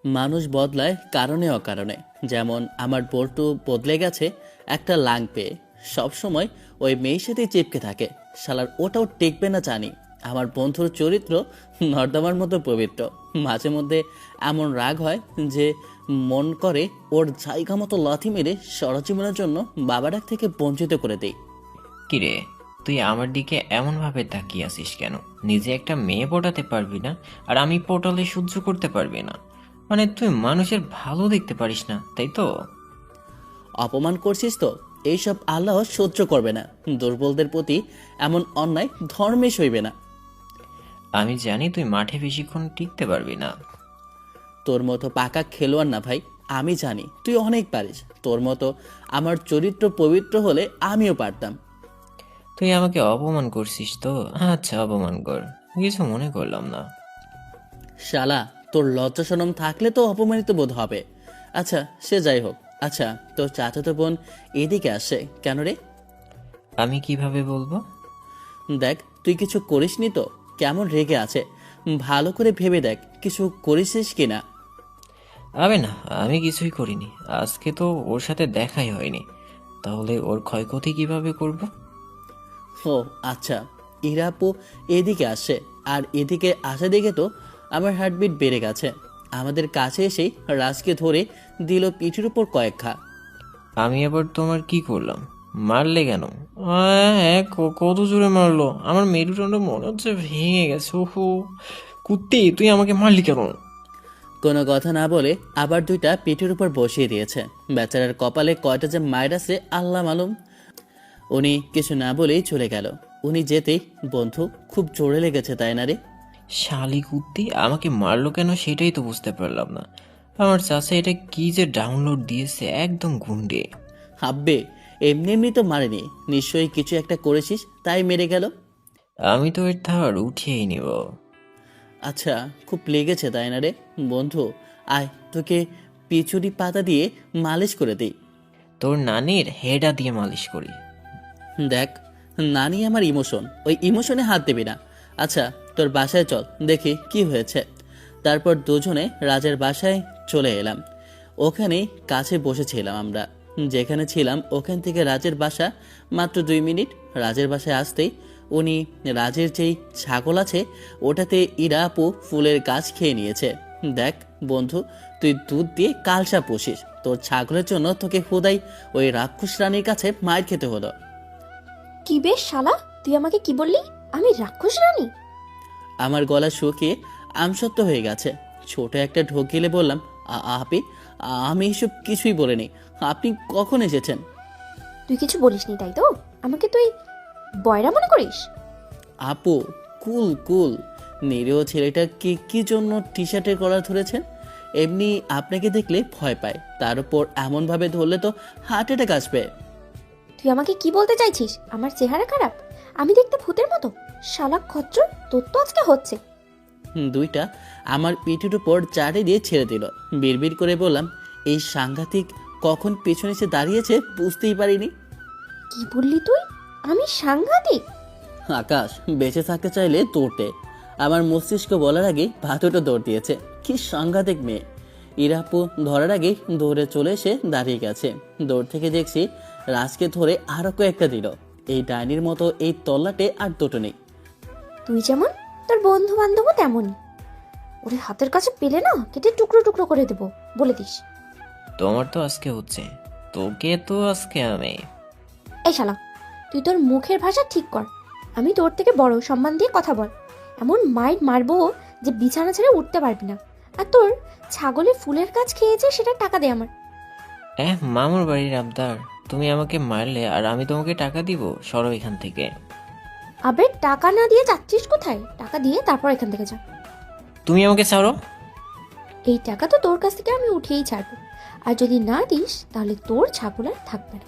মানুষ বদলায় কারণে অকারণে। যেমন আমার বল্টু বদলে গেছে একটা লাং পেয়ে। সবসময় ওই মেয়ের সাথে চিপকে থাকে। শালার ওটাও টেকবে না জানি। আমার বন্ধুর চরিত্র নর্দমার মতো পবিত্র। মাঝে মধ্যে এমন রাগ হয় যে মন করে ওর জায়গা মতো লাথি মেরে সরজীবনের জন্য বাবা ডাক থেকে বঞ্চিত করে দেই। কিরে, তুই আমার দিকে এমন ভাবে তাকিয়ে আছিস কেন? নিজে একটা মেয়ে পটাতে পারবি না, আর আমি পটালে সহ্য করতে পারবি না? মানে তুই মানুষের ভালো দেখতে পারিস না, তাই তো? অপমান করছিস তো? এইসব আল্লাহ সহ্য করবে না। দুর্বলদের প্রতি এমন অন্যায় ধর্মে সইবে না। আমি জানি তুই মাঠে বেশিক্ষণ টিকতে পারবি না। তোর মতো পাকা খেলোয়াড় না ভাই। আমি জানি তুই অনেক পারিস। তোর মতো আমার চরিত্র পবিত্র হলে আমিও পারতাম। তুই আমাকে অপমান করছিস তো? আচ্ছা, অপমান কর, কিছু মনে করলাম না। শালা, তোর লজ্জা শরম থাকলে তো অপমানিত বোধ হবে। আচ্ছা, সে যাই হোক। আচ্ছা, তোর চাচাতো বোন এদিকে আসে কেন রে? আমি কিভাবে বলবো? দেখ, তুই কিছু করিসনি তো? কেমন রেগে আছে। ভালো করে ভেবে দেখ কিছু করিসিস কিনা। আবে না, আমি কিছুই করিনি। আজকে তো ওর সাথে দেখাই হয়নি, তাহলে ওর ক্ষয়ক্ষতি কিভাবে করব? ও আচ্ছা, ইরাপু এদিকে আসে। আর এদিকে আসা দেখে তো আমার হার্টবিট বেড়ে গেছে। আমাদের কাছে এসেই রাজকে ধরে দিল পিঠের উপর কয়েক ঘা। আমি আবার তোমার কি করলাম? মারলে কেন? হ্যাঁ, কত জোরে মারলো! আমার মেরুদণ্ড মনে হচ্ছে ভেঙে গেছে। ওহো, কুত্তি, তুই আমাকে মারলি কেন? কোনো কথা না বলে আবার দুইটা পিঠের উপর বসিয়ে দিয়েছে। বেচারার কপালে কয়টা যে মায়ের আছে আল্লাহ মালুম। উনি কিছু না বলেই চলে গেল। উনি যেতেই বন্ধু খুব জোরে লেগেছে তাই না রে? শালি কুত্তি আমাকে মারলো কেন সেটাই তো বুঝতে পারলাম না। আমার চাচা এটা কি যে ডাউনলোড দিয়েছে, একদম গুন্ডে। হাব্বে, এমনি এমনি তো মারেনি। নিশ্চয়ই কিছু একটা করেছিস তাই মেরে গেল। আমি তো এর ধার উঠিয়েই নিব। আচ্ছা, খুব লেগেছে তাই না রে? বন্ধু আয়, তোকে পিচুরি পাতা দিয়ে মালিশ করে দিই। তোর নানির হেডা দিয়ে মালিশ করি। দেখ, নানি আমার ইমোশন, ওই ইমোশনে হাত দেবি না। আচ্ছা, তোর বাসায় চল দেখি কি হয়েছে। তারপর দুজনে রাজের বাসায় চলে এলাম। ওখানেই কাছে বসেছিলাম আমরা। যেখানে ছিলাম ওখান থেকে রাজের বাসা মাত্র 2 মিনিট। রাজের বাসায় আসতেই উনি রাজের যেই ছাগল আছে ওটাতে ইরা আপু ফুলের গাছ খেয়ে নিয়েছে। দেখ বন্ধু, তুই দুধ দিয়ে কালসা পুষিস, তোর ছাগলের জন্য তোকে হুদাই ওই রাক্ষস রানীর কাছে মার খেতে হলো। কি বেশ শালা, তুই আমাকে কি বললি? আমি রাক্ষস রানী? আমার গলা শুকিয়ে আমসত্ব হয়ে গেছে। ছোট একটা ঢোক গিলে বললাম, আপি, আমি এসব কিছুই বলিনি। আপনি কখন এসেছেন? তুই কিছু বলিসনি তাই তো? আমাকে তুই বয়রা মনে করিস? আপু, কুল কুল। নিরীহ ছেলেটা কি কি জন্য টি শার্টের কলার ধরেছেন? এমনি আপনাকে দেখলে ভয় পায়, তার উপর এমনভাবে ধরলে তো হার্ট অ্যাটাক আসবে। তুই আমাকে কি বলতে চাইছিস? আমার চেহারা খারাপ? আমি দেখতে ভূতের মতো? শালা খচ্চর, তোর তো আজকে হচ্ছে। দুইটা আমার পিঠের উপর চাটে দিয়ে ছেড়ে দিল। বিড়বিড় করে বললাম, এই সাংঘাতিক কখন পেছনে এসে দাঁড়িয়েছে বুঝতেই পারিনি। কি বললি তুই? আমি সাংঘাতিক? আকাশ, বেঁচে থাকতে চাইলে দৌড়তে। আমার মস্তিষ্ক বলার আগে ভাতুটা দৌড় দিয়েছে। কি সাংঘাতিক মেয়ে! ইরাপু ধরার আগে দৌড়ে চলে এসে দাঁড়িয়ে গেছে। দৌড় থেকে দেখছি রাজকে ধরে আরো কয়েকটা দিল। এই ডাইনির মতো এই তল্লাটে আর দুটো নেই। তুই যেমন, তোর বন্ধু বান্ধবও তেমনই। ওরে হাতের কাছে পেলে না কেটে টুকরো টুকরো করে দেবো, বলে দিস। তোমার তো আজকে হচ্ছে, তোকে তো আজকে আমি। এই শালা, তুই তোর মুখের ভাষা ঠিক কর। আমি তোর থেকে বড়, সম্মান দিয়ে কথা বল। এমন মাইট মারবো যে বিছানা ছেড়ে উঠতে পারবি না। আর তোর ছাগলে ফুলের গাছ খেয়েছে সেটা টাকা দে আমার। মামুর বাড়ির আবদার? তুমি আমাকে মারলে আর আমি তোমাকে টাকা দিব? সরো এখান থেকে। আবে টাকা না দিয়ে যাচ্ছিস কোথায়? টাকা দিয়ে তারপর এখান থেকে যা। তুমি আমাকে ছাড়ো। এই টাকা তো তোর কাছ থেকে আমি উঠিয়েই ছাড়বো। আর যদি না দিস তাহলে তোর ছাগল আর থাকবে না।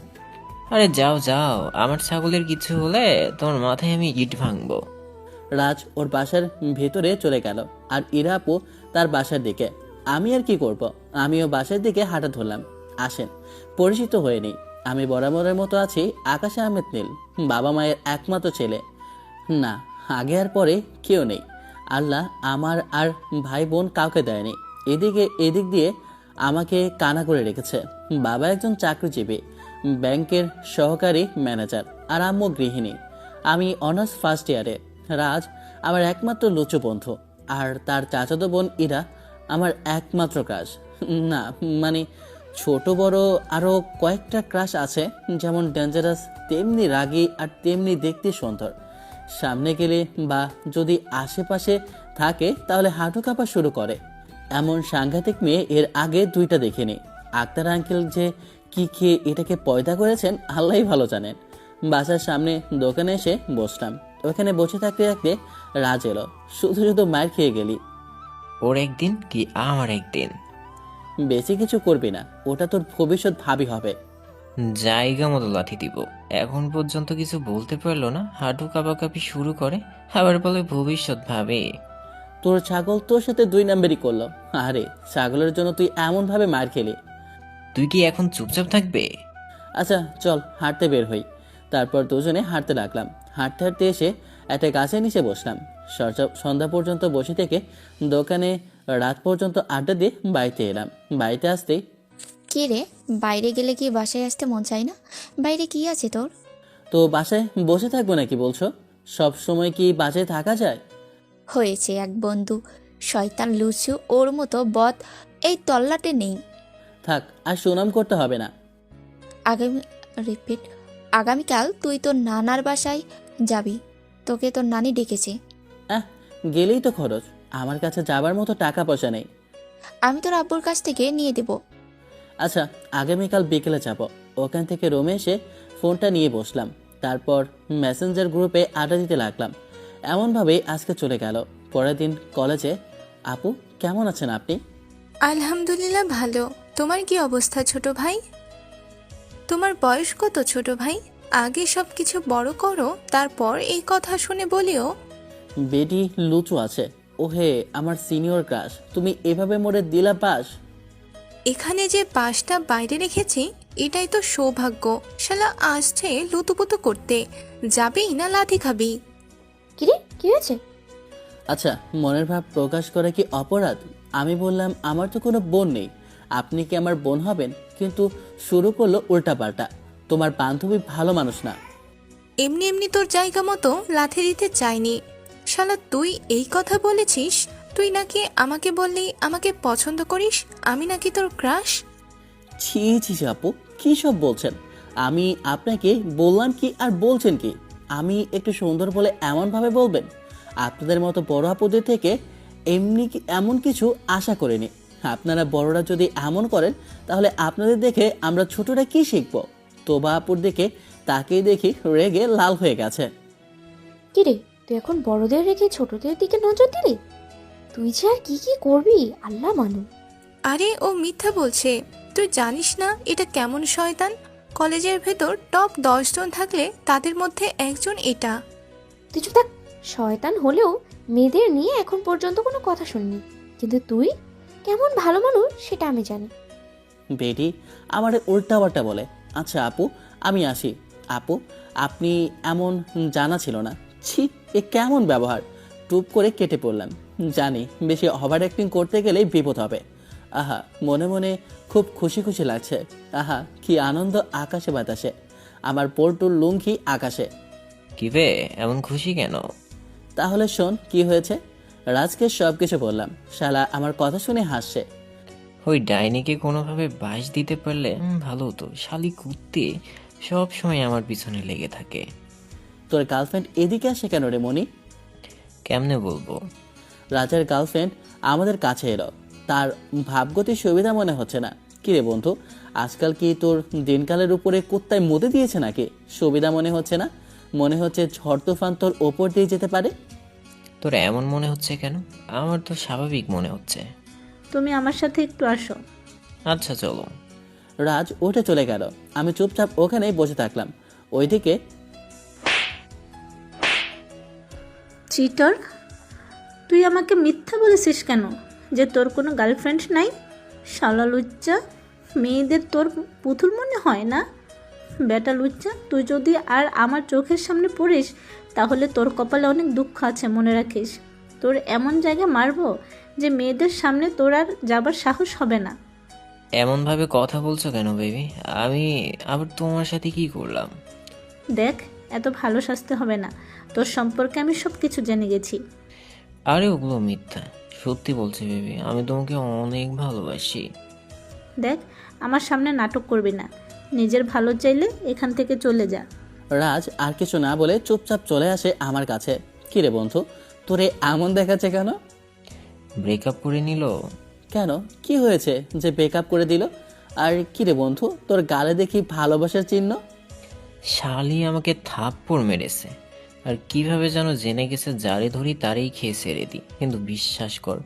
আরে যাও যাও, আমার ছাগলের কিছু হলে তোমার মাথায় আমি ইট ভাঙবো। রাজ ওর বাসার ভেতরে চলে গেল আর ইরা আপু তার বাসার দিকে। আমি আর কি করব? আমিও বাসার দিকে হাঁটা ধরলাম। আসেন, পরিচিত হয়ে নেই। আমি বরাবরের মতো আছি আকাশ আহমেদ নীল, বাবা মায়ের একমাত্র ছেলে। না, আগে আর পরে কেউ নেই। আল্লাহ আমার আর ভাই বোন কাউকে দেয়নি। এদিক দিয়ে আমাকে কানা করে রেখেছে। বাবা একজন চাকরিজীবী, ব্যাংকের সহকারী ম্যানেজার, আর আম্মু গৃহিণী। আমি অনার্স ফার্স্ট ইয়ারে। রাজ আমার একমাত্র লুচু বন্ধু, আর তার চাচাতো বোন ইরা আমার একমাত্র ক্রাশ। না মানে ছোট বড় আরও কয়েকটা ক্রাশ আছে, যেমন ডেঞ্জারাস, তেমনি রাগী আর তেমনি দেখতে সুন্দর। সামনে গেলে বা যদি আশেপাশে থাকে তাহলে হাঁটু কাঁপা শুরু করে। এমন সাংঘাতিক মেয়ে এর আগে 2টা দেখিনি। আক্তার আঙ্কেল যে কি খেয়ে এটাকে পয়দা করেছেন আল্লাহই ভালো জানেন। বাসার সামনে দোকানে এসে বসলাম। ওখানে বসে থাকতে থাকতে রাজ এলো। শুধু শুধু মার খেয়ে গেলি। ওর একদিন কি আমার একদিন। বেশি কিছু করবি না, ওটা তোর ভবিষ্যৎ ভাবি হবে। জায়গা মতো লাথি দিব। এখন পর্যন্ত কিছু বলতে পারলো না, হাঁটু কাঁপাকাঁপি শুরু করে, আবার বলে ভবিষ্যৎ ভাবে। তোর ছাগল তোর সাথে 2 নাম্বারই করলো। আরে ছাগলের জন্য তুই এমন ভাবে মার খেলি। তুই কি এখন চুপচাপ থাকবে? আচ্ছা চল হাঁটতে বের হই। তারপর দুজনে হাঁটতে লাগলাম। হাঁটতে হাঁটতে এসে একটা গাছের নিচে বসলাম। সন্ধ্যা পর্যন্ত বসে থেকে দোকানে রাত পর্যন্ত আড্ডা দিয়ে বাড়িতে এলাম। বাড়িতে আসতেই কি রে, বাইরে গেলে কি বাসায় আসতে মন চায় না? বাইরে কি আছে তোর? তো বাসায় বসে থাকবো নাকি বলছো? সব সময় কি বাসায় থাকা যায়? হয়েছে এক বন্ধু, শয়তান লুচু, ওর মতো বদ এই তল্লাটে নেই। থাক, আর সুনাম করতে হবে না। আগামীকাল তুই তোর নানার বাসায় যাবি, তোকে তোর নানি ডেকেছে। গেলেই তো খরচ, আমার কাছে যাবার মতো টাকা পয়সা নেই। আমি তোর আব্বুর কাছ থেকে নিয়ে দেব। আচ্ছা আগামীকাল বিকেলে যাব। ওখান থেকে রুমে এসে ফোনটা নিয়ে বসলাম। তারপর মেসেঞ্জার গ্রুপে আড্ডা দিতে লাগলাম। এমনভাবেই আজকে চলে গেল। পরের দিন কলেজে। আপু কেমন আছেন আপনি? আলহামদুলিল্লাহ ভালো। তোমার কি অবস্থা ছোট ভাই? তোমার বয়স কত ছোট ভাই? আগে সব কিছু বড় করো, তারপর এই কথা শুনে বলিও। বেডি লুচু আছে। ওহে আমার সিনিয়র ক্রাশ, তুমি এভাবে মোড়ে দিলা পাস। এখানে যে পাশটা বাইরে রেখেছি এটাই তো সৌভাগ্য। শালা আসছে লুতুপুতু করতে, যাবি না লাথি খাবি? কিরে কি হয়েছে? আচ্ছা মনের ভাব প্রকাশ করা কি অপরাধ? আমি বললাম আমার তো কোনো বোন নেই, আপনি কি আমার বোন হবেন? কিন্তু শুরু করলো উল্টাপাল্টা। তোমার বান্ধবী ভালো মানুষ না। এমনি এমনি তোর জায়গা মতো লাথি দিতে চাইনি। শালা তুই এই কথা বলেছিস? তুই নাকি আমাকে বললি আমাকে পছন্দ করিস, আমি নাকি তোর ক্রাশ? ছি ছি ছি আপু, কী সব বলছেন? আমি আপনাকে বললাম কি আর বলছেন কি? আমি একটু সুন্দর বলে এমনভাবে বলবেন? আপনাদের মতো বড় আপুদের থেকে এমন কিছু আশা করিনি। আপনারা বড়রা যদি এমন করেন তাহলে আপনাদের দেখে আমরা ছোটরা কি শিখব? তোবা আপুর দিকে তাকেই দেখি রেগে লাল হয়ে গেছে। কিরে তুই এখন বড়দের রেখে ছোটদের দিকে নজর দিলি? তুই যে আর কি কি করবি আল্লাহ মানু। আরে ও মিথ্যা বলছে। তুই জানিস না এটা কেমন শয়তান? কলেজের ভেতর টপ 10 জন থাকলে তাদের মধ্যে একজন এটা। তুই চুপ থাক। শয়তান হলেও মেয়েদের নিয়ে এখন পর্যন্ত কোনো কথা শুননি, কিন্তু তুই কেমন ভালো মানুষ সেটা আমি জানি। বেটি আমার উল্টাপাল্টা বলে। আচ্ছা আপু আমি আসি। আপু আপনি এমন জানা ছিল না। ছি, এ কেমন ব্যবহার? টুপ করে কেটে পড়লাম। জানি বেশি ওভার অ্যাক্টিং করতে গেলেই বিপদ হবে। আহা মনে মনে খুব খুশি খুশি লাগছে। আহা কি আনন্দ আকাশে বাতাসে, আমার পোল্টুর লুঙ্গি আকাশে। কি রে, এমন খুশি কেন? তাহলে শোন কি হয়েছে। রাজকে সব কিছু বললাম। শালা আমার কথা শুনে হাসছে। ওই ডাইনিকে কোনোভাবে বাঁশ দিতে পারলে ভালো হতো। শালি কুত্তি সব সময় আমার পিছনে লেগে থাকে। তোর গার্লফ্রেন্ড এদিকে আসে কেন রে মনি? কেমনে বলবো? রাজার গার্লফ্রেন্ড আমাদের কাছে এলো। তার ভাবগতির সুবিধা মনে হচ্ছে না। কিরে বন্ধু, আজকাল কি তোর দিনকালের উপরে কুত্তায় মুতে দিয়েছে নাকি? সুবিধা মনে হচ্ছে না, মনে হচ্ছে ঝড় তুফান তোর ওপর দিয়ে যেতে পারে। তোর এমন মনে হচ্ছে কেন? আমার তো স্বাভাবিক মনে হচ্ছে। তুমি আমার সাথে একটু আসো। আচ্ছা চলো। রাজ উঠে চলে গেল। আমি চুপচাপ ওখানেই বসে থাকলাম। ওইদিকে চিটার, তুই আমাকে মিথ্যা বলেছিস কেন যে তোর কোনো গার্লফ্রেন্ড নাই? শালা লুচ্চা, মেয়েদের তোর পুতুল মনে হয় না? বেটা লুচ্চা, তুই যদি আর আমার চোখের সামনে পড়িস তাহলে তোর কপালে অনেক দুঃখ আছে, মনে রাখিস। তোর এমন জায়গায় মারবো যে মেয়েদের সামনে তোর আর যাবার সাহস হবে না। এমনভাবে কথা বলছো কেন বেবি? আমি আবার তোমার সাথে কি করলাম? দেখ, এত ভালো শাস্তি হবে না। তোর সম্পর্কে আমি সব কিছু জেনে গেছি। আরে ওগুলো মিথ্যা, সত্যি বলছি বেবি, আমি তোমাকে অনেক ভালোবাসি। দেখ, আমার সামনে নাটক করবি না। নিজের ভালো চাইলে এখান থেকে চলে যা। রাজ আর কিছু না বলে চুপচাপ চলে আসে আমার কাছে। কিরে বন্ধু, তোরে এমন দেখাচ্ছে কেন? ব্রেকআপ করে নিল। কেন, কি হয়েছে যে ব্রেকআপ করে দিল? আর কিরে বন্ধু, তোর গালে দেখি ভালোবাসার চিহ্ন। শালি আমাকে থাপ্পড় মেরেছে, আর কিভাবে যেন জেনে গেছে যারে ধরি তারেই খেয়ে ছেড়ে দিই। কিন্তু বিশ্বাস কর,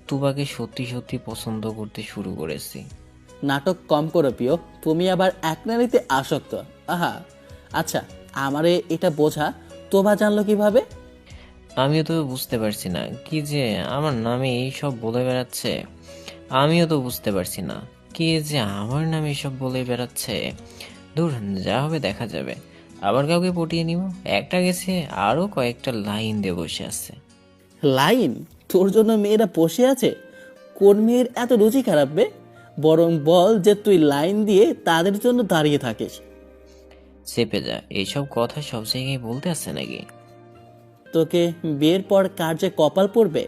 তুবাকে সত্যি সত্যি পছন্দ করতে শুরু করেছি। নাটক কম করো প্রিয়, তুমি আবার এক নারীতে আসক্ত। আহা, আচ্ছা আমারে এটা বোঝা, তোবা জানলো কিভাবে? আমিও তো বুঝতে পারছি না কি যে আমার নামে এইসব বলে বেড়াচ্ছে। আমিও তো বুঝতে পারছি না কি যে আমার নামে এইসব বলে বেড়াচ্ছে। দূর, যা হবে দেখা যাবে। আবার কাউকে পটিয়ে নিব। একটা গেছে, আরও কয়েকটা লাইন দিয়ে বসে আছে। লাইন? তোর জন্য মেয়েরা বসে আছে? কোন মেয়ের এত রুচি খারাপ বে? বরং বল যে তুই লাইন দিয়ে তাদের জন্য দাঁড়িয়ে থাকিস। চেপে যা, এইসব কথা সব জায়গায় বলতে আছে নাকি? তোকে বিয়ের পর কার যে কপাল পড়বে।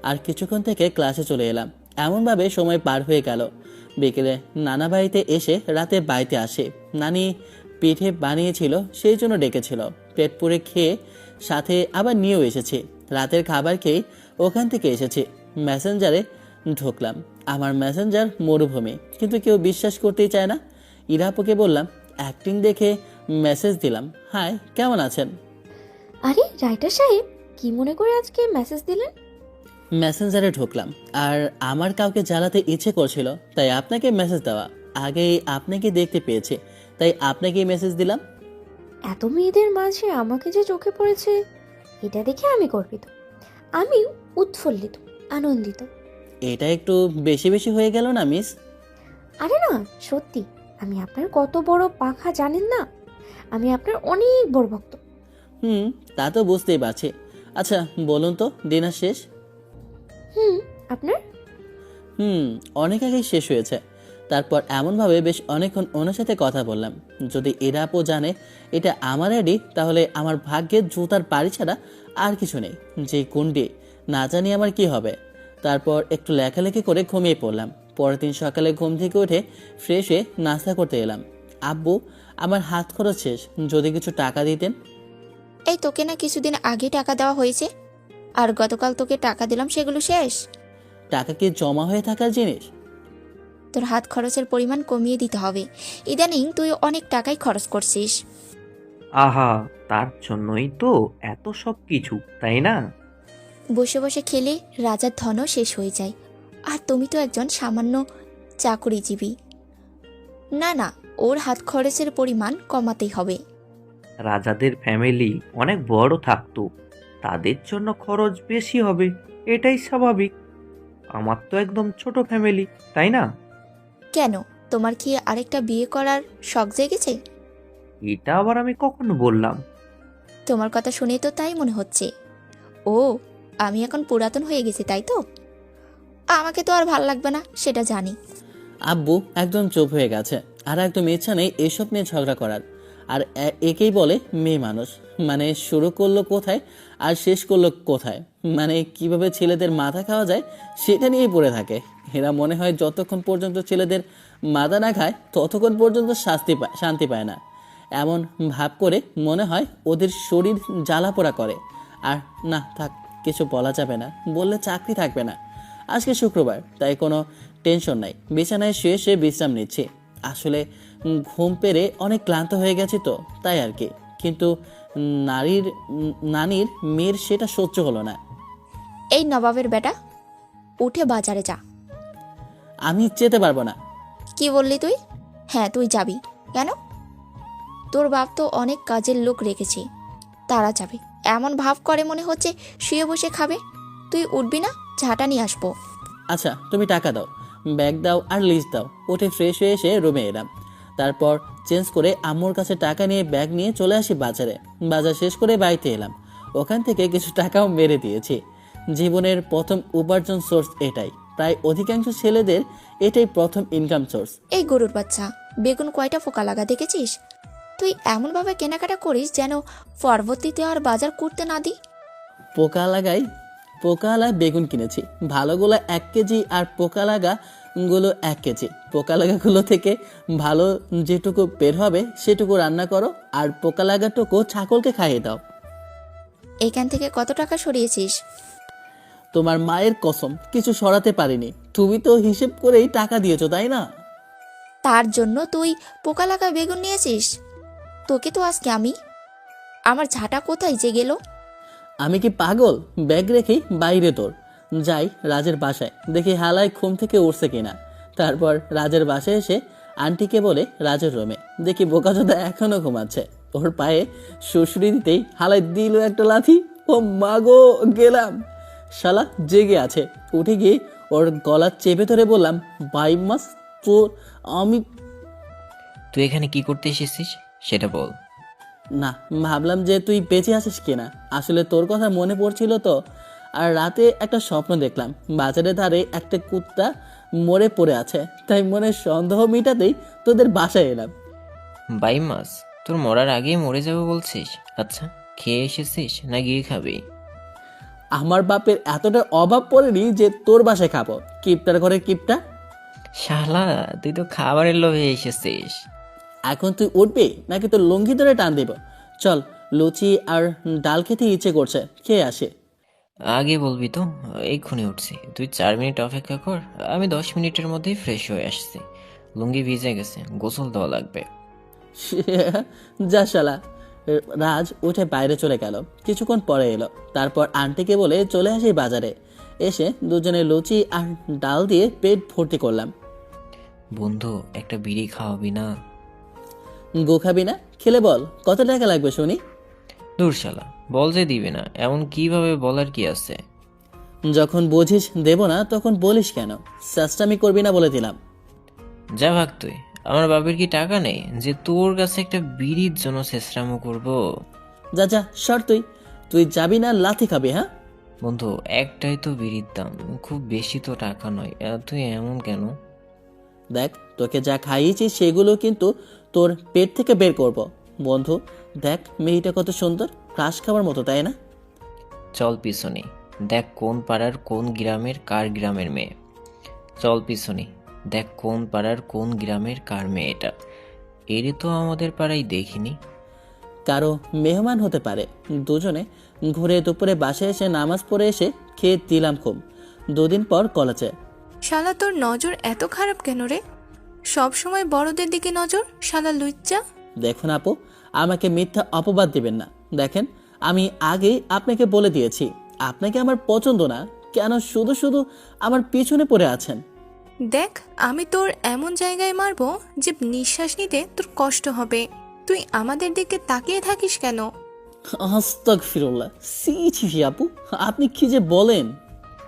আর কিছুক্ষণ থেকে ক্লাসে চলে এলাম। এমনভাবে সময় পার হয়ে গেল। বিকেলে নানা বাড়িতে এসে রাতে বাড়িতে আসে। নানি পিঠে বানিয়েছিল, সেই জন্য ডেকেছিল। পেট পুড়ে খেয়ে সাথে আবার নিয়েও এসেছি। রাতের খাবার খেয়ে ওখান থেকে এসেছি। মেসেঞ্জারে ঢুকলাম। আমার মেসেঞ্জার মরুভূমি, কিন্তু কেউ বিশ্বাস করতেই চায় না। ইরাপুকে বললাম, অ্যাক্টিং দেখে মেসেজ দিলাম, হাই কেমন আছেন। আরে রাইটার সাহেব, কি মনে করে আজকে মেসেজ দিলেন? মেসেঞ্জারে ঢুকলাম, আর আমার কাউকে জ্বালাতে ইচ্ছে করছিল, তাই আপনাকে মেসেজ দেওয়া। আগেই আপনাকে দেখতে পেয়েছি, তাই আপনাকেই মেসেজ দিলাম। এত মেয়েদের মাঝে আমাকে যে চোখে পড়েছে, এটা দেখে আমি গর্বিত। আমি উৎফুল্লিত, আনন্দিত। এটা একটু বেশি বেশি হয়ে গেল না মিস? আরে না, সত্যি। আমি আপনার কত বড় পাখা জানেন না? আমি আপনার অনেক বড় ভক্ত। তা তো বুঝতেই পারছি। আচ্ছা বলুন তো, ডিনার শেষ? আপনার? অনেক আগেই শেষ হয়েছে। তারপর এমনভাবে বেশ অনেকক্ষণ ওনার সাথে কথা বললাম। যদি এরা আপু জানে এটা আমার আইডি, তাহলে আমার ভাগ্যের জুতার বাড়ি ছাড়া আর কিছু নেই। যে কুন্ডি, না জানি আমার কি হবে। তারপর একটু লেখালেখি করে ঘুমিয়ে পড়লাম। পরের দিন সকালে ঘুম থেকে উঠে ফ্রেশ হয়ে নাস্তা করতে এলাম। আব্বু, আমার হাত খরচ শেষ, যদি কিছু টাকা দিতেন। এই তোকে না কিছুদিন আগে টাকা দেওয়া হয়েছে, আর গতকাল তোকে টাকা দিলাম, সেগুলো শেষ। টাকা কি জমা হয়ে থাকার জিনিস? তোর হাত খরচের পরিমাণ কমিয়ে দিতে হবে। ইদানিং তুই অনেক টাকাই খরচ করছিস। আহা, তার জন্যই তো এত সব কিছু, তাই না? বসে বসে খেলে রাজার ধনও শেষ হয়ে যায়, আর তুমি তো একজন সামান্য চাকরিজীবী। না না, ওর হাত খরচের পরিমাণ কমাতেই হবে। রাজাদের ফ্যামিলি অনেক বড় থাকতো, তাদের জন্য খরচ বেশি হবে, এটাই স্বাভাবিক। আমার তো একদম ছোট ফ্যামিলি, তাই না? কেন, তোমার কি আরেকটা বিয়ে করার শখ জেগেছে? এটা আবার আমি কখনো বললাম? তোমার কথা শুনে তো তাই মনে হচ্ছে। ও, আমি এখন পুরাতন হয়ে গেছি তাই তো? আমাকে তো আর ভাল লাগবে না, সেটা জানি। আব্বু একদম চুপ হয়ে গেছে। আর একদম ইচ্ছা নেই এসব নিয়ে ঝগড়া করার। আর একেই বলে মেয়ে মানুষ। মানে শুরু করলো কোথায় আর শেষ করলো কোথায়, মানে কিভাবে ছেলেদের মাথা খাওয়া যায় সেটা নিয়েই পড়ে থাকে। এরা মনে হয় যতক্ষণ পর্যন্ত ছেলেদের মাথা না খায় ততক্ষণ পর্যন্ত শান্তি পায় না। এমন ভাব করে মনে হয় ওদের শরীর জ্বালাপোড়া করে। আর না থাক, কিছু বলা যাবে না, বললে চাকরি থাকবে না। আজকে শুক্রবার, তাই কোনো টেনশন নাই। বিছানায় শুয়ে শুয়ে বিশ্রাম নিচ্ছি। আসলে ঘুম পেরে অনেক ক্লান্ত হয়ে গেছি তো, তাই আর কি। কিন্তু নানির মেয়ের সেটা সহ্য হলো না। এই নবাবের বেটা, উঠে বাজারে যা। আমি যেতে পারবো না। কি বললি তুই? হ্যাঁ, তুই যাবি। কেন? তোর বাপ তো অনেক কাজের লোক রেখেছে, তারা যাবে। এমন ভাব করে মনে হচ্ছে শুয়ে বসে খাবে। তুই উঠবি না? ঝাঁটা নিয়ে আসবো। আচ্ছা তুমি টাকা দাও, ব্যাগ দাও আর লিস্ট দাও। উঠে ফ্রেশ হয়ে এসে রুমে এলাম। তারপর চেঞ্জ করে আম্মুর কাছে টাকা নিয়ে ব্যাগ নিয়ে চলে আসি বাজারে। বাজার শেষ করে বাড়িতে এলাম। ওখান থেকে কিছু টাকাও মেরে দিয়েছি। জীবনের প্রথম উপার্জন সোর্স এটাই। প্রায় অধিকাংশ ছেলেদের এটাই প্রথম ইনকাম সোর্স। এই গরুর বাচ্চা, বেগুন কয়টা ফোকা লাগা দেখেছিস? তুই এমনভাবে কেনাকাটা করিস যেন পরবর্তীতে আর বাজার করতে না দিই। পোকা লাগা বেগুন কিনেছি, ভালোগুলো 1 কেজি আর পোকা লাগাগুলো 1 কেজি। পোকা লাগাগুলো থেকে ভালো যেটুকু বের হবে সেটুকু রান্না করো, আর পোকা লাগাটুকু ছাগলকে খাইয়ে দাও। এখান থেকে কত টাকা সরিয়েছিস? তোমার মায়ের কসম কিছু সরাতে পারিনি। তুমি তো হিসেব করেই টাকা দিয়েছো, তাই না? তার জন্য তুই পোকা লাগা বেগুন নিয়েছিস? তোকে তো আজকে আমার ঝাঁটা কোথায় যে গেল? আমি কি পাগল? ব্যাগ রেখেই বাইরে তোর যাই রাজের বাসায়, দেখি হালায় ঘুম থেকে উঠছে কিনা। তারপর রাজের বাসায় এসে আন্টিকে বলে রাজের রুমে, দেখি বোকাচোদা এখনো ঘুমাচ্ছে। ওর পায়ে শ্বশুরি দিতেই হালায় দিল একটা লাথি। ও মাগো, গেলাম। শালা জেগে আছে। উঠে গিয়ে ওর গলা চেপে ধরে বললাম, বাইমাস তোর আমি। তুই এখানে কি করতে এসেছিস সেটা বল। না, ভাবলাম যে তুই বেঁচে আছিস কিনা। আসলে তোর কথা মনে পড়ছিল তো। আর রাতে একটা স্বপ্ন দেখলাম, বাজারের ধারে একটা কুত্তা মরে পড়ে আছে। তাই মনে সন্দেহ মিটাতেই তোদের বাসায় এলাম। 22 মাস? তোর মরার আগেই মরে যাবে বলছিস? আচ্ছা, খেয়ে এসেছিস না গিয়ে খাবি? আমার বাপের এতটা অভাব পড়েনি যে তোর বাসায় খাবো। কিপটার ঘরে কিপটা। শালা, তুই তো খাবারের লোভে এসেছিস। এখন তুই উঠবি নাকি তোর লুঙ্গি ধরে টান দেব? চল, লুচি আর ডাল খেতে ইচ্ছে করছে, খেয়ে আসে। আগে বলবি তো। এক্ষুনি উঠছি, তুই 4 মিনিট অপেক্ষা কর। আমি 10 মিনিটের মধ্যেই ফ্রেশ হয়ে আসছি। লুঙ্গি ভিজে গেছে, গোসল দেওয়া লাগবে। যা শালা। রাজ উঠে বাইরে চলে গেল। কিছুক্ষণ পরে এলো। তারপর আন্টিকে বলে চলে আসি বাজারে। এসে দুজনে লুচি আর ডাল দিয়ে পেট ভর্তি করলাম। বন্ধু, একটা বিড়ি খাওয়াবি না? গো খাবি না? খেলে বল কত টাকা লাগবে শুনি। দূর শালা, বল যে দিবে না, এমন কিভাবে বলার কি আছে? যখন বুঝিস দেব না তখন বলিস কেন? সাস্টামি করবি না বলে দিলাম। যা ভাগ তুই। আমার বাপের কি টাকা নেই যে তোর কাছে একটা বিড়ির জন্য শেষরামো করবো? যা যা, সর তুই। তুই যাবি না লাথি খাবি? হ্যাঁ বন্ধু, একটাই তো বিড়ির দাম, খুব বেশি তো টাকা নয়। তুই এমন কেন? দেখ, তোকে যা খাইয়েছি সেগুলো কিন্তু তোর পেট থেকে বের করব। বন্ধু দেখ, মেয়েটা কত সুন্দর, ক্রাশ খাবার মতো, তাই না? চল পিছনে, দেখ কোন পাড়ার কোন গ্রামের কার গ্রামের মেয়ে। চল পিছনে, দেখ কোন পাড়ার কোন গ্রামের কার মেয়ে এটা। এরে তো আমাদের পাড়ায় দেখিনি। কারো মেহমান হতে পারে। দুজনে ঘুরে দুপুরে বাসায় এসে নামাজ পড়ে এসে খেয়ে দিলাম খুব। 2 দিন পর কলেজে। শালা তোর নজর এত খারাপ কেন রে? সব সময় বড়দের দিকে নজর, শালা লুচ্চা। দেখুন আপু, আমাকে মিথ্যা অপবাদ দিবেন না। দেখেন, আমি আগেই আপনাকে বলে দিয়েছি আপনাকে আমার পছন্দ না। কেন শুধু শুধু আমার পিছনে পড়ে আছেন? দেখ, আমি তোর এমন জায়গায় মারবো যে নিঃশ্বাস নিতে তোর কষ্ট হবে। তুই আমাদের দিকে তাকিয়ে থাকিস কেন? আস্তাগফিরুল্লাহ। সি ছি আপু, আপনি কি যে বলেন।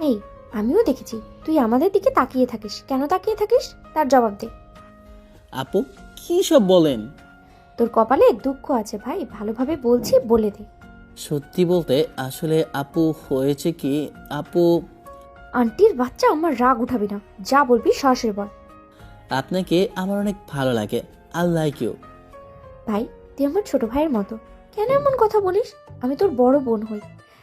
এই, আমিও দেখেছি তুই আমাদের দিকে তাকিয়ে থাকিস। কেন তাকিয়ে থাকিস তার জবাব দে। আপু কি সব বলেন? তোর কপালে দুঃখ আছে ভাই, ভালোভাবে বলছি, বলে দে। সত্যি বলতে আসলে আপু হয়েছে কি, আপু আন্টির বাচ্চা, আমার রাগ উঠাবি না। যা বলবি সরাসরি বল। আপনাকে আমার অনেক ভালো লাগে। I like you. ভাই, তুই আমার ছোট ভাইয়ের মতো, কেন এমন কথা বলিস? আমি তোর বড় বোন হই।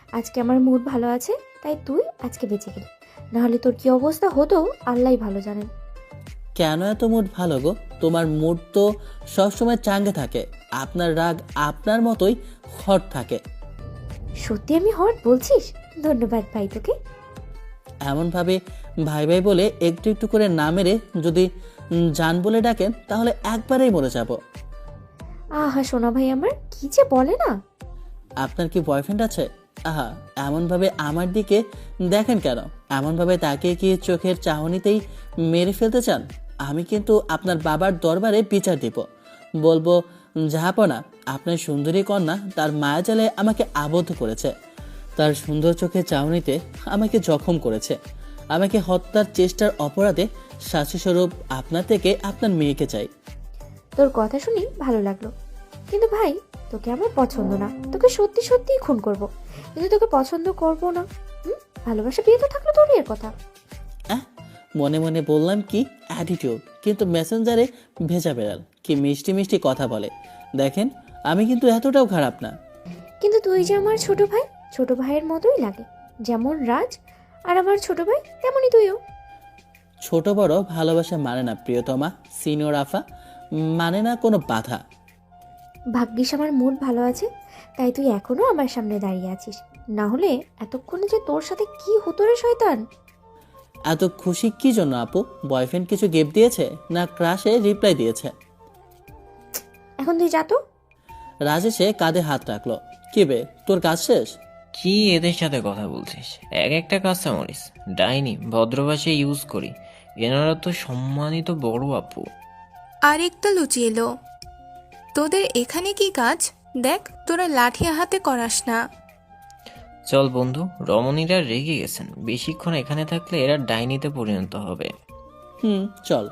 আজকে আমার মুড ভালো আছে তাই তুই আজকে বেঁচে গেলি, নাহলে তোর কি অবস্থা হতো আল্লাহই ভালো জানেন। কেন এত মুড ভালো গো? তোমার মুড তো সবসময় চাঙ্গে থাকে। আপনার রাগ আপনার মতোই হট থাকে। সত্যি আমি হট বলছিস? ধন্যবাদ ভাই তোকে। এমনভাবে ভাই ভাই বলে একটু একটু করে না মেরে যদি জান বলে ডাকেন তাহলে একবারেই মরে যাব। আহা সোনা ভাই আমার, কি যে বলে না। আপনার কি বয়ফ্রেন্ড আছে? আহা, এমনভাবে আমার দিকে দেখেন কেন? এমনভাবে তাকিয়ে কি চোখের চাহনিতেই মেরে ফেলতে চান? আমি কিন্তু আপনার বাবার দরবারে বিচার দিব। বলবো, জাহাপনা, আপনার সুন্দরী কন্যা তার মায়াজালে আমাকে আবদ্ধ করেছে। তার সুন্দর চোখের চাহনিতে আমাকে জখম করেছে। আমাকে হত্যার চেষ্টার অপরাধে শাস্তিস্বরূপ আপনার থেকে আপনার মেয়েকে চাই। তোর কথা শুনি ভালো লাগলো, কিন্তু ভাই তোকে আমার পছন্দ না। তোকে সত্যি সত্যিই খুন করব, কিন্তু তোকে পছন্দ করব না। ভালোবাসা বিয়ে তো থাকলো তোর বিয়ের কথা। মনে মনে বললাম কি অ্যাটিটিউড, কিন্তু মেসেঞ্জারে ভেজা বেড়াল কি মিষ্টি মিষ্টি কথা বলে। দেখেন আমি কিন্তু এতটাও খারাপ না। কিন্তু তুই যে আমার ছোট ভাইয়ের মতোই লাগে। যেমন রাজ আর আমার ছোট ভাই, তেমনই তুইও। ছোট বড় ভালোবাসা মানে না প্রিয়তমা, সিনিয়র আফা, মানে না কোনো বাধা। ভাগ্যিস আমার মুড ভালো আছে, তাই তুই এখনো আমার সামনে দাঁড়িয়ে আছিস। না হলে এতক্ষণে যে তোর সাথে কি হতো রে শয়তান। এত খুশি কি জন্য আপু? বয়ফ্রেন্ড কিছু গিফট দিয়েছে না ক্রাশে রিপ্লাই দিয়েছে? এখন তুই যা তো। রাজ এসে কাঁধে হাত রাখলো। কি বে, তোর কাজ শেষ? কি এদের সাথে কথা বলছিস? এক একটা কাঁচামরিচ ডাইনি ভদ্র ভাষায় ইউজ করি, এনারা তো সম্মানিত বড় আপু। আরেকটা লুচি এলো। তোদের এখানে কি কাজ? দেখ, তোরা লাঠি হাতে করাস না। চল বন্ধু, রমণীরা রেগে গেছেন, বেশিক্ষণ এখানে থাকলে এরা ডাইনিতে পরিণত হবে। চল।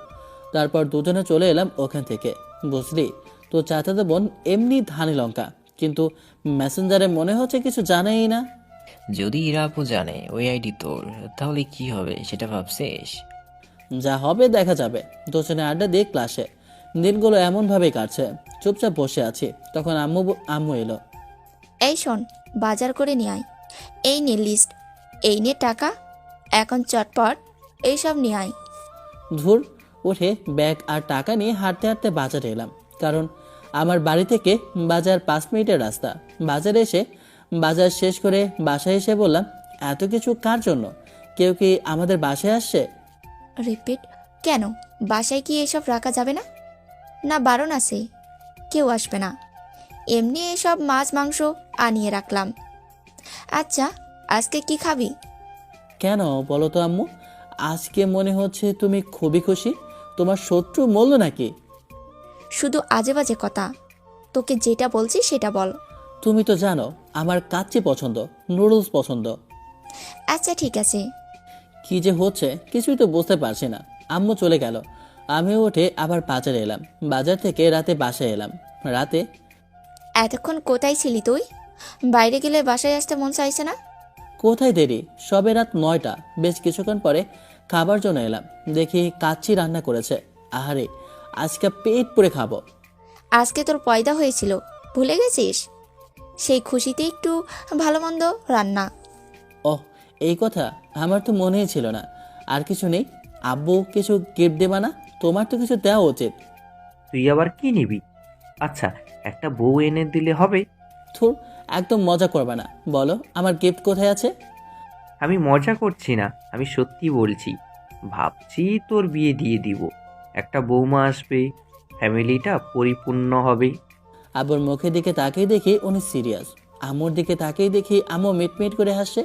তারপর দুজনে চলে এলাম ওখান থেকে। বুঝলি, তো চাচাতো বোন এমনি ধানি লঙ্কা, কিন্তু মেসেঞ্জারে মনে হচ্ছে কিছু জানেই না। যদি ইরা আপু জানে ওই আইডি তোর, তাহলে কি হবে সেটা ভাবছিস? যা হবে দেখা যাবে। দুজনে আড্ডা দিয়ে ক্লাসে দিনগুলো এমনভাবেই কাটছে। চুপচাপ বসে আছি, তখন আম্মু এলো। এই শোন, বাজার করে নিয়ে আয়। এই নে লিস্ট, এই নে টাকা, এখন চটপট এইসব নিয়ে আয়। ধুর, উঠে ব্যাগ আর টাকা নিয়ে হাঁটতে হাঁটতে বাজারে এলাম। কারণ আমার বাড়ি থেকে বাজার 5 মিনিটের রাস্তা। বাজারে এসে বাজার শেষ করে বাসায় এসে বললাম, এত কিছু কার জন্য? কেউ কি আমাদের বাসায় আসছে? রিপিট, কেন বাসায় কি এসব রাখা যাবে না? না বারণ আছে? কেউ আসবে না, এমনি এসব মাছ মাংস আনিয়ে রাখলাম। আচ্ছা, আজকে কি খাবি? কেন বলো তো আম্মু, আজকে মনে হচ্ছে তুমি খুবই খুশি। তোমার শত্রু মরল নাকি? শুধু আজে বাজে কথা, তোকে যেটা বলছি সেটা বল। তুমি তো জানো আমার কাচ্চি পছন্দ, নুডলস পছন্দ। আচ্ছা ঠিক আছে। কি যে হচ্ছে কিছুই তো বুঝতে পারছি না। আম্মু চলে গেল, আমিও উঠে আবার বাজারে এলাম। বাজার থেকে রাতে বাসায় এলাম। রাতে এতক্ষণ কোথায় ছিলি তুই? বাইরে গেলে বাসায় আসতে মন চাইছে না? কোথায় দেরি, সবে রাত 9টা। বেশ কিছুক্ষণ পরে খাবার জন্য এলাম, দেখি কাচ্চি রান্না করেছে। আহারে, আজকে পেট পুরে খাবো। আজকে তোর পয়দা হয়েছিল, ভুলে গেছিস? সেই খুশিতে একটু ভালো মন্দ রান্না। ওহ, এই কথা আমার তো মনেই ছিল না। আর কিছু নেই? আব্বু কিছু গিফট দেবা না? তোমার তো কিছু দেওয়া উচিত। তুই আবার কি নিবি? আচ্ছা, একটা বউ এনে দিলে হবে। থুর, একদম মজা করবে না। বলো আমার গিফট কোথায় আছে? আমি মজা করছি না, আমি সত্যি বলছি। ভাবছি তোর বিয়ে দিয়ে দিব, একটা বৌমা আসবে, ফ্যামিলিটা পরিপূর্ণ হবে। আব্বুর মুখের দিকে তাকিয়ে দেখি উনি সিরিয়াস। আম্মুর দিকে তাকিয়ে দেখি আম্মু মিটমিট করে হাসছে।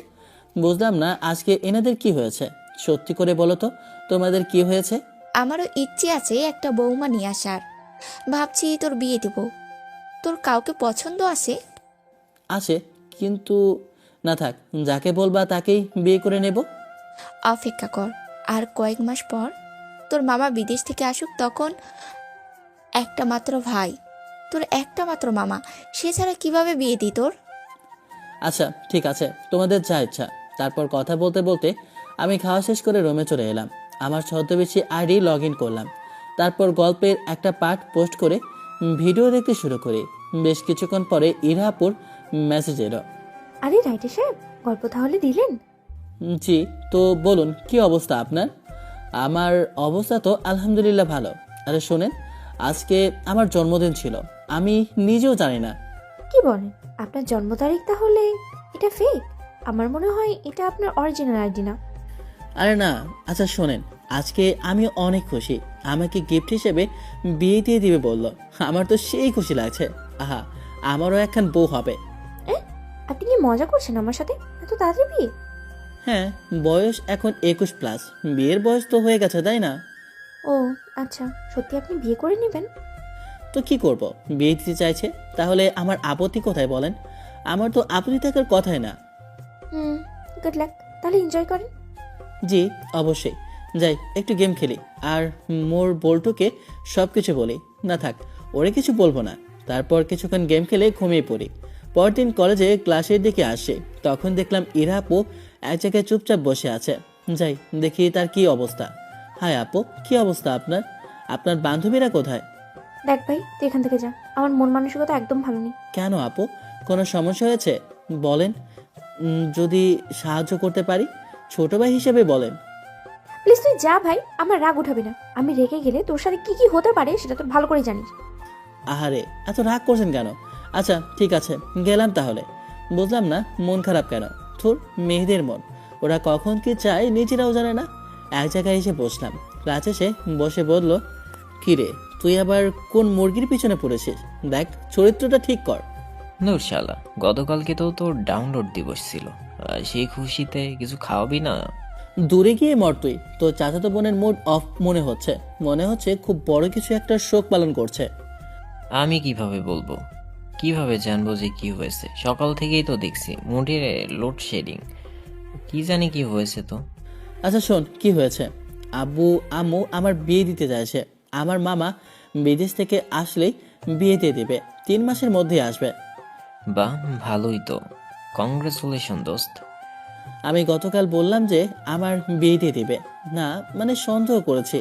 বুঝলাম না আজকে এনাদের কি হয়েছে। সত্যি করে বলো তো, তোমাদের কি হয়েছে? আমারও ইচ্ছে আছে একটা বৌমা নিয়ে আসার। ভাবছি তোর বিয়ে দেব। তোর কাউকে পছন্দ আছে? আছে, কিন্তু না থাক, যাকে বলবা তাকেই বিয়ে করে নেব। অপেক্ষা কর, আর কয়েক মাস পর তোর মামা বিদেশ থেকে আসুক, তখন একটা মাত্র ভাই, তোর একটা মাত্র মামা, সে ছাড়া কিভাবে বিয়ে দিই তোর? আচ্ছা ঠিক আছে, তোমাদের যা ইচ্ছা। তারপর কথা বলতে বলতে আমি খাওয়া শেষ করে রুমে চলে এলাম। আমার ছদ্মবেশী আইডি লগ ইন করলাম। তারপর গল্পের একটা পার্ট পোস্ট করে ভিডিও দেখতে শুরু করি। বেশ কিছুক্ষণ পরে ইরাপুর মেসেজ এলো। আরে রাইটে সাহেব, গল্প তাহলে দিলেন? জি, তো বলুন কি অবস্থা আপনার? আমার অবস্থা তো আলহামদুলিল্লাহ ভালো। আরে শোনেন, আজকে আমার জন্মদিন ছিল, আমি নিজেও জানি না। কি বলেন? আপনার জন্ম তারিখ তাহলে এটা ফেক? আমার মনে হয় এটা আপনার অরিজিনাল আইডি না। আরে না, আচ্ছা শোনেন, আজকে আমি অনেক খুশি। আমাকে গিফট হিসেবে বিয়ে দিয়ে দিবে বললো। আমার তো সেই খুশি লাগছে। আহা, আমারও একখান বউ হবে। আপনি কি মজা করছেন আমার সাথে? এত তাড়াতাড়ি বিয়ে? হ্যাঁ, বয়স এখন 21+। বিয়ের বয়স তো হয়ে গেছে, তাই না? ও আচ্ছা, সত্যি আপনি বিয়ে করে নেবেন? তো কি করব, বিয়ে দিতে চাইছে, তাহলে আমার আপত্তি কোথায় বলেন? আমার তো আপত্তি থাকার কথাই না। গুড লাক, তাহলে এনজয় করেন। জি অবশ্যই। যাই একটু গেম খেলি, আর মোর বল্টুকে সব কিছু বলি। না থাক, ওরে কিছু বলবো না। তারপর কিছুক্ষণ গেম খেলে ঘুমিয়ে পড়ি। পরদিন কলেজে ক্লাসের দিকে আসে, তখন দেখলাম ইরাপু এক জায়গায় চুপচাপ বসে আছে। যাই দেখি তার কি অবস্থা। হাই আপু, কি অবস্থা আপনার? আপনার বান্ধবীরা কোথায়? দেখ ভাই, তুই এখান থেকে যা। আমার মন মানসিকতা একদম ভালো নেই। কেন আপু, কোনো সমস্যা হয়েছে? বলেন, যদি সাহায্য করতে পারি। ছোট ভাই হিসেবে বলেন। প্লিজ তুই যা ভাই, আমার রাগ উঠাবি না। আমি রেগে গেলে তোর সাথে কি কি হতে পারে সেটা তো ভালো করে জানিস। আহারে, এত রাগ করছেন কেন? আচ্ছা ঠিক আছে, গেলাম তাহলে। বুঝলাম না মন খারাপ কেন। থুর, মেয়েদের মন, ওরা কখন কি চায় নিজেরাও জানে না। এক জায়গায় এসে বসলাম। রাজ এসে বসে বলল, কি রে, তুই আবার কোন মুরগির পিছনে পড়েছিস? দেখ, চরিত্রটা ঠিক কর। নূর শালা, গতকালকে তো তোর ডাউনলোড দিবস ছিল, সেই খুশিতে কিছু খাওয়াবি না? দূরে গিয়ে মর তুই। তোর চাচাতো বোনের মুড অফ মনে হচ্ছে। মনে হচ্ছে খুব বড় কিছু একটা শোক পালন করছে। আমি কিভাবে বলবো? কিভাবে জানবো যে কি হয়েছে? সকাল থেকেই তো দেখছি মুডের লোডশেডিং। কি জানি কি হয়েছে তো। আচ্ছা শোন, কি হয়েছে? আব্বু আম্মু আমার বিয়ে দিতে চাইছে। আমার মামা বিদেশ থেকে আসলেই বিয়ে দিয়ে দেবে। 3 মাসের মধ্যেই আসবে। বাহ, ভালোই তো। কংগ্রেচুলেশন দোস্ত। আমি গতকাল বললাম যে আমার বিয়ে দিয়ে দিবে না, মানে সন্দেহ করেছি।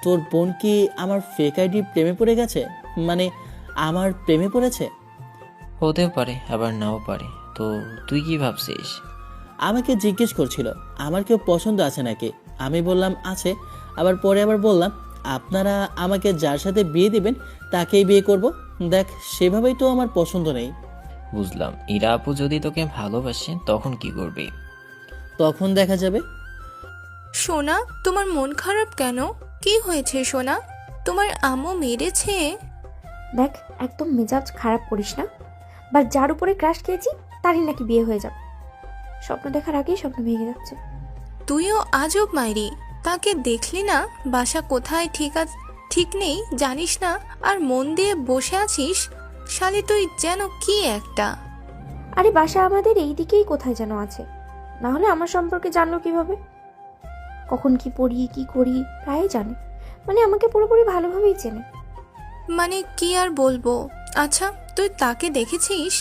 তোর বোন কি আমার ফেক আইডি প্রেমে পড়ে গেছে? মানে আমার প্রেমে পড়েছে? হতেও পারে, আবার নাও পারে। তো তুই কি ভাবছিস? আমাকে জিজ্ঞেস করছিল আমার কেউ পছন্দ আছে নাকি। আমি বললাম আছে। আবার পরে আবার বললাম, আপনারা আমাকে যার সাথে বিয়ে দিবেন তাকেই বিয়ে করব। দেখ, সেভাবেই তো আমার পছন্দ নেই। বুঝলাম। ইরা আপু যদি তোকে ভালোবাসে তখন কি করবি? তখন দেখা যাবে। সোনা, তোমার মন খারাপ কেন? কি হয়েছে সোনা? তোমার আম্মু মেরেছে? দেখ, একদম মেজাজ খারাপ করিস না। বা যার উপরে ক্রাশ খেয়েছি তারই নাকি বিয়ে হয়ে যাবে। স্বপ্ন দেখার আগেই স্বপ্ন ভেঙে যাচ্ছে। তুইও আজব মাইরি। তাকে দেখলি না? বাসা কোথায় ঠিক নেই জানিস না, আর মন দিয়ে বসে আছিস। শালি তুই যেন কি একটা। আরে বাসা আমাদের এই দিকেই কোথায় যেন আছে। না হলে আমার সম্পর্কে জানলো কিভাবে? কখন কি পড়ি কি করি প্রায় জানে। মানে আমাকে পুরোপুরি ভালোভাবেই চেনে। মানে কি আর বলবো। আচ্ছা, তুই তাকে দেখেছিস?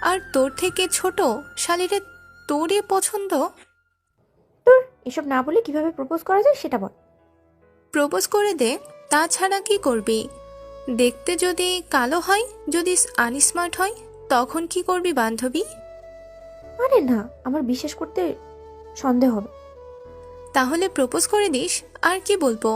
আর তোর থেকে ছোট শালিরে তোরই পছন্দ? তোর এসব না বলে কিভাবে প্রপোজ করা যায় সেটা বল। প্রপোজ করে দে। তাছাড়া কি করবি? দেখতে যদি কালো হয়, যদি আনস্মার্ট হয়, তখন কি করবি বান্ধবী? আরে না, আমার বিশ্বাস করতে সন্দেহ হবে। তাহলে প্রপোজ করে দিস। আর কি বলবো?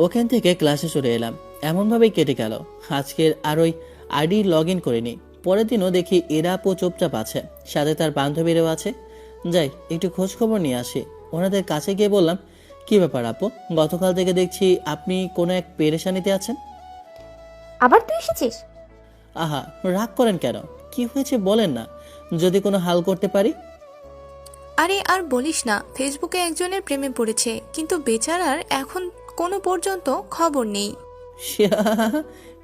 ওখান থেকে ক্লাসে চলে এলাম। এমনভাবেই কেটে গেল। আজকের আর ওই আইডি লগ ইন করিনি। পরের দিনও দেখি এরা আপু চুপচাপ আছে, সাথে তার বান্ধবীরাও আছে। যাই একটু খোঁজ খবর নিয়ে আসি। ওনাদের কাছে গিয়ে বললাম, কি ব্যাপার আপু, গতকাল থেকে দেখছি আপনি কোনো এক পেরেশানিতে আছেন। আবার তুই এসেছিস? আহা, রাগ করেন কেন? কি হয়েছে বলেন না, যদি কোনো হাল করতে পারি। আরে আর বলিস না, ফেসবুকে একজনের প্রেমে পড়েছে, কিন্তু বেচারার এখন কোনো পর্যন্ত খবর নেই।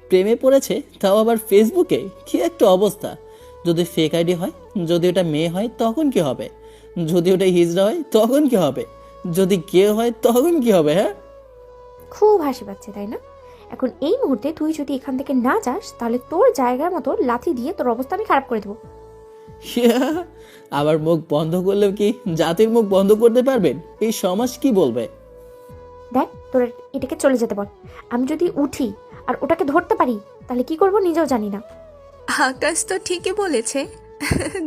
প্রেমে পড়েছে, তাও আবার ফেসবুকে? কি একটা অবস্থা! যদি ফেক আইডি হয়, যদি ওটা মেয়ে হয় তখন কি হবে? যদি ওটা হিজড়া হয় তখন কি হবে? যদি গে হয় তখন কি হবে? হ্যাঁ, খুব হাসি পাচ্ছে তাই না? এখন এই মুহূর্তে তুই যদি এখান থেকে না যাস তাহলে তোর জায়গার মতো লাথি দিয়ে তোর অবস্থা আমি খারাপ করে দেবো। আবার মুখ বন্ধ করলেও কি জাতির মুখ বন্ধ করতে পারবেন? এই সমাজ কি বলবে? দেখ, তোর এটাকে চলে যেতে বল। আমি যদি উঠি আর ওটাকে ধরতে পারি তাহলে কি করব নিজেও জানি না। আকাশ তো ঠিকই বলেছে।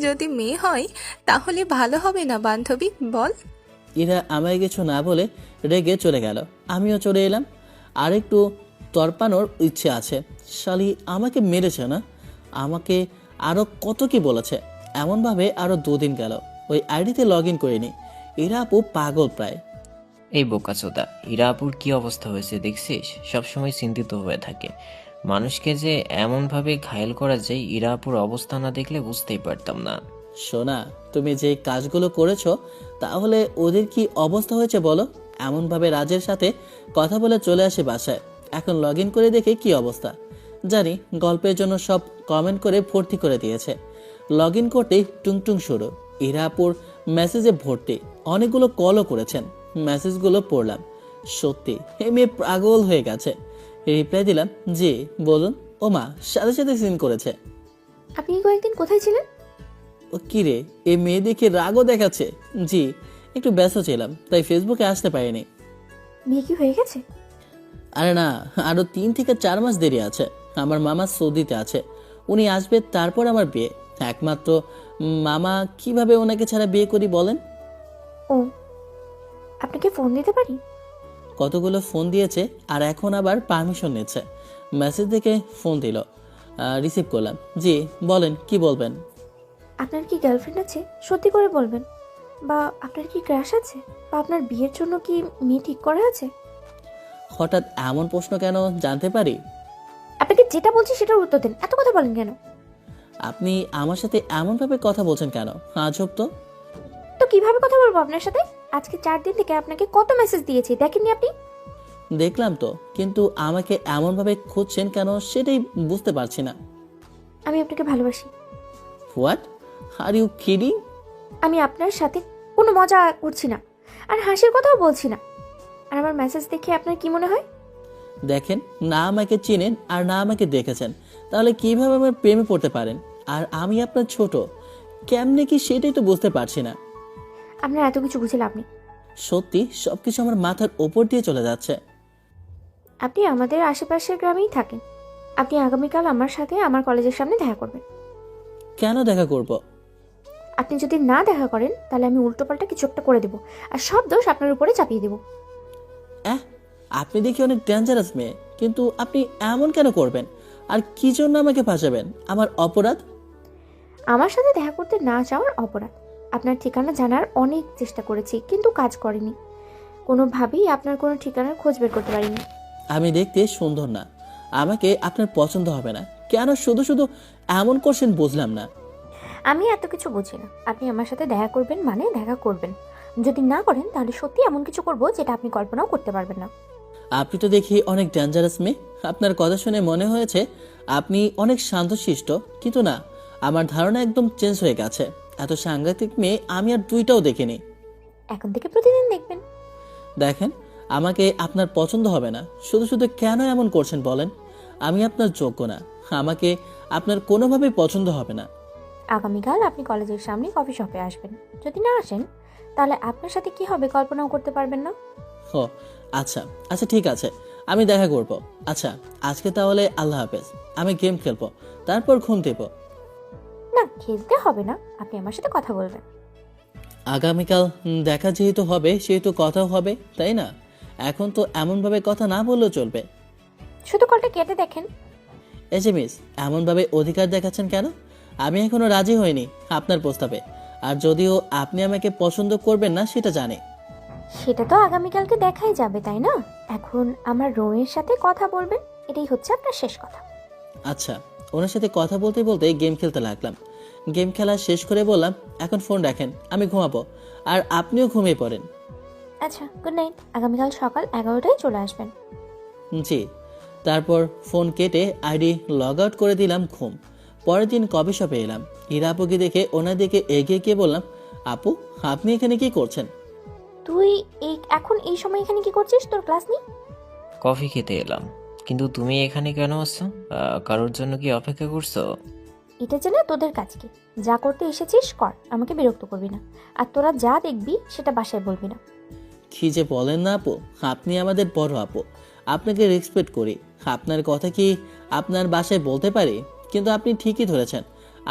যদি মেয়ে হয় তাহলে ভালো হবে না বান্ধবী, বল? এরা আমায় কিছু না বলে রেগে চলে গেল। আমিও চলে এলাম। আর একটু তরপানোর ইচ্ছে আছে। শালি আমাকে মেরেছে না, আমাকে আরও কত কি বলেছে। এমনভাবে আরও 2 দিন গেল। ওই আইডিতে লগ ইন করিনি। এরা আপু পাগল প্রায়। এই বোকাচোদা, ইরা আপুর কি অবস্থা হয়েছে দেখছিস? সবসময় চিন্তিত হয়ে থাকে। মানুষকে যে এমনভাবে ঘায়েল করা যায়, ইরা আপুর অবস্থা না দেখলে বুঝতেই পারতাম না। সোনা, তুমি যে কাজগুলো করেছো তাহলে ওদের কি অবস্থা হয়েছে বলো? এমনভাবে রাজের সাথে কথা বলে চলে আসে বাসায়। এখন লগ ইন করে দেখে কি অবস্থা। জানি গল্পের জন্য সব কমেন্ট করে ভর্তি করে দিয়েছে। লগ ইন করতেই টুংটুং শুরু। ইরাপুর মেসেজে ভর্তি। অনেকগুলো কলও করেছেন। মেসেজগুলো পড়লাম। সত্যি এ মেয়ে পাগল হয়ে গেছে। রিপ্লাই দিলাম, জি বলুন। ওমা, সাথে সাথে সিন করেছে। আপনি কয়েকদিন কোথায় ছিলেন? ও কি রে, এ মেয়ে দেখে রাগও দেখাচ্ছে। জি, একটু ব্যস্ত ছিলাম তাই ফেসবুকে আসতে পারিনি। বিয়ে কি হয়ে গেছে? আরে না, আরো 3 থেকে 4 মাস দেরি আছে। আমার মামা সৌদিতে আছে, উনি আসবে তারপর আমার বিয়ে। একমাত্র মামা, কিভাবে ওনাকে ছাড়া বিয়ে করি বলেন? ও, আপনাকে ফোন দিতে পারি? কতগুলো ফোন দিয়েছে আর এখন আবার পারমিশন নিচ্ছে। মেসেজ দেখে ফোন দিল, রিসিভ করলাম। জি বলেন, কি বলবেন? আপনার কি গার্লফ্রেন্ড আছে? সত্যি করে বলবেন। বা আপনার কি ক্রাশ আছে? বা আপনার বিয়ের জন্য কি মেয়ে ঠিক করা আছে? হঠাৎ এমন প্রশ্ন কেন জানতে পারি? আপনাকে যেটা বলছি সেটার উত্তর দেন, এত কথা বলেন কেন? আপনি আমার সাথে এমনভাবে কথা বলছেন কেন? আজব তো। তো কিভাবে কথা বলবো আপনার সাথে? আজকে 4 দিন থেকে আপনাকে কত মেসেজ দিয়েছি, দেখেননি আপনি? দেখলাম তো, কিন্তু আমাকে এমনভাবে খুঁজছেন কেন সেটাই বুঝতে পারছি না। আমি আপনাকে ভালোবাসি। What are you kidding? আমি আপনার সাথে কোনো মজা করছি না, আর হাসির কথাও বলছি না। আর আমার মেসেজ দেখে আপনার কি মনে হয়? দেখেন, না আমাকে চিনেন আর না আমাকে দেখেছেন, তাহলে কিভাবে আমার প্রেমে পড়তে পারেন? আর আমি আপনার ছোট, কেমনে কি সেটাই তো বুঝতে পারছি না। আপনার এত কিছু বুঝে লাভ নেই। সত্যি সবকিছু আমার মাথার ওপর দিয়ে চলে যাচ্ছে। আপনি আমাদের আশেপাশের গ্রামেই থাকেন। আপনি আগামীকাল আমার সাথে আমার কলেজের সামনে দেখা করবেন। কেন দেখা করব? আপনি যদি না দেখা করেন তাহলে আমি উল্টোপাল্টা কিছু একটা করে দেবো, আর সব দোষ আপনার উপরে চাপিয়ে দেবো। আপনি দেখি অনেক ডেঞ্জারাস মেয়ে, কিন্তু আপনি এমন কেন করবেন? আর কি জন্য আমাকে ফাঁসাবেন? আমার অপরাধ? আমার সাথে দেখা করতে না চাওয়ার অপরাধ। আপনার ঠিকানা জানার অনেক চেষ্টা করেছি, কিন্তু কাজ করেনি। কোনোভাবেই আপনার কোনো ঠিকানার খোঁজ বের করতে পারিনি। আমি দেখতে সুন্দর না, আমাকে আপনার পছন্দ হবে না, কেন শুধু শুধু এমন করছেন বুঝলাম না। আমি এত কিছু বুঝি না। আপনি আমার সাথে দেখা করবেন মানে দেখা করবেন। যদি না করেন তাহলে সত্যি এমন কিছু করব যেটা আপনি কল্পনাও করতে পারবেন না। আপনি তো দেখি অনেক ডেঞ্জারাস মেয়ে। আপনার কথা শুনে মনে হয়েছে আপনি অনেক শান্তশিষ্ট, কিন্তু না, আমার ধারণা একদম চেঞ্জ হয়ে গেছে। এত সাংঘাতিক মেয়ে আমি আর 2টাও দেখিনি। এখন থেকে প্রতিদিন দেখবেন। দেখেন, আমাকে আপনার পছন্দ হবে না, শুধু শুধু কেন এমন করছেন বলেন? আমি আপনার যোগ্য না, আমাকে আপনার কোনোভাবেই পছন্দ হবে না। আগামীকাল আপনি কলেজের সামনে কফি শপে আসবেন। যদি না আসেন তাহলে আপনার সাথে কি হবে কল্পনাও করতে পারবেন না। ও আচ্ছা আচ্ছা, ঠিক আছে, আমি দেখা করব। আচ্ছা, আজকে তাহলে আল্লাহ হাফেজ। আমি গেম খেলবো, তারপর ঘুম দেব। না, খেলতে হবে না, আপনি আমার সাথে কথা বলবেন। আগামীকাল দেখা যেহেতু হবে সেহেতু কথাও হবে, তাই না? এখন তো এমনভাবে কথা না বললেও চলবে। শুধু কলটা কেটে দেখেন। এই যে মিস, এমনভাবে অধিকার দেখাচ্ছেন কেন? আমি এখনো রাজি হইনি আপনার প্রস্তাবে। আর যদিও আপনি আমাকে পছন্দ করবেন না সেটা জানি। সেটা তো আগামীকালকে দেখাই যাবে, তাই না? এখন আমার রোমের সাথে কথা বলবেন, এটাই হচ্ছে আপনার শেষ কথা। আচ্ছা, ওনার সাথে কথা বলতে বলতে গেম খেলতে লাগলাম। গেম খেলা শেষ করে বললাম, এখন ফোন রাখেন, আমি ঘুমাবো। আর আপনিও ঘুমিয়ে পড়েন। আচ্ছা, গুড নাইট। আগামীকাল সকাল 11টায় চলে আসবেন। জি। তারপর ফোন কেটে আইডি লগ আউট করে দিলাম। ঘুম। পরের দিন কফি শপে এলাম। ইরা আপুকে দেখে ওনার দিকে এগিয়ে গিয়ে বললাম, আপু আপনি এখানে কি করছেন? তুই এখন এই সময় এখানে কি করছিস? তোর ক্লাস নেই? কফি খেতে এলাম। কিন্তু তুমি এখানে কেন আসছো? কারোর জন্য কি অপেক্ষা করছো? এটা জেনে তোদের কাজ কি? যা করতে এসেছিস কর, আমাকে বিরক্ত করবি না। আর তোরা যা দেখবি সেটা বাসায় বলবি না। কি যে বলেন না আপু, আপনি আমাদের বড় আপু, আপনাকে রেসপেক্ট করি। আপনার কথা কি আপনার বাসায় বলতে পারি? কিন্তু আপনি ঠিকই ধরেছেন,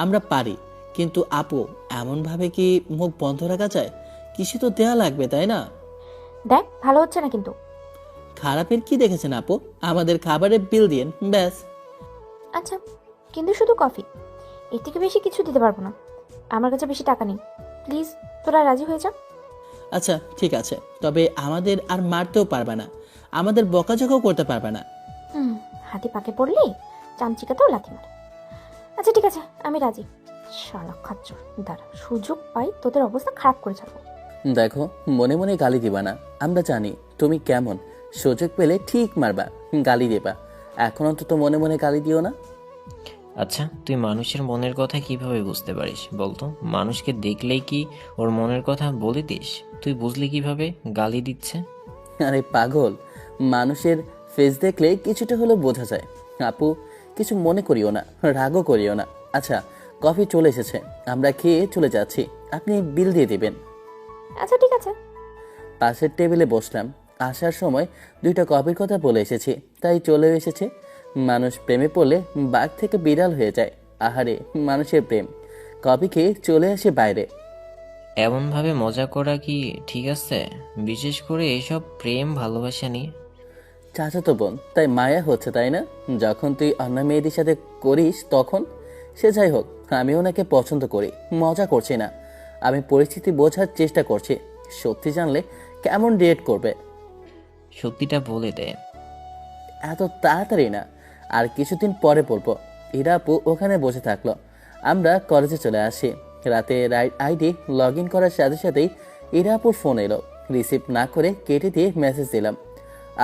আমরা পারি। কিন্তু আপু, এমনভাবে কি মুখ বন্ধ রাখা যায়? কিছু তো দেয়া লাগবে, তাই না? দেখ, ভালো হচ্ছে না কিন্তু। খারাপের কি দেখেছেন আপু? আমাদের খাবারের বিল দিন, ব্যাস। আচ্ছা, কিন্তু শুধু কফি, এর থেকে বেশি কিছু দিতে পারবো না। আমার কাছে বেশি টাকা নেই। প্লিজ তোরা রাজি হয়ে যা। আচ্ছা ঠিক আছে, তবে আমাদের আর মারতেও পারবে না, আমাদের বকাঝকাও করতে পারবে না। হাতে পাকে পড়লে চামচিকাতেও লাথি মারে। আচ্ছা ঠিক আছে, আমি রাজি। শালা খাচ্চর, দাঁড়া, সুযোগ পাই তোদের অবস্থা খারাপ করে ছাড়বো। দেখো, মনে মনে গালি দিবা না, আমরা জানি তুমি কেমন। সুযোগ পেলে ঠিক মারবা, গালি দেবা। এখন অন্তত মনে মনে গালি দিও না। আচ্ছা, তুই মানুষের মনের কথা কিভাবে বুঝতে পারিস বলতো? মানুষকে দেখলেই কি ওর মনের কথা বলে দিস? তুই বুঝলি কিভাবে গালি দিচ্ছে? আরে পাগল, মানুষের ফেস দেখলে কিছুটা হলেও বোঝা যায়। আপু কিছু মনে করিও না, রাগও করিও না। আচ্ছা, কফি চলে এসেছে, আমরা খেয়ে চলে যাচ্ছি, আপনি বিল দিয়ে দিবেন। আচ্ছা ঠিক আছে। পাশের টেবিলে বসলাম। আসার সময় 2টা কফির কথা বলে এসেছি, তাই চলেও এসেছে। মানুষ প্রেমে পড়লে বাঘ থেকে বিড়াল হয়ে যায়। আহারে মানুষের প্রেম। কফি খেয়ে চলে আসে বাইরে। এমনভাবে মজা করা কি ঠিক আছে? বিশেষ করে এইসব প্রেম ভালোবাসা নিয়ে। চাচাতো বোন, তাই মায়া হচ্ছে তাই না? যখন তুই অন্য মেয়েদের সাথে করিস তখন। সে যাই হোক, আমি ওনাকে পছন্দ করি, মজা করছি না। আমি পরিস্থিতি বোঝার চেষ্টা করছি। সত্যি জানলে কেমন রিয়েক্ট করবে। সত্যিটা বলে দে। এত তাড়াতাড়ি না, আর কিছুদিন পরে বলবো। ইরা আপু ওখানে বসে থাকলো। আমরা কলেজে চলে আসি। রাতে আইডি লগ ইন করার সাথে সাথেই ইরা আপুর ফোন এলো। রিসিভ না করে কেটে দিয়ে মেসেজ দিলাম,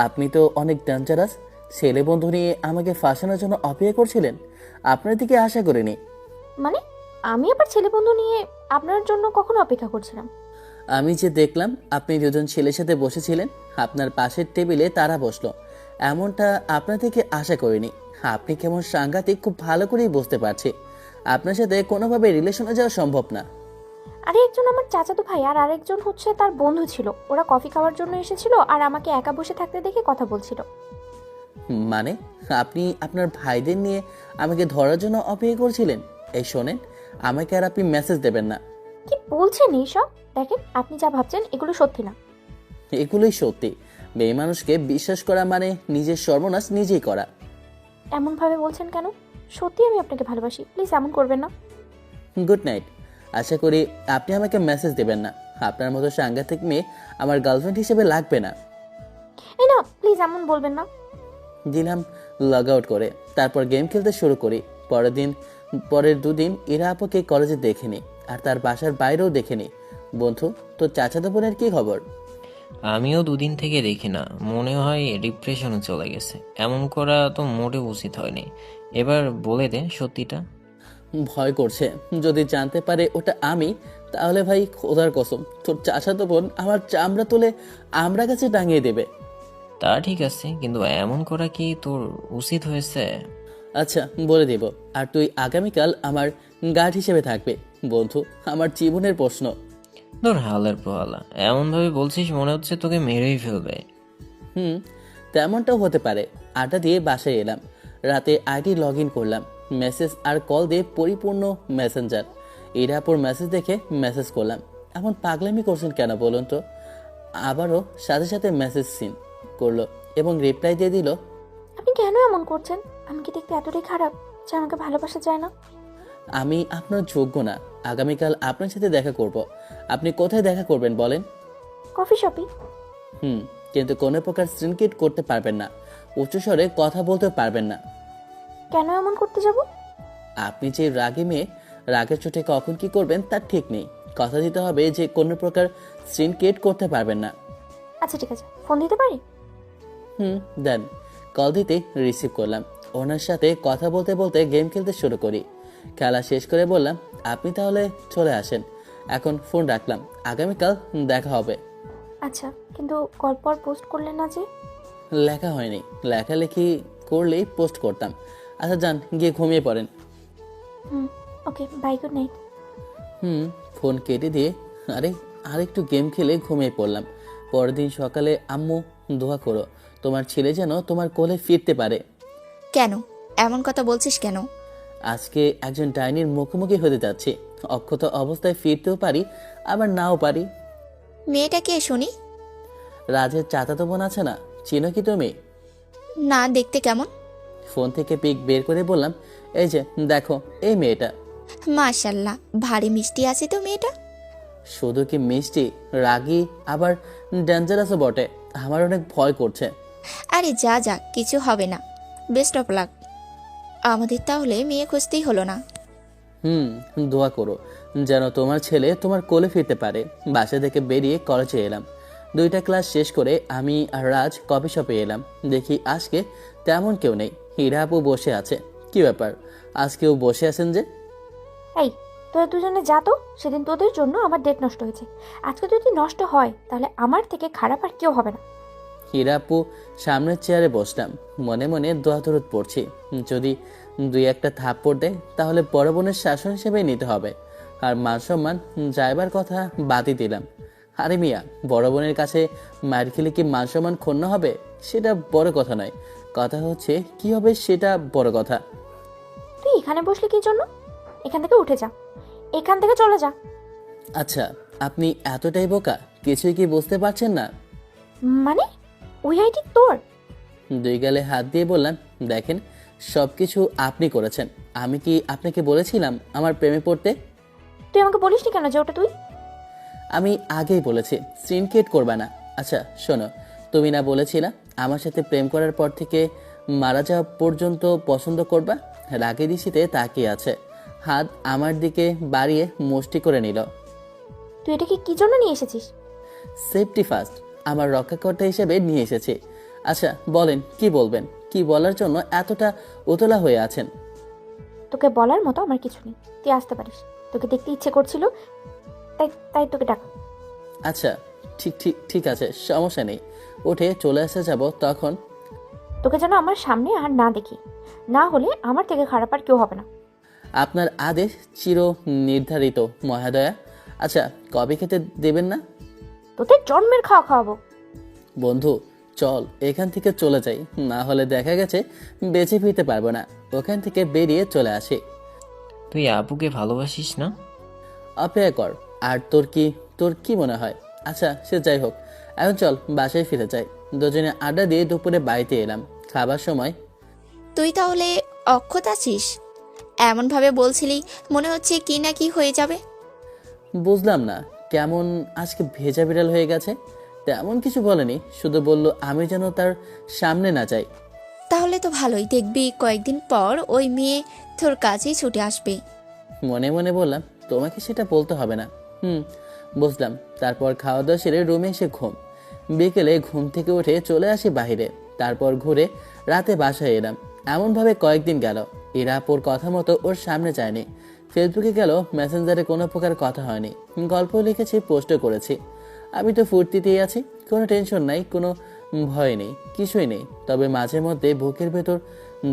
আপনি তো অনেক ডেঞ্জারাস। ছেলে বন্ধু নিয়ে আমাকে ফাঁসানোর জন্য অপেক্ষা করছিলেন? আপনার দিকে আশা করিনি। মানে আমি আবার ছেলে বন্ধু নিয়ে আপনার জন্য কখনো অপেক্ষা করছিলাম? আমি যে দেখলাম আপনি দুজন ছেলের সাথে বসেছিলেন, আপনার পাশের টেবিলে তারা বসলো, এমনটা আপনার থেকে আশা করিনি। আপনি কেমন সাংঘাতিক খুব ভালো করেই বুঝতে পারছি। আপনার সাথে কোনোভাবে রিলেশনে যাওয়া সম্ভব না। আরে একজন আমার চাচাতো ভাই আর আরেকজন হচ্ছে তার বন্ধু ছিল। ওরা কফি খাওয়ার জন্য এসেছিল আর আমাকে একা বসে থাকতে দেখে কথা বলছিল। মানে আপনি আপনার ভাইদের নিয়ে আমাকে ধরার জন্য অপেক্ষা করছিলেন? এই শোনেন, আমাকে আর আপনি মেসেজ দেবেন না। কি বলছেন এইসব? দেখেন আপনি যা ভাবছেন এগুলো সত্যি না। এগুলোই সত্যি। মেয়ে মানুষকে বিশ্বাস করা মানে নিজের সর্বনাশ নিজেই করা। এমনভাবে বলছেন কেন? সত্যি আমি আপনাকে ভালোবাসি, প্লিজ এমন করবেন না। Good night. আশা করি আপনি আমাকে মেসেজ দেবেন না। আপনার মতো সাংঘাতিক মেয়ে আমার গার্লফ্রেন্ড হিসেবে লাগবে না। এই না, প্লিজ এমন বলবেন না। দিলাম লগ আউট করে। তারপর গেম খেলতে শুরু করি। পরের 2 দিন ইরা আপুকে কলেজে দেখিনি, আর তার বাসার বাইরেও দেখিনি। বন্ধু, তোর চাচাতো বোনের কি খবর? আমিও 2 দিন থেকে দেখি না, মনে হয় ডিপ্রেশনে চলে গেছে। এমন করা তো মোটেও উচিত হয়নি। এবার বলে দে সত্যিটা। ভয় করছে, যদি জানতে পারে ওটা আমি, তাহলে ভাই খোদার কসম তোর চাচাতো বোন আমার চামড়া তুলে আমরা কাছে টাঙিয়ে দেবে। তা ঠিক আছে, কিন্তু এমন করা কি তোর উচিত হয়েছে? আচ্ছা বলে দেব। আর তুই আগামীকাল আমার গার্ড হিসেবে থাকবে। বন্ধু, আমার জীবনের প্রশ্ন। তোর হালার পোহালা, এমনভাবে বলছিস মনে হচ্ছে তোকে মেরেই ফেলবে। তেমনটাও হতে পারে। আড্ডা দিয়ে বাসায় এলাম। রাতে আইডি লগ ইন করলাম। মেসেজ আর কল দিয়ে পরিপূর্ণ মেসেঞ্জার। ইরাপুর মেসেজ দেখে মেসেজ করলাম। এখন পাগলামি করছেন কেন বলুন তো? আবারও সাথে সাথে মেসেজ সিন করলো এবং রিপ্লাই দিয়ে দিল, আপনি কেন এমন করছেন? আমি কি দেখতে এতটাই খারাপ যে আমাকে ভালোবাসা যায় না? আমি আপনার যোগ্য না। আগামীকাল আপনার সাথে দেখা করব। আপনি কোথায় দেখা করবেন বলেন? কফি শপে। কিন্তু কোনো প্রকার সিনকেট করতে পারবেন না। উচ্চস্বরে কথা বলতে পারবেন না। কেন এমন করতে যাব? আপনি যে রাগী মেয়ে, রাগের চোটে কখন কি করবেন তার ঠিক নেই। কথা দিতে হবে যে কোনো প্রকার সিনকেট করতে পারবেন না। আচ্ছা ঠিক আছে, ফোন দিতে পারি? দেন। কল দিতে রিসিভ করলাম। ওনার সাথে কথা বলতে বলতে গেম খেলতে শুরু করি। খেলা শেষ করে বললাম, আপনি তাহলে চলে আসেন। এখন ফোন রাখলাম, আগামীকাল দেখা হবে। আচ্ছা, কিন্তু গল্প আর পোস্ট করলেন না যে? লেখা হয়নি, লেখালেখি করলেই পোস্ট করতাম। আচ্ছা যান, গিয়ে ঘুমিয়ে পড়েন। ওকে, বাই, গুড নাইট। ফোন কেটে দিয়ে আরেকটু গেম খেলে ঘুমিয়ে পড়লাম। পরের দিন সকালে, আম্মু দোয়া করো তোমার ছেলে যেন তোমার কোলে ফিরতে পারে। কেন এমন কথা বলছিস কেন? আজকে একজন ডাইনির মুখোমুখি হতে যাচ্ছে। অক্ষত অবস্থায় ফিরতেও পারি, আবার নাও পারি। মেয়েটা কে শুনি? রাজের চাচাতো বোন আছে না, চিনো কি তুমি? না, দেখতে কেমন? ফোন থেকে পিক বের করে বললাম, এই যে দেখো এই মেয়েটা। মাশাল্লাহ, ভারী মিষ্টি আছে তো মেয়েটা। শুধু কি মিষ্টি, রাগী আবার ডেঞ্জারাসও বটে। আমার অনেক ভয় করছে। আরে যা যা, কিছু হবে না। Best of luck. আমাদের তাহলে মেয়ে খুঁজতেই হলো না। দোয়া করো যেন তোমার ছেলে তোমার কোলে ফিরতে পারে। বাসা থেকে বেরিয়ে কলেজে এলাম। 2টা ক্লাস শেষ করে আমি আর রাজ কফি শপে এলাম। দেখি আজকে তেমন কেউ নেই। হীরা আপু বসে আছে। কি ব্যাপার, আজকেও বসে আছেন যে? এই, তোরা দুজনে যা তো। সেদিন তোদের জন্য আমার ডেট নষ্ট হয়েছে। আজকে যদি নষ্ট হয় তাহলে আমার থেকে খারাপ আর কেউ হবে না। হীরা আপু সামনের চেয়ারে বসলাম। মনে মনে দোয়া দরুদ পড়ছি, যদি দুই একটা থাপ্পড় দেয় তাহলে বড় বোনের শাসন হিসেবে নিতে হবে। আর মান সম্মান যাইবার কথা বাদই দিলাম। আরে মিয়া, বড় বোনের কাছে মার খেলে কি মান সম্মান ক্ষুণ্ণ হবে সেটা বড় কথা নয়, কথা হচ্ছে কি হবে সেটা বড় কথা। তুই এখানে বসলি কি জন্য? এখান থেকে উঠে যা, এখান থেকে চলে যা। আচ্ছা, আপনি এতটাই বোকা কিছুই কি বুঝতে পারছেন না? মানে ওই আইডি তোর? দুই গালে হাত দিয়ে বললাম, দেখেন সব কিছু আপনি করেছেন, আমি কি আপনাকে বলেছিলাম আমার প্রেমে পড়তে? তুই আমাকে বলিসনি কেন যে ওটা তুই? আমি আগেই বলেছি সিনক্রেট করবা না। আচ্ছা শোনো, তুমি না বলেছিলা আমার সাথে প্রেম করার পর থেকে মারা যাওয়া পর্যন্ত পছন্দ করবা? রাগে দিশিতে তাকিয়ে আছে, হাত আমার দিকে বাড়িয়ে মুষ্টি করে নিল। তুই এটাকে কি জন্য নিয়ে এসেছিস? সেফটি ফার্স্ট, আমার রক্ষাকর্তা হিসেবে নিয়ে এসেছি। আচ্ছা বলেন কি বলবেন, কি বলার জন্য এতটা উতলা হয়ে আছেন? তোকে বলার মতো আমার কিছু নেই, তুই আসতে পারিস। তোকে দেখতে ইচ্ছে করছিল, তাই তাই তোকে ডাকা। আচ্ছা ঠিক ঠিক ঠিক আছে, সমস্যা নেই, উঠে চলে আসা যাব তখন। তোকে যেন আমার সামনে আর না দেখি, না হলে আমার থেকে খারাপ আর কেউ হবে না। আপনার আদেশ চির নির্ধারিত মহাদয়া। আচ্ছা কবে খেতে দেবেন না? তোদের জন্মের খাওয়া খাওয়াবো। বন্ধু চল এখান থেকে চলে যাই, না হলে দেখা গেছে বেঁচে ফিরতে পারবো না। ওখান থেকে বেরিয়ে চলে আসি। তুই আপুকে ভালোবাসিস না? অপেক্ষা কর। আর তোর কি মনে হয়? আচ্ছা সে যাই হোক, এখন চল বাসায় ফিরে যাই। দুজনে আড্ডা দিয়ে দুপুরে বাড়িতে এলাম। খাবার সময় তুই তাহলে অক্ষত আছিস? এমনভাবে বলছিলি মনে হচ্ছে কি না কি হয়ে যাবে। বুঝলাম না, কেমন আজকে ভেজা বিড়াল হয়ে গেছে। তেমন কিছু বলেনি, শুধু বলল আমি যেন তার সামনে না যাই। তাহলে তো ভালোই, দেখবি কয়েকদিন পর ওই মেয়ে তোর কাছেই ছুটে আসবে। মনে মনে বললাম তোমাকে সেটা বলতে হবে না। বুঝলাম। তারপর খাওয়া দাওয়া সেরে রুমে এসে ঘুম। বিকেলে ঘুম থেকে উঠে চলে আসি বাইরে, তারপর ঘুরে রাতে বাসায় এলাম। এমনভাবে কয়েকদিন গেল। ইরাপুর কথা মতো ওর সামনে যায়নি। ফেসবুকে গেল, মেসেঞ্জারে কোনো প্রকার কথা হয়নি। গল্প লিখেছি, পোস্টও করেছি। আমি তো ফুর্তিতেই আছি, কোনো টেনশন নাই, কোনো ভয় নেই, কিছুই নেই। তবে মাঝে মধ্যে বুকের ভেতর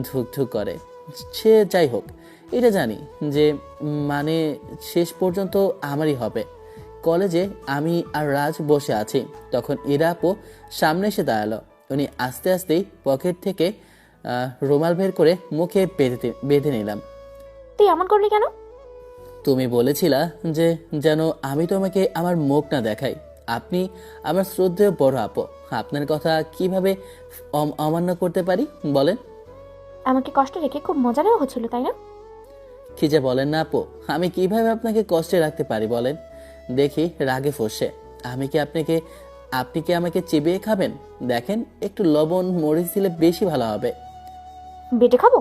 ধুকধুক করে। সে যাই হোক, এটা জানি যে মানে শেষ পর্যন্ত আমারই হবে। কলেজে আমি আর রাজ বসে আছি, তখন ইরাপও সামনে এসে দাঁড়ালো। উনি আস্তে আস্তেই পকেট থেকে রুমাল বের করে মুখে বেঁধে নিলাম। তুই এমন করলি কেন? তুমি বলেছিলা যে যেন আমি তোমাকে আমার মুখ না দেখাই। আপনি আমার শ্রদ্ধেয় বড় আপু, আপনার কথা কিভাবে অমান্য করতে পারি বলেন? আমাকে কষ্ট রেখে খুব মজা নেওয়া হচ্ছিল, তাই না? কি যে বলেন না আপু, আমি কিভাবে আপনাকে কষ্টে রাখতে পারি বলেন? দেখি রাগে ফসে। আপনি কি আমাকে চিবিয়ে খাবেন? দেখেন একটু লবণ মরিচ দিলে বেশি ভালো হবে। বেটে খাবো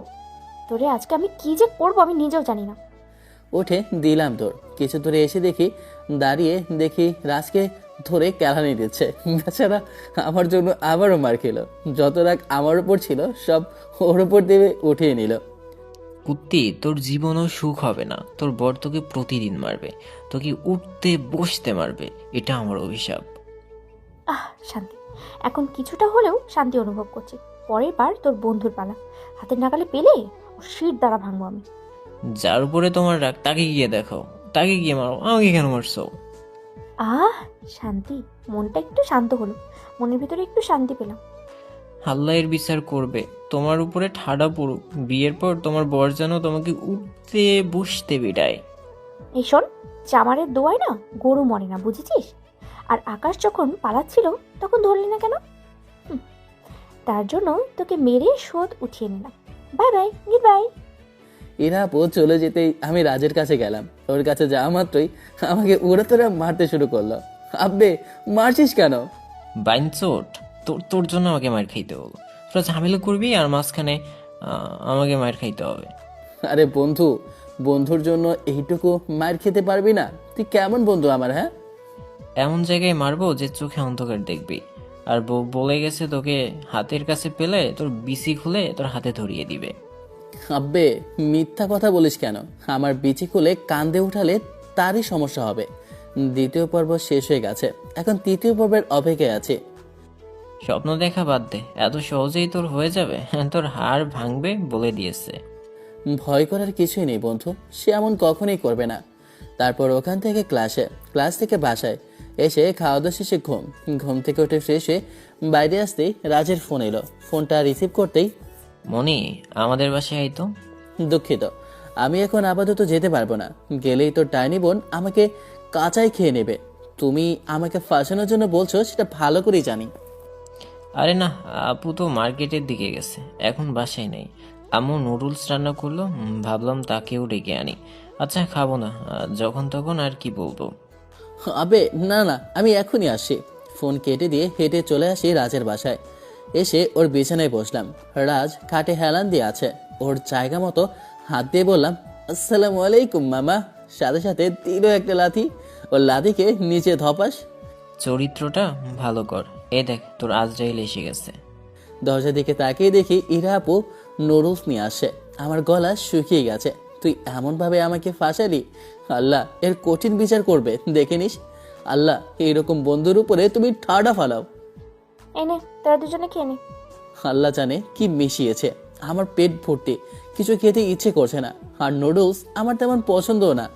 তোরে, আজকে আমি কি যে করবো আমি নিজেও জানি না। উঠে দিলাম তোর। কিছু দূরে এসে দাঁড়িয়ে দেখি রাজকে ধরে কেলানি দিচ্ছে। বেচারা আমার জন্য আবারও মার খেলো। যত রাগ আমার উপর ছিল সব ওর উপর দিয়ে উঠিয়ে নিল। কুত্তি, তোর জীবনও সুখ হবে না। তোর বর তোকে প্রতিদিন মারবে, তোকে উঠতে বসতে মারবে। এটা আমার অভিশাপ। শান্তি, এখন কিছুটা হলেও শান্তি অনুভব করছি। পরের বার তোর বন্ধুর পালা, হাতের নাগালে পেলে ওর শির দ্বারা ভাঙবো আমি। যার উপরে তোমার রাগ তাকে গিয়ে দেখো, তাকে গিয়ে মারো, আমাকে কেন মারছো? শান্তি, মনটা একটু শান্ত হলো, মনের ভিতরে একটু শান্তি পেলাম। আল্লাহ এর বিচার করবে, তোমার উপরে ঠাডা পড়ুক। বিয়ের পর তোমার বর যেন তোমাকে উঠতে বসতে বিড়ায়। এই শোন, চামারের দোয়ায় না গরু মরে না, বুঝেছিস? আর আকাশ যখন পালাচ্ছিল তখন ধরলি না কেন? তার জন্য তোকে মেরে শোধ উঠিয়ে নিলাম। Bye bye, good bye. ইরাপো চলে যেতেই আমি রাজের কাছে গেলাম। ওর কাছে যাওয়া মাত্রই আমাকে উড়াতোরা মারতে শুরু করলো। আব্বে মারছিস কেন? বাইনচোট, তোর তোর জন্য আমাকে মার খাইতে হলো। তোরা ঝামেলা করবি আর মাঝখানে আমাকে মার খাইতে হবে। আরে বন্ধু, বন্ধুর জন্য এইটুকু মার খেতে পারবি না? তুই কেমন বন্ধু আমার? হ্যাঁ, এমন জায়গায় মারবো যে চোখে অন্ধকার দেখবি। আর বউ বলে গেছে তোকে হাতের কাছে পেলে তোর বিসি খুলে তোর হাতে ধরিয়ে দিবে। আব্বে মিথ্যা কথা বলিস কেন? আমার বিচি খুলে কান্দে উঠালে তারই সমস্যা হবে। দ্বিতীয় পর্ব শেষ হয়ে গেছে, এখন তৃতীয় পর্বের অপেক্ষায় আছে। স্বপ্ন দেখা বাদ দে, এত সহজেই তোর হয়ে যাবে? তোর হাড় ভাঙবে বলে দিয়েছে। ভয় করার কিছুই নেই বন্ধু, সে এমন কখনোই করবে না। তারপর ওখান থেকে ক্লাস থেকে বাসায় এসে খাওয়া দাওয়া শেষে ঘুম থেকে উঠে ফ্রেশ হয়ে বাইরে আসতেই রাজের ফোন এলো। ফোনটা রিসিভ করতেই, মনি, আমাদের বাসায় আইতো। দুঃখিত, আমি এখন আপাতত যেতে পারবো না, গেলেই তো ডাইনি বোন আমাকে কাঁচাই খেয়ে নেবে। তুমি আমাকে ফাঁসানোর জন্য বলছো সেটা ভালো করেই জানি। আরে না, আপু তো মার্কেটের দিকে গেছে, এখন বাসায় নেই। আম্মু নুডলস রান্না করলো, ভাবলাম তাকেও ডেকে আনি। আচ্ছা, খাবো না, যখন তখন আর কি বলবো। আবে না না, আমি এখনই আসছি। ফোন কেটে দিয়ে হেঁটে চলে আসি রাজের বাসায়। এসে ওর বিছানায় বসলাম। রাজ খাটে হেলান দিয়ে আছে। ওর জায়গা মতো হাত দিয়ে বললাম, আসসালামু আলাইকুম মামা। সাথে সাথে দিল একটা লাথি। ওর লাথিকে নিচে ধপাস। চরিত্রটা ভালো কর। এ দেখ, তোর আজরাইল এসে গেছে। দরজার দিকে তাকিয়ে দেখি ইরা আপু নুডলস নিয়ে আসে। আমার গলা শুকিয়ে গেছে। তুই এমনভাবে আমাকে ফাঁসালি, আল্লাহ এর কঠিন বিচার করবে দেখে নিস। আল্লাহ এইরকম বন্ধুর উপরে তুমি ঠাডা ফালাও। এনে তোরা দুজনে খেয়ে নে। আল্লাহ জানে কি মিশিয়েছে, আমার পেট ভর্তি, কিছু খেতে ইচ্ছে করছে না। আর নুডলস আমার তেমন পছন্দও না।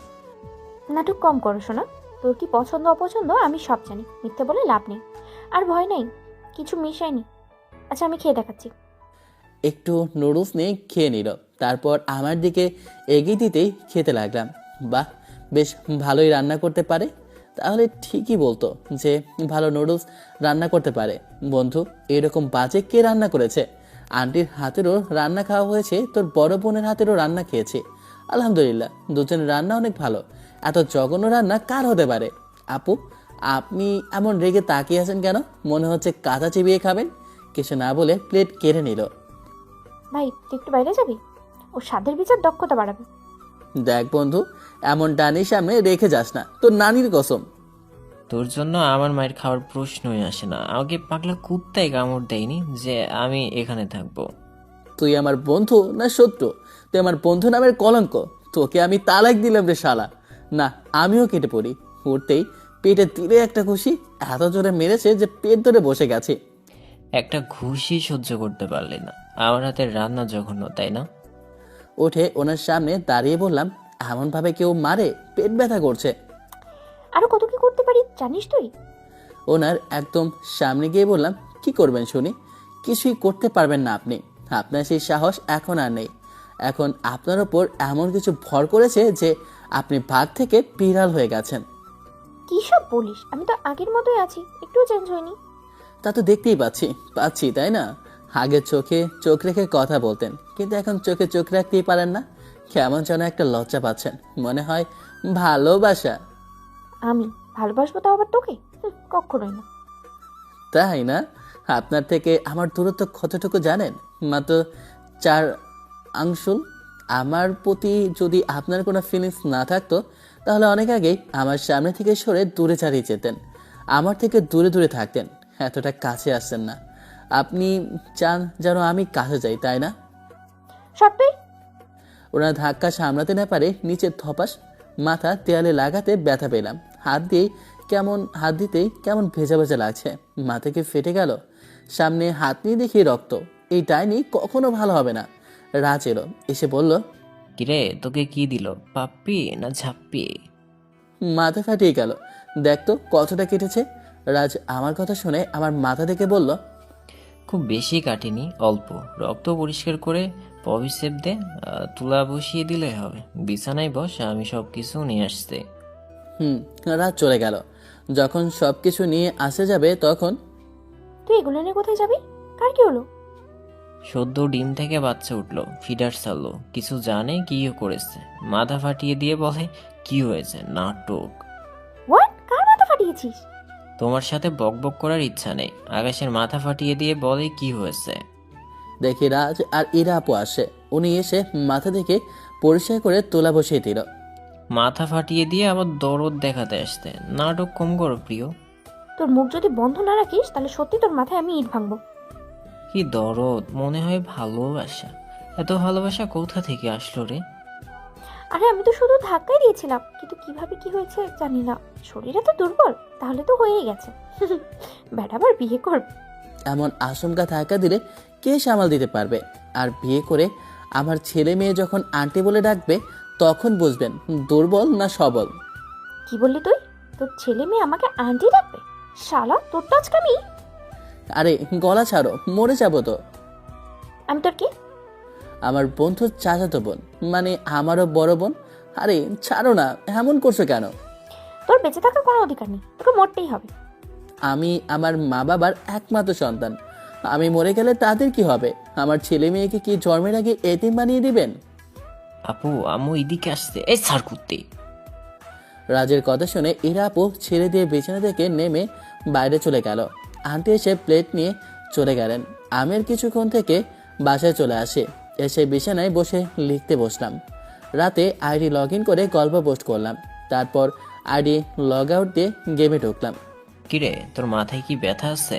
নাটক কম করো শোনা, তোর কি পছন্দ অপছন্দ আমি সব জানি, মিথ্যে বলে লাভ নেই। আর ভয় নেই, কিছু মিশাইনি। আচ্ছা আমি খেয়ে দেখাচ্ছি। একটু নুডলস নিয়ে খেয়ে নিল। তারপর আমার দিকে এগিয়ে দিতেই খেতে লাগলাম। বাহ, বেশ ভালোই রান্না করতে পারে। তাহলে ঠিকই বলতো যে ভালো নুডলস রান্না করতে পারে। বন্ধু, এরকম বাজে কে রান্না করেছে? আন্টির হাতেরও রান্না খাওয়া হয়েছে, তোর বড় বোনের হাতেরও রান্না খেয়েছি। আলহামদুলিল্লাহ, দুজনের রান্না অনেক ভালো। এত জঘন্য রান্না কার হতে পারে? আপু, আপনি এমন রেগে তাকিয়ে আছেন কেন? মনে হচ্ছে কাঁচা চিবিয়ে খাবেন। কিছু না বলে প্লেট কেড়ে নিল। ভাই তুই একটু বাইরে যাবি? ওর স্বাদের বিচার দক্ষতা বাড়াবে। দেখ বন্ধু, এমন ডানির সামনে রেখে যাস না, তোর নানির কসম। তোর জন্য আমার মায়ের খাওয়ার প্রশ্নই আসে না। আমাকে পাগলা কুত্তায় কামড় দেয়নি যে আমি এখানে থাকবো। তুই আমার বন্ধু না শত্রু? তুই আমার বন্ধু নামের কলঙ্ক। তোকে আমি তালাক দিলাম রে শালা। না, আমিও কেটে পড়ি। উঠতেই পেটে দিলে একটা খুশি, এত জোরে মেরেছে যে পেট ধরে বসে গেছে। একটা ঘুষি সহ্য করতে পারলে না। আমার হাতের রান্না জঘন্য, তাই না? উঠে ওনার সামনে দাঁড়িয়ে বললাম, এমনভাবে কেউ মারে? পেট ব্যথা করছে। আরো কত কি করতে পারি জানিস তুই? ওনার একদম সামনে গিয়ে বললাম, কি করবেন শুনি? কিছুই করতে পারবেন না আপনি। আপনার সেই সাহস এখন আর নেই। এখন আপনার ওপর এমন কিছু ভর করেছে যে আপনি বাঘ থেকে বিড়াল হয়ে গেছেন। কি সব বলিস? আমি তো আগের মতোই আছি, একটুও চেঞ্জ হয়নি। তা তো দেখতেই পাচ্ছি তাই না? আগে চোখে চোখ রেখে কথা বলতেন, কিন্তু এখন চোখে চোখ রাখতেই পারেন না। কেমন যেন একটা লজ্জা পাচ্ছেন, মনে হয় ভালোবাসা। আমি ভালোবাসবো তো আবার তোকে? কখনোই না। তাই না? আপনার থেকে আমার দূরত্ব কতটুকু জানেন? মাত্র 4 আংশুল। আমার প্রতি যদি আপনার কোনো ফিলিংস না থাকতো তাহলে অনেক আগেই আমার সামনে থেকে সরে দূরে ছাড়িয়ে যেতেন, আমার থেকে দূরে দূরে থাকতেন, এতটা কাছে আসছেন না। আপনি চান যেন আমি কাছে যাই, তাই না? সত্যি? ওনার ধাক্কা সামলাতে না পারে নিচের ধপাস। মাথা দেয়ালে লাগাতে ব্যথা পেলাম। হাত দিতেই কেমন ভেজা ভেজা লাগছে। মাথা কি ফেটে গেল? সামনে হাত নিয়ে দেখি রক্ত। এই ডাইনি কখনো ভালো হবে না। রাজ এলো, এসে বলল, কিরে, তোকে কি দিল, পাপ্পি না ঝাপ্পি? মাথা ফাটিয়ে গেল। দেখ তো কতটা কেটেছে। রাজ আমার কথা শুনে আমার মাথা দেখে বলল, খুব বেশি কাটেনি, অল্প। রক্ত পরিষ্কার করে পবিসেপ দে, তুলা বসিয়ে দিলে হবে। বিছানায় বস, আমি সব কিছু নিয়ে আসতে। রাত চলে গেল। যখন সবকিছু নিয়ে আসে যাবে তখন, তুই এগুলো নিয়ে কোথায় যাবি? কার কি হলো? সদ্য ডিম থেকে বাচ্চা উঠলো, ফিডার ছাড়লো, কিছু জানে কি করেছে। মাথা ফাটিয়ে দিয়ে বলে কি হয়েছে, নাটক। হোয়াট? কার মাথা ফাটিয়েছিস? তোমার সাথে বকবক করার ইচ্ছা নেই। আকাশের মাথা ফাটিয়ে দিয়ে বলে কি হয়েছে। দেখি রাজ আর ইরা আপু আসে। উনি এসে মাথা থেকে পরিষ্কার করে তোলা বসিয়ে দিল। মাথা ফাটিয়ে দিয়ে আবার দরদ দেখাতে আসতে। নাটক কম করো প্রিয়। তোর মুখ যদি বন্ধ না রাখিস তাহলে সত্যি তোর মাথায় আমি ইট ভাঙবো। কি দরদ, মনে হয় ভালোবাসা। এত ভালোবাসা কোথা থেকে আসলো রে? আরে আমি তো শুধু ধাক্কাই দিয়েছিলাম, কিন্তু কিভাবে কি হয়েছে জানি না। শরীর এত দুর্বল, তাহলে তো হয়েই গেছে। ব্যাটা আবার বিয়ে করবে। এমন আশঙ্কা থাকা দিলে কে সামাল দিতে পারবে? আর বিয়ে করে আমার ছেলে মেয়ে যখন আন্টি বলে ডাকবে তখন বুঝবেন দুর্বল না সবল। কি বললি তুই? তোর ছেলে মেয়ে আমাকে আন্টি ডাকবে? শালা তোর তো আজকে আমি। আরে গলা ছাড়ো, মরে যাবো তো। আমি তোর কি? আমার বন্ধুর চাচাতো বোন, মানে আমারও বড় বোন। আরে ছাড়ো না, এমন করছো কেন? তোর বেঁচে থাকার কোনো অধিকার নেই, তোকে মরতেই হবে। আমি আমার মা বাবার একমাত্র সন্তান। আমি মরে গেলে তাদের কি হবে? আমার ছেলে মেয়েকে কি জন্মের আগে এতিম বানিয়ে দিবেন? আপু আম্মু এদিকে আসছে, এই সার কুত্তে। রাজের কথা শুনে ইরা আপু ছেড়ে দিয়ে বিছানা থেকে নেমে বাইরে চলে গেল। আন্টি এসে প্লেট নিয়ে চলে গেলেন। আমি আর কিছুক্ষণ থেকে বাসায় চলে আসি। এসে বিছানায় বসে লিখতে বসলাম। রাতে আইডি লগ ইন করে গল্প পোস্ট করলাম। তারপর আইডি লগ আউট দিয়ে গেমে ঢুকলাম। কিরে, তোর মাথায় কি ব্যথা আছে?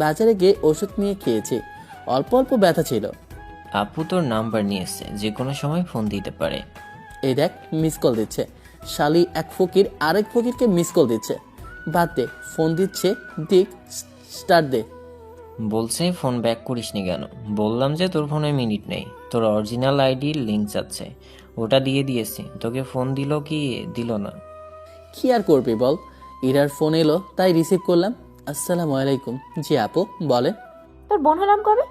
বাজারে গিয়ে ওষুধ নিয়ে খেয়েছি, অল্প অল্প ব্যথা ছিল। আপু তোর নাম্বার নিয়েছে, যে কোনো সময় ফোন দিতে পারে। এই দেখ মিস কল দিচ্ছে। শালি এক ফকির আরেক ফকিরকে মিস কল দিচ্ছে। বাদ দে, ফোন দিচ্ছে, দিক, স্টার্ট দে। বলছে ফোন ব্যাক করিসনি কেন? বললাম যে তোর ফোনে মিনিট নেই, তোর অরিজিনাল আইডির লিঙ্ক যাচ্ছে, ওটা দিয়ে দিয়েছি। তোকে ফোন দিল কি দিল না? কি আর করবি বল, ইরার ফোন এলো তাই রিসিভ করলাম। আসসালামু আলাইকুম। জি আপু বলেন। তোর বোন হলাম কবে?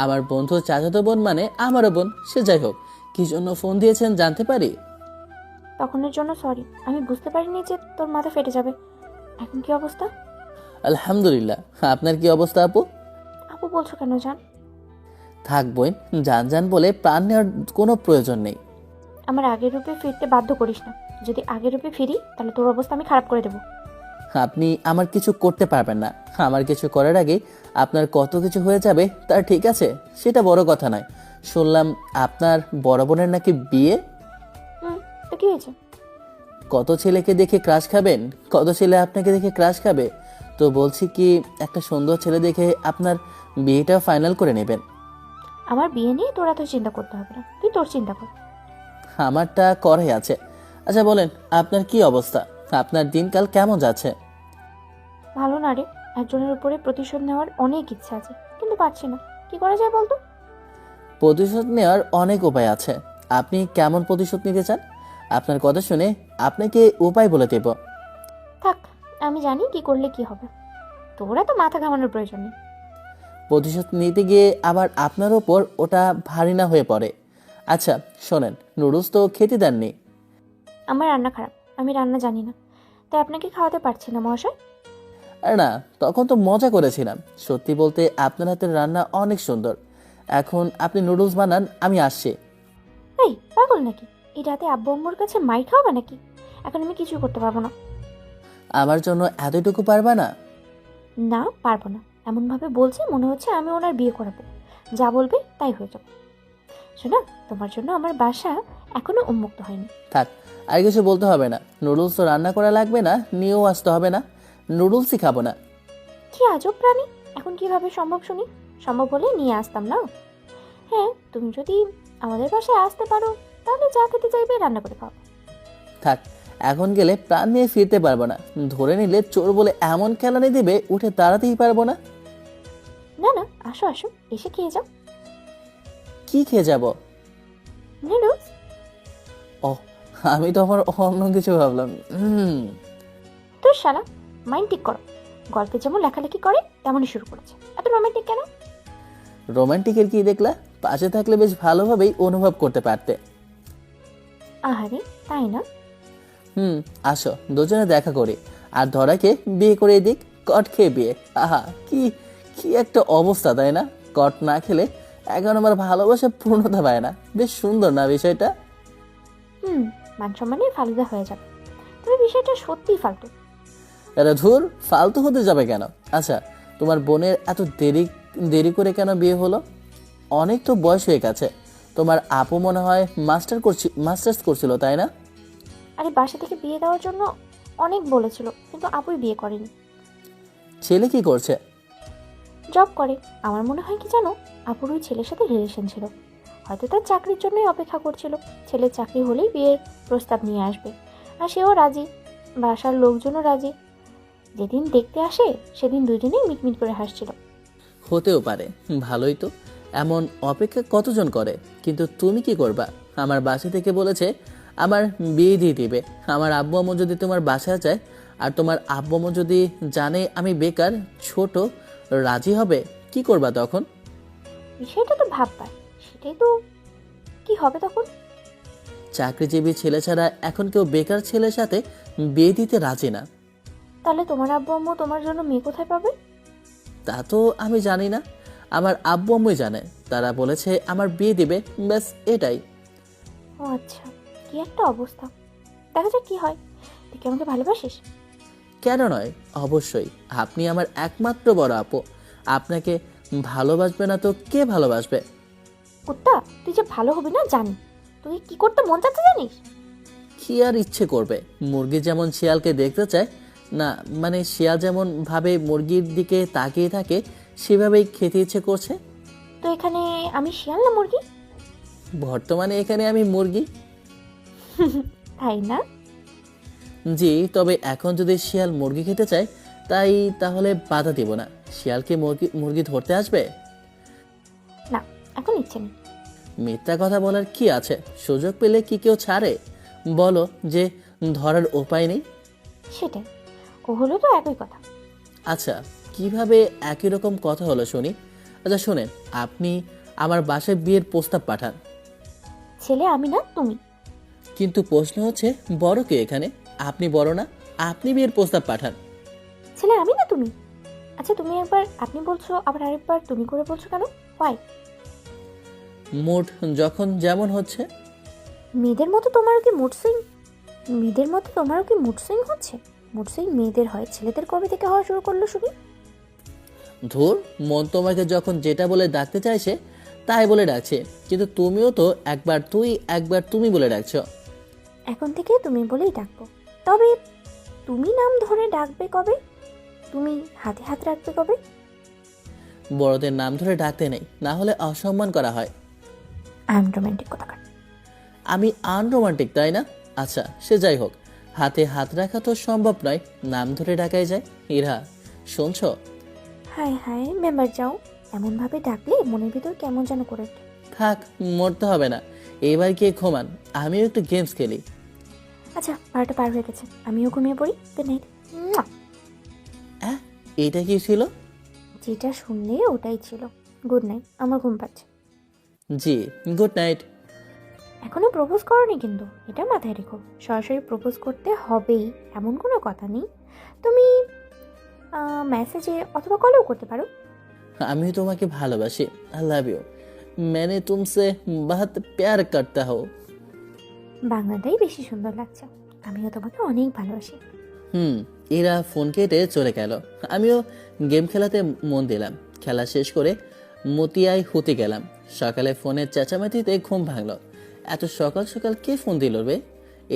আমার বন্ধু চাচাতো বোন মানে আমারও বোন। সে যাই হোক, কি জন্য ফোন দিয়েছেন জানতে পারি? তখনের জন্য সরি, আমি বুঝতে পারিনি যে তোর মাথা ফেটে যাবে। এখন কি অবস্থা? আলহামদুলিল্লাহ। আপনার কি অবস্থা আপু? আপু বলছো কেন জান? থাক বোন, জান জান বলে প্রাণ নেওয়ার কোনো প্রয়োজন নেই। আমার আগের রূপে ফিরতে বাধ্য করিস না। যদি আগের রূপে ফিরি তাহলে তোর অবস্থা আমি খারাপ করে দেবো। আপনি আমার কিছু করতে পারবেন না। আমার কিছু করার আগে আপনার কত কিছু হয়ে যাবে তার ঠিক আছে, সেটা বড় কথা নয়। শুনলাম আপনার বড় বোনের নাকি বিয়ে। তো কি হয়েছে? কত ছেলেকে দেখে ক্রাশ খাবেন, কত ছেলে আপনাকে দেখে ক্রাশ খাবে। তো বলছি কি, একটা সুন্দর ছেলে দেখে আপনার বিয়েটা ফাইনাল করে নেবেন। আমার বিয়ে নিয়ে তোর এত চিন্তা করতে হবে না, তুই তোর চিন্তা কর। আমারটা করে আছে। আচ্ছা বলেন, আপনার কি অবস্থা? আপনার দিনকাল কেমন যাচ্ছে? ভালো না রে, একজনের উপরে প্রতিশোধ নেওয়ার অনেক ইচ্ছা আছে, কিন্তু পারছি না। কি করা যায় বলতো? প্রতিশোধ নেওয়ার অনেক উপায় আছে। আপনি কেমন প্রতিশোধ নিতে চান? আপনার কথা শুনে আপনাকে উপায় বলে দেব। থাক, আমি জানি কি করলে কি হবে। তোরা তো মাথা ঘামানোর প্রয়োজন নেই। প্রতিশোধ নিতে গিয়ে আবার আপনার ওপর ওটা ভারী না হয়ে পড়ে। আচ্ছা শোনেন, নুডলস তো খেতে দেননি। আমার রান্না খারাপ, আমি রান্না জানি না, তাই আপনাকে খাওয়াতে পারছি না মহাশয়। আর না, তখন তো মজা করেছিলাম। সত্যি বলতে আপনার হাতের রান্না অনেক সুন্দর। এখন আপনি নুডলস বানান, আমি আসছি। এই পাগল নাকি? এই রাতে আব্বু আম্মুর কাছে মাই খাওয়াবে নাকি? এখন আমি কিছু করতে পারবো না। আমার জন্য এতটুকু পারবা না? না পারবো না, এমনভাবে বলছে মনে হচ্ছে আমি ওনার বিয়ে করাবো। যা বলবে তাই হয়ে যাবে। শোনা, তোমার জন্য আমার বাসা এখনো উন্মুক্ত হয়নি। থাক, আর কিছু বলতে হবে না। নুডলস তো রান্না করা লাগবে না, নিয়েও আসতে হবে না। নুডলসই খাবো না। কি আজব প্রাণী! এখন কিভাবে সম্ভব শুনি? সম্ভব হলে নিয়ে আসতাম না? হ্যাঁ, তুমি যদি আমাদের বাসায় আসতে পারো তাহলে যা খেতে চাইবে রান্না করে খাও। থাক, এখন গেলে প্রাণ নিয়ে ফিরতে পারবো না। ধরে নিলে চোর বলে এমন খেলানি দেবে, উঠে দাঁড়াতেই পারবো না। না না, আসো আসো, এসে খেয়ে যাও। কি খেয়ে যাব? নুডলস। ও, আমি তো আমার অন্য কিছু ভাবলাম। তোর শালা, মাইন্ড ঠিক করো। গল্পে যেমন লেখালেখি করে তেমনই শুরু করেছে। এত রোমান্টিক কেন? রোমান্টিকের কি দেখলা? পাশে থাকলে বেশ ভালোভাবেই অনুভব করতে পারতে। আহারে, তাই না? আসো দুজনে দেখা করি, আর ধরাকে বিয়ে করে দিক। কট খেয়ে বিয়ে, আহা কি কি একটা অবস্থা, তাই না? কট না খেলে এখন আমার ভালোবাসা পূর্ণতা পায় না। বেশ সুন্দর না বিষয়টা? মান সম্মানে ফালুদা হয়ে যাবে। তবে বিষয়টা সত্যিই ফালতু। আরে ধুর, ফালতু হতে যাবে কেন? আচ্ছা, তোমার বোনের এত দেরি দেরি করে কেন বিয়ে হলো? অনেক তো বয়স হয়ে গেছে। তোমার আপু মনে হয় মাস্টার্স করছিল, তাই না? আরে বাসা থেকে বিয়ে দেওয়ার জন্য অনেক বলেছিল, কিন্তু আপুই বিয়ে করেনি। ছেলে কি করছে? জব করে। আমার মনে হয় কি জানো, আপুর ওই ছেলের সাথে রিলেশন ছিল। হয়তো তার চাকরির জন্যই অপেক্ষা করছিল। ছেলের চাকরি হলেই বিয়ের প্রস্তাব নিয়ে আসবে, আর সেও রাজি, বাসার লোকজনও রাজি। যেদিন দেখতে আসে সেদিন দুজনেই মিটমিট করে হাসছিল। হতেও পারে, ভালোই তো। এমন অপেক্ষা কতজন করে, কিন্তু তুমি কি করবা? আমার বাসা থেকে বলেছে আমার বিয়ে দিয়ে দিবে। আমার আব্বু আম্মু যদি তোমার বাসায় যায় আর তোমার আব্বু আম্মু যদি জানে আমি বেকার ছোট, রাজি হবে? কি করবা তখন? বিষয়টা তো ভাববার, সেটাই তো। কি হবে তখন? চাকরিজীবী ছেলে ছাড়া এখন কেউ বেকার ছেলের সাথে বিয়ে দিতে রাজি না। তাহলে তোমার আব্বু আম্মু তোমার জন্য মেয়ে কোথায় পাবে? তা তো আমি জানি না, আমার আব্বু আম্মুই জানে। তারা বলেছে আমার বিয়ে দিবে, ব্যাস এটাই। ও আচ্ছা, কি একটা অবস্থা। দেখা যাক কি হয়। তুই কি আমাকে ভালোবাসিস? কেন নয়, অবশ্যই। আপনি আমার একমাত্র বড় আপু। আপনাকে ভালোবাসবে না তো কে ভালোবাসবে? কুত্তা, তুই যে ভালো হবি না জানি। তুই কি করতে মন চাচ্ছে জানিস? কি আর ইচ্ছে করবে? মুরগি যেমন শিয়ালকে দেখতে চায় না, মানে শিয়াল যেমন ভাবে মুরগির দিকে তাকিয়ে থাকে, সেভাবেই খেতে ইচ্ছে করছে। তো এখানে আমি শিয়াল না মুরগি? বর্তমানে এখানে আমি মুরগি। তাই না? জি, তবে এখন যদি শিয়াল মুরগি খেতে চায় তাহলে বাধা দিব না। শিয়ালকে মুরগি মুরগি ধরতে আসবে? না, এখন ইচ্ছে নেই। মিথ্যা কথা বলার কি আছে? সুযোগ পেলে কি কেউ ছাড়ে? বলো যে ধরার উপায় নেই। সেটাই, ও হলো তো একই কথা। আচ্ছা, কিভাবে একই রকম কথা হলো শুনি। আচ্ছা শোনেন, আপনি আমার বাসায় বিয়ের প্রস্তাব পাঠান, ছেলে আমি না তুমি। কিন্তু প্রশ্ন হচ্ছে বড় কে এখানে? আপনি বড় না? আপনি বিয়ের প্রস্তাব পাঠান। ছেলে আমি না তুমি। আচ্ছা, তুমি একবার আপনি বলছো, আবার আরেকবার তুমি করে বলছো কেন? ওয়াই? মুড যখন যেমন হচ্ছে। মেয়েদের মতো তোমারও কি মুড সুইং? মেয়েদের মতো তোমারও কি মুড সুইং হচ্ছে? মুড সুইং মেয়েদের হয়, ছেলেদের কবে থেকে হওয়া শুরু করলো শুনি? ধুর, মন তোমাকে যখন যেটা বলে ডাকতে চাইছে তাই বলে ডাকছে, কিন্তু তুমিও তো একবার তুই একবার তুমি বলে ডাকছো। এখন থেকে তুমি বলেই ডাকবো। তবে তুমি নাম ধরে ডাকবে কবে? তুমি হাতে হাত রাখবে কবে? বড়দের নাম ধরে ডাকতে নেই, না হলে অসম্মান করা হয়। আনরোম্যান্টিক কোথাকার। আমি আনরোমান্টিক তাই না? আচ্ছা সে যাই হোক, হাতে হাত রাখা তো সম্ভব নয়, নাম ধরে ডাকাই যায়। ইরা, শুনছো? হায় হায়, মেম্বার যাও। এমনভাবে ডাকলে মনের ভিতর কেমন যেন করে ওঠে। থাক, মরতে হবে না। এবার গিয়ে ঘুমান, আমিও একটু গেমস খেলি। আচ্ছা, 12টা পার হয়ে গেছে, আমিও ঘুমিয়ে পড়ি। Good night. এটা কি ছিল? যেটা শুনলে ওটাই ছিল। গুড নাইট, আমার ঘুম পাচ্ছে। জি, গুড নাইট। এখনো প্রপোজ করনি কিন্তু, এটা মাথায় রেখো। সরাসরি প্রপোজ করতে হবেই এমন কোনো কথা নেই। তুমি মেসেজে অথবা কলেও করতে পারো। আমি তোমাকে ভালোবাসি, আই লাভ ইউ। मैंने तुमसे बहुत प्यार करता हूँ। বাংলাটাই বেশি সুন্দর লাগছে। আমিও তোমাকে অনেক ভালোবাসি। এরা ফোন কেটে চলে গেল। আমিও গেম খেলাতে মন দিলাম। খেলা শেষ করে মতিয়ায় হতে গেলাম। সকালে ফোনের চেঁচামেচিতে ঘুম ভাঙলো। এত সকাল সকাল কে ফোন দিল রে?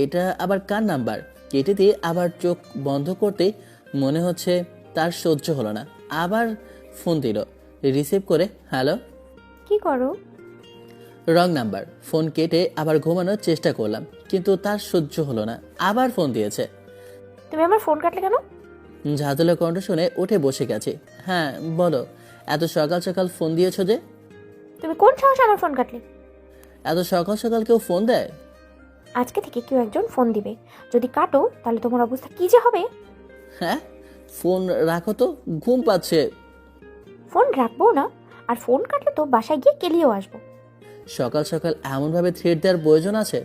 এটা আবার কার নাম্বার? কেটে দিয়ে আবার চোখ বন্ধ করতে মনে হচ্ছে তার সহ্য হলো না, আবার ফোন দিল। রিসিভ করে হ্যালো। কি করো? Wrong number. ফোন কেটে আবার ঘুমানোর চেষ্টা করলাম, কিন্তু তার সহ্য হলো না, আবার ফোন দিয়েছে। তুমি আমার ফোন কাটলে কেন? ঝাঁঝালো কণ্ঠ শুনে উঠে বসে গেছি। হ্যাঁ বলো, এত সকাল সকাল ফোন দিয়েছো যে? তুমি কোন সাহসে আমার ফোন কাটলে? এত সকাল সকাল কেউ ফোন দেয়? আজকে থেকে কেউ একজন ফোন দিবে। যদি কাটো তাহলে তোমার অবস্থা কি যে হবে। হ্যাঁ, ফোন রাখো তো, ঘুম পাচ্ছে। ফোন রাখবো না, আর ফোন কাটলে তো বাসায় গিয়ে কেলিয়েও আসবো। সকাল সকাল এমনভাবে থ্রেট দেওয়ার প্রয়োজন আছে?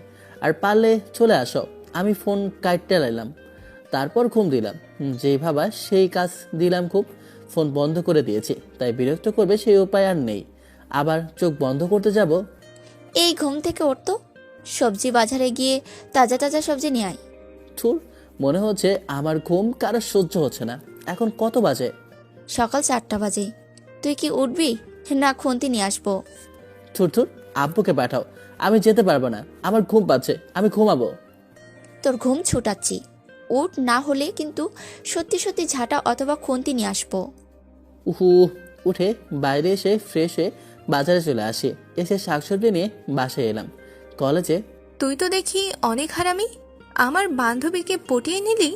আর পারলে চলে আসো। আমি ফোন কাটতে লাইলাম, তারপর ঘুম দিলাম। যেই ভাবা সেই কাজ দিলাম। খুব ফোন বন্ধ করে দিয়েছি, তাই বিরক্ত করবে সেই উপায় আর নেই। আবার চোখ বন্ধ করতে যাব। এই ঘুম থেকে উঠতো, সবজি বাজারে গিয়ে তাজা তাজা সবজি নিয়ে আয়। থুর, মনে হচ্ছে আমার ঘুম কারো সহ্য হচ্ছে না। এখন কত বাজে? সকাল 4টা বাজে। তুই কি উঠবি না খুন্তি নিয়ে আসবো? থুর থুর, আব্বুকে পাঠাও। আমি যেতে পারবো না, আমার ঘুম পাচ্ছে, আমি ঘুমাবো। তোর ঘুম ছুটাচ্ছি, উঠ, না হলে কিন্তু সত্যি সত্যি ঝাঁটা অথবা খুন্তি নিয়ে আসবো। উহু। উঠে বাইরে এসে ফ্রেশ হয়ে বাজারে চলে আসি। এসে শাকসবজি নিয়ে বাসায় এলাম। কলেজে তুই তো দেখি অনেক হারামি, আমার বান্ধবীকে পটিয়ে নিলি।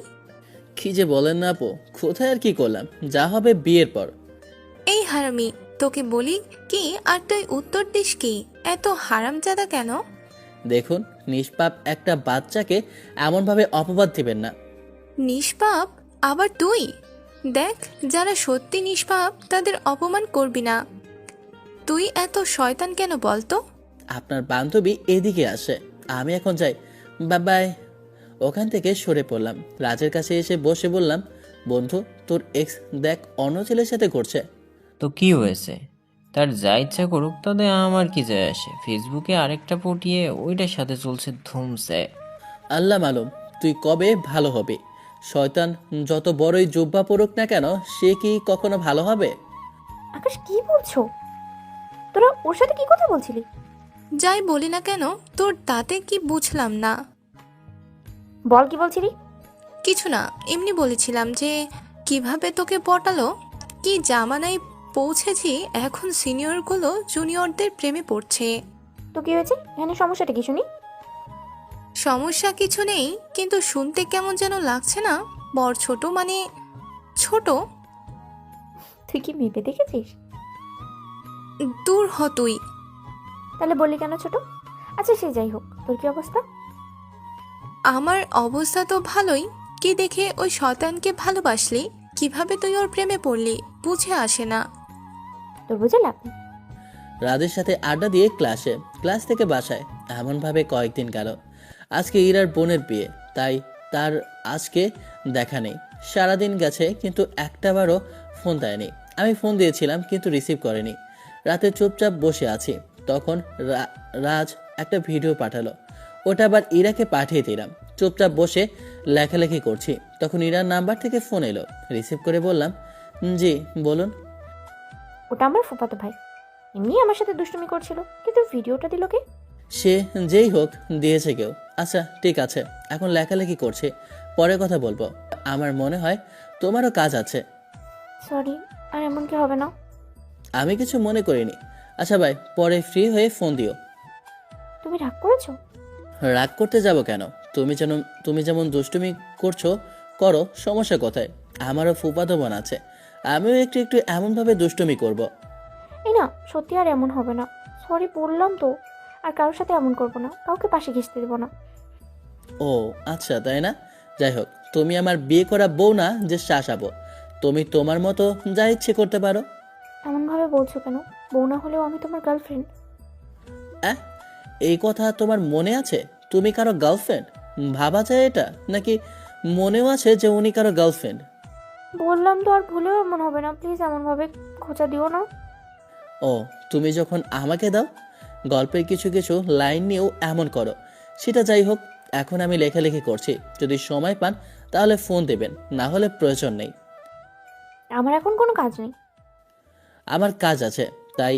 কি যে বলেন না আপু, কোথায় আর কি করলাম, যা হবে বিয়ের পর। এই হারামি, তোকে বলি কি আর তুই উত্তর দিস কি? এত হারামজাদা কেন? দেখুন, নিষ্পাপ একটা বাচ্চাকে এমনভাবে অপবাদ দিবেন না। নিষ্পাপ? আবার তুই? দেখ, যারা সত্যি নিষ্পাপ তাদের অপমান করবি না। তুই এত শয়তান কেন বলতো? আপনার বান্ধবী এদিকে আসে, আমি এখন যাই, বাই। ওখান থেকে সরে পড়লাম। রাজের কাছে এসে বসে বললাম, বন্ধু, তোর এক্স দেখ অন্য ছেলের সাথে করছে। তো কি হয়েছে? তার যা ইচ্ছা করুক, তাতে আমার কি যায় আসে? ফেসবুকে আরেকটা পটিয়ে ওইটার সাথে চলছে ধুমসে। আল্লাহ মালুম তুই কবে ভালো হবে। শয়তান যত বড়ই জুব্বা পড়ুক না কেন, সে কি কখনো ভালো হবে? আকাশ কি বলছো? তোরা ওর সাথে কি কথা বলছিলি? যাই বলি না কেন, তোর তাতে কি বুঝলাম না। বল কি বলছিলি? কিছু না, এমনি বলেছিলাম যে কিভাবে তোকে পটালো। কি জামানায় পৌঁছেছি, এখন সিনিয়রগুলো জুনিয়রদের প্রেমে পড়ছে। তো কি হয়েছে? এখানে সমস্যাটা কি শুনি? সমস্যা কিছু নেই, কিন্তু শুনতে কেমন যেন লাগছে না? বড় ছোট মানে ছোট? তুই কি মেপে দেখেছিস? দূর হ তুই। তাহলে বললি কেন ছোট? আচ্ছা সে যাই হোক, তোর কি অবস্থা? আমার অবস্থা তো ভালোই। কি দেখে ওই শয়তানকে ভালোবাসলি? কিভাবে তুই ওর প্রেমে পড়লি বুঝে আসে না। তোর বুঝে লাভ নেই। রাজের সাথে আড্ডা দিয়ে ক্লাস থেকে বাসায় এমনভাবে কয়েকদিন গেল। আজকে ইরার বোনের বিয়ে, তাই তার আজকে দেখা নেই। সারাদিন গেছে কিন্তু একটাবারও ফোন দেয়নি। আমি ফোন দিয়েছিলাম কিন্তু রিসিভ করেনি। রাতে চুপচাপ বসে আছি, তখন রাজ একটা ভিডিও পাঠালো। ওটা আবার ইরাকে পাঠিয়ে দিলাম। চুপচাপ বসে লেখালেখি করছি, তখন ইরার নাম্বার থেকে ফোন এলো। রিসিভ করে বললাম, জি বলুন। ওটা আমার ফুফাতো ভাই, এমনি আমার সাথে দুষ্টুমি করছিল, কিন্তু ভিডিওটা দিল কে? সে যেই হোক, দিয়েছে কেউ। আচ্ছা ঠিক আছে, এখন লেখালেখি করছি, পরে কথা বলবো। আমার মনে হয় তোমারও কাজ আছে। সরি, আর এমন কি হবে না। আমি কিছু মনে করিনি। আচ্ছা ভাই, পরে ফ্রি হয়ে ফোন দিও। তুমি রাগ করেছো? রাগ করতে যাব কেন? তুমি যেমন দুষ্টুমি করছো করো, সমস্যা কোথায়? আমারও ফুফাতো বোন আছে, আমিও একটু একটু এমনভাবে দুষ্টুমি করব। এই না, সত্যি আর এমন হবে না। সরি বললাম তো, আর কারোর সাথে এমন করবো না, কাউকে পাশে ঘেঁচতে দেবো না। ও আচ্ছা, তাই না? যাই হোক, তুমি আমার বিয়ে করা বউ না যে শাসাবো। তুমি তোমার মতো যা ইচ্ছে করতে পারো। এমনভাবে বলছো কেন? বউ না হলেও আমি তোমার গার্লফ্রেন্ড। এই কথা তোমার মনে আছে? তুমি কারো গার্লফ্রেন্ড? ভাবা যায় এটা? নাকি মনেও আছে যে উনি কারো গার্লফ্রেন্ড? বললাম তো, আর ভুলেও এমন হবে না। প্লিজ এমনভাবে খোঁচা দিও না। ও, তুমি যখন আমাকে দাও, গল্পের কিছু কিছু লাইন নিয়েও এমন করো। সেটা যাই হোক, এখন আমি লেখালেখি করছি। যদি সময় পান তাহলে ফোন দেবেন, না হলে প্রয়োজন নেই। আমার এখন কোনো কাজ নেই। আমার কাজ আছে, তাই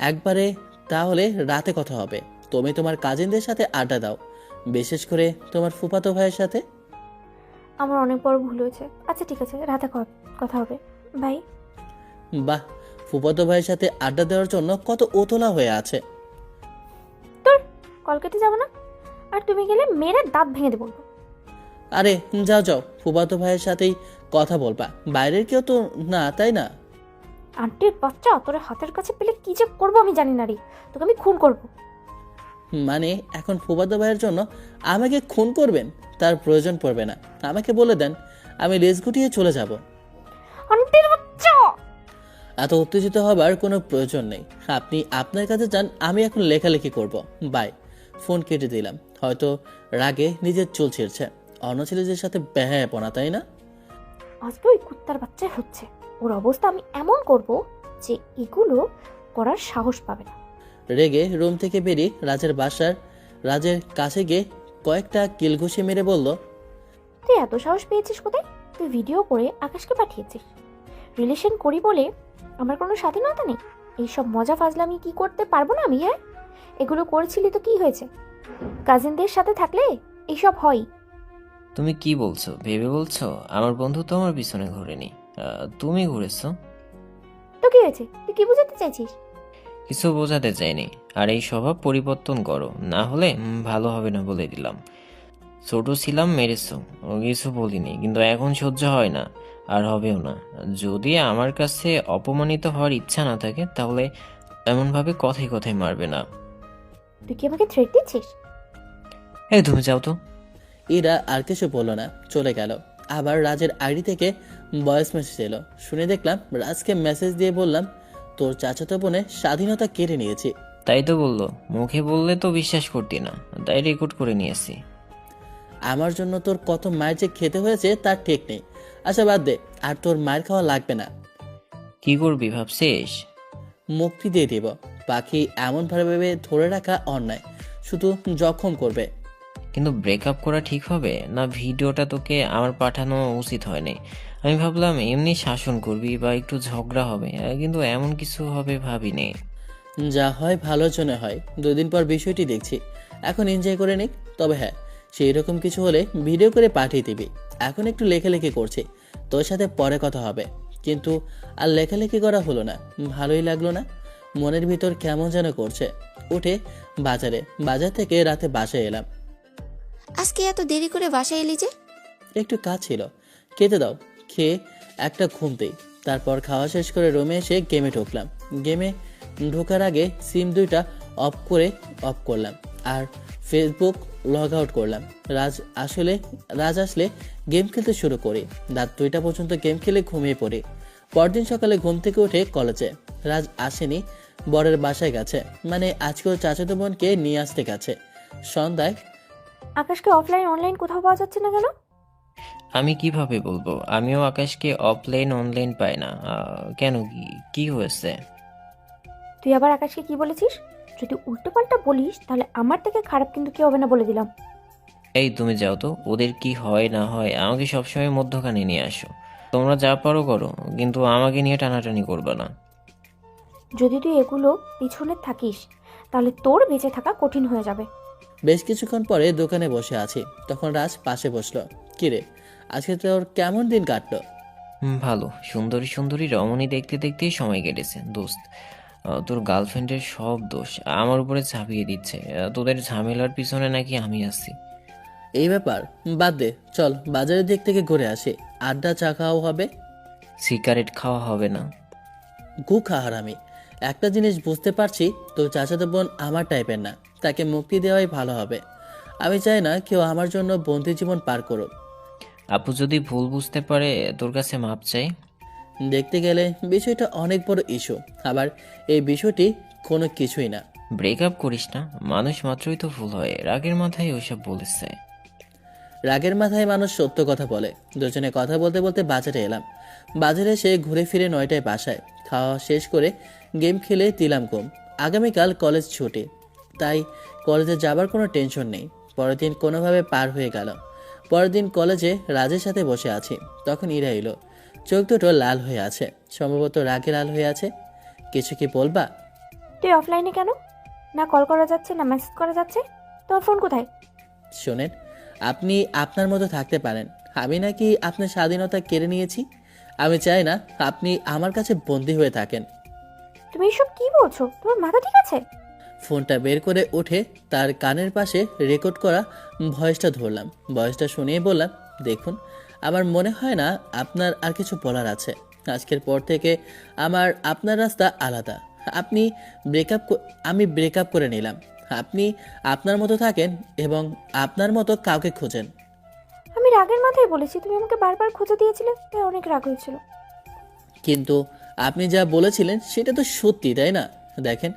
একবারে তাহলে রাতে কথা হবে। তুমি তোমার কাজিনদের সাথে আড্ডা দাও, বিশেষ করে তোমার ফুফাতো ভাইয়ের সাথে। আমার অনেক বড় ভুল হয়েছে। আচ্ছা ঠিক আছে, রাতে কথা হবে। বাই। বাহ, ফুফাতো ভাইয়ের সাথে আড্ডা দেওয়ার জন্য কত ওতলা হয়ে আছে। তোর কল কেটে যাবো না? আর তুমি গেলে মেরে দাঁত ভেঙে দেবো। আরে যাও যাও, ফুফাতো ভাইয়ের সাথেই কথা বলবা, বাইরের কেউ তো না, তাই না? আন্টির বাচ্চা, তোর হাতের কাছে পেলে কি যে করবো আমি জানি না রে। তোকে আমি খুন করবো। মানে এখন ফুফাতো ভাইয়ের জন্য আমাকে খুন করবেন? তার প্রয়োজন পড়বে না, আমাকে বলে দেন, আমি লেজ গুটিয়ে চলে যাব। আন্টির বাচ্চা! এত উত্তেজিত হবার কোনো প্রয়োজন নেই। আপনি আপনার কাছে যান, আমি এখন লেখালেখি করব। বাই। ফোন কেটে দিলাম। হয়তো রাগে নিজের চুল ছিঁড়ছে। অন্য ছেলেদের সাথে বেহায়াপনা, তাই না? আজকে ওই কুত্তার বাচ্চাই হচ্ছে। ওর অবস্থা আমি এমন করব যে এগুলো করার সাহস পাবে না। রেগে রুম থেকে বেরিয়ে রাজের কাছে গিয়ে কয়েকটা কিল ঘুষি মেরে বলল, তুই এত সাহস পেয়েছিস কোথায়? তুই ভিডিও করে আকাশকে পাঠিয়েছিস। রিলেশন করি বলে আমার কোনো স্বাধীনতা নেই? এইসব মজা ফাজলামি কি করতে পারবো না আমি? হ্যাঁ, এগুলো করেছিলি তো কি হয়েছে? কাজিনদের সাথে থাকলে এইসব হয়। তুমি কি বলছো? ভেবে বলছো? আমার বন্ধু তো আমার পিছনে ঘোরেনি, তুমি ঘুরেছো। তো কি হয়েছে? তুই কি বোঝাতে চাইছিস? কিছু বোঝাতে চাইনি। আর এই স্বভাব পরিবর্তন করো, না হলে ভালো হবে না বলে দিলাম। ছোট ছিলাম মেরেছো, ও কিছু বলিনি, কিন্তু এখন সহ্য হয় না, আর হবেও না। যদি আমার কাছে অপমানিত হওয়ার ইচ্ছা না থাকে তাহলে এমনভাবে কথায় কথায় মারবে না। তুই কি আমাকে থ্রেট দিচ্ছিস? এই তুমি যাও তো। ইরা আর কিছু বলল না, চলে গেল। আবার রাজের আইডি থেকে ভয়েস মেসেজ এলো। শুনে দেখলাম রাজকে মেসেজ দিয়ে বললাম, তোর চাচাতো বোনের স্বাধীনতা কেড়ে নিয়েছি। তাই তো বললো, মুখে বললে তো বিশ্বাস করতি না, তাই রেকর্ড করে নিয়েছি। আমার জন্য তোর কত মায়ের যে খেতে হয়েছে তার ঠিক নেই। আচ্ছা বাদ দে, আর তোর মায়ের খাওয়া লাগবে না। কি করবি ভাবছিস? মুক্তি দিয়ে দিব। পাখি এমনভাবে ভেবে ধরে রাখা অন্যায়, শুধু জখম করবে। কিন্তু ব্রেকআপ করা ঠিক হবে না? ভিডিওটা তোকে আমার পাঠানো উচিত হয়নি। আমি ভাবলাম এমনি শাসন করবি বা একটু ঝগড়া হবে, কিন্তু এমন কিছু হবে ভাবিনি। যা হয় ভালোর জন্য হয়। 2 দিন পর বিষয়টি দেখছি, এখন এনজয় করে নিক। তবে হ্যাঁ, সেই রকম কিছু হলে ভিডিও করে পাঠিয়ে দিবি। এখন একটু লেখালেখি করছি, তোর সাথে পরে কথা হবে। কিন্তু আর লেখালেখি করা হলো না, ভালোই লাগলো না। মনের ভিতর কেমন যেন করছে। উঠে বাজার থেকে রাতে বাসায় এলাম। আজকে এত দেরি করে বাসায় এলি যে? একটু কাজ ছিল, খেতে দাও। খেয়ে একটা ঘুমতেই, তারপর খাওয়া শেষ করে রুমে এসে গেমে ঢুকলাম। গেমে ঢোকার আগে সিম 2টা অফ করলাম আর ফেসবুক লগ আউট করলাম। রাজ আসলে গেম খেলতে শুরু করি। রাত 2টা পর্যন্ত গেম খেলে ঘুমিয়ে পড়ি। পরদিন সকালে ঘুম থেকে উঠে কলেজে। রাজ আসেনি, বরের বাসায় গেছে, মানে আজকে ওর চাচাতো বোনকে নিয়ে আসতে গেছে। সন্ধ্যায় আকাশকে অফলাইন অনলাইন কোথাও পাওয়া যাচ্ছে না কেন? আমি কিভাবে বলবো? আমিও আকাশকে অফলাইন অনলাইন পাই না। কেন, কি কি হয়েছে? তুই আবার আকাশকে কি বলেছিস? যদি উল্টোপাল্টা বলিস তাহলে আমার থেকে খারাপ কিন্তু কেউ হবে না, বলে দিলাম। এই তুমি যাও তো, ওদের কি হয় না হয় আমাকে সবসময় মধ্যখানে নিয়ে আসো। তোমরা যা পারো করো, কিন্তু আমাকে নিয়ে টানাটানি করবে না। যদি তুই এগুলো পিছনে থাকিস তাহলে তোর বেঁচে থাকা কঠিন হয়ে যাবে। বেশ কিছুক্ষণ পরে দোকানে বসে আছি, তখন রাজ পাশে বসলো। কিরে, আজকে তোর কেমন দিন কাটলো? ভালো, সুন্দরী সুন্দরী রমণী দেখতে দেখতেই সময় কেটেছে দোস্ত। তোর গার্লফ্রেন্ডের সব দোষ আমার উপরে চাপিয়ে দিচ্ছে। তোদের ঝামেলার পিছনে নাকি আমি আছি। এই ব্যাপার বাদ দে, চল বাজারের দিক থেকে ঘুরে আসি। আড্ডা চা খাওয়াও হবে। সিগারেট খাওয়া হবে না। গু খাহার আমি একটা জিনিস বুঝতে পারছি, তোর চাচাতো বোন আমার টাইপের না। তাকে মুক্তি দেওয়াই ভালো হবে। আমি চাই না কেউ আমার জন্য বন্দি জীবন পার করুক। আপু যদি ভুল বুঝতে পারে, তোর কাছে মাপ চাই। দেখতে গেলে বিষয়টা অনেক বড় ইস্যু, আবার এই বিষয়টি কোনো কিছুই না। ব্রেকআপ করিস না, মানুষ মাত্রই তো ভুল হয়, রাগের মাথায় ওইসব বলেছে। রাগের মাথায় মানুষ সত্য কথা বলে। দুজনে কথা বলতে বলতে বাজারে এলাম। বাজারে এসে ঘুরে ফিরে 9টায় বাসায়। খাওয়া শেষ করে গেম খেলে দিলাম ঘুম। আগামীকাল কলেজ ছুটি, তাই কলেজে যাবার কোনো টেনশন নেই। পরের দিন কোনোভাবে পার হয়ে গেল। পরের দিন কলেজে রাজের সাথে বসে আছি, তখন ইরা এলো। চোখ দুটো লাল হয়ে আছে, সম্ভবত রাগে লাল হয়ে আছে। কিছু কি বলবা? তুই অফলাইনে কেন? না কল করা যাচ্ছে না মেসেজ করা যাচ্ছে, তোর ফোন কোথায়? শোনেন, আপনি আপনার মতো থাকতে পারেন, আমি নাকি আপনার স্বাধীনতা কেড়ে নিয়েছি? আমি চাই না আপনি আমার কাছে বন্দী হয়ে থাকেন। তুমি এসব কি বলছো? তোমার মাথা ঠিক আছে? ফোনটা বের করে উঠে তার কানের পাশে রেকর্ড করা ভয়েসটা ধরলাম। ভয়েসটা শুনিয়ে বললাম, দেখুন, আমার মনে হয় না আপনার আর কিছু বলার আছে। আজকের পর থেকে আমার আপনার রাস্তা আলাদা। আপনি আমি ব্রেকআপ করে নিলাম। আপনি আপনার মতো থাকেন এবং আপনার মতো কাউকে খোঁজেন। আমি রাগের মাথায় বলেছি, তুমি আমাকে বারবার খুঁজে দিয়েছিলে, তাই অনেক রাগ হয়েছিল। কিন্তু আপনি যা বলেছিলেন সেটা তো সত্যি, তাই না? দেখেন,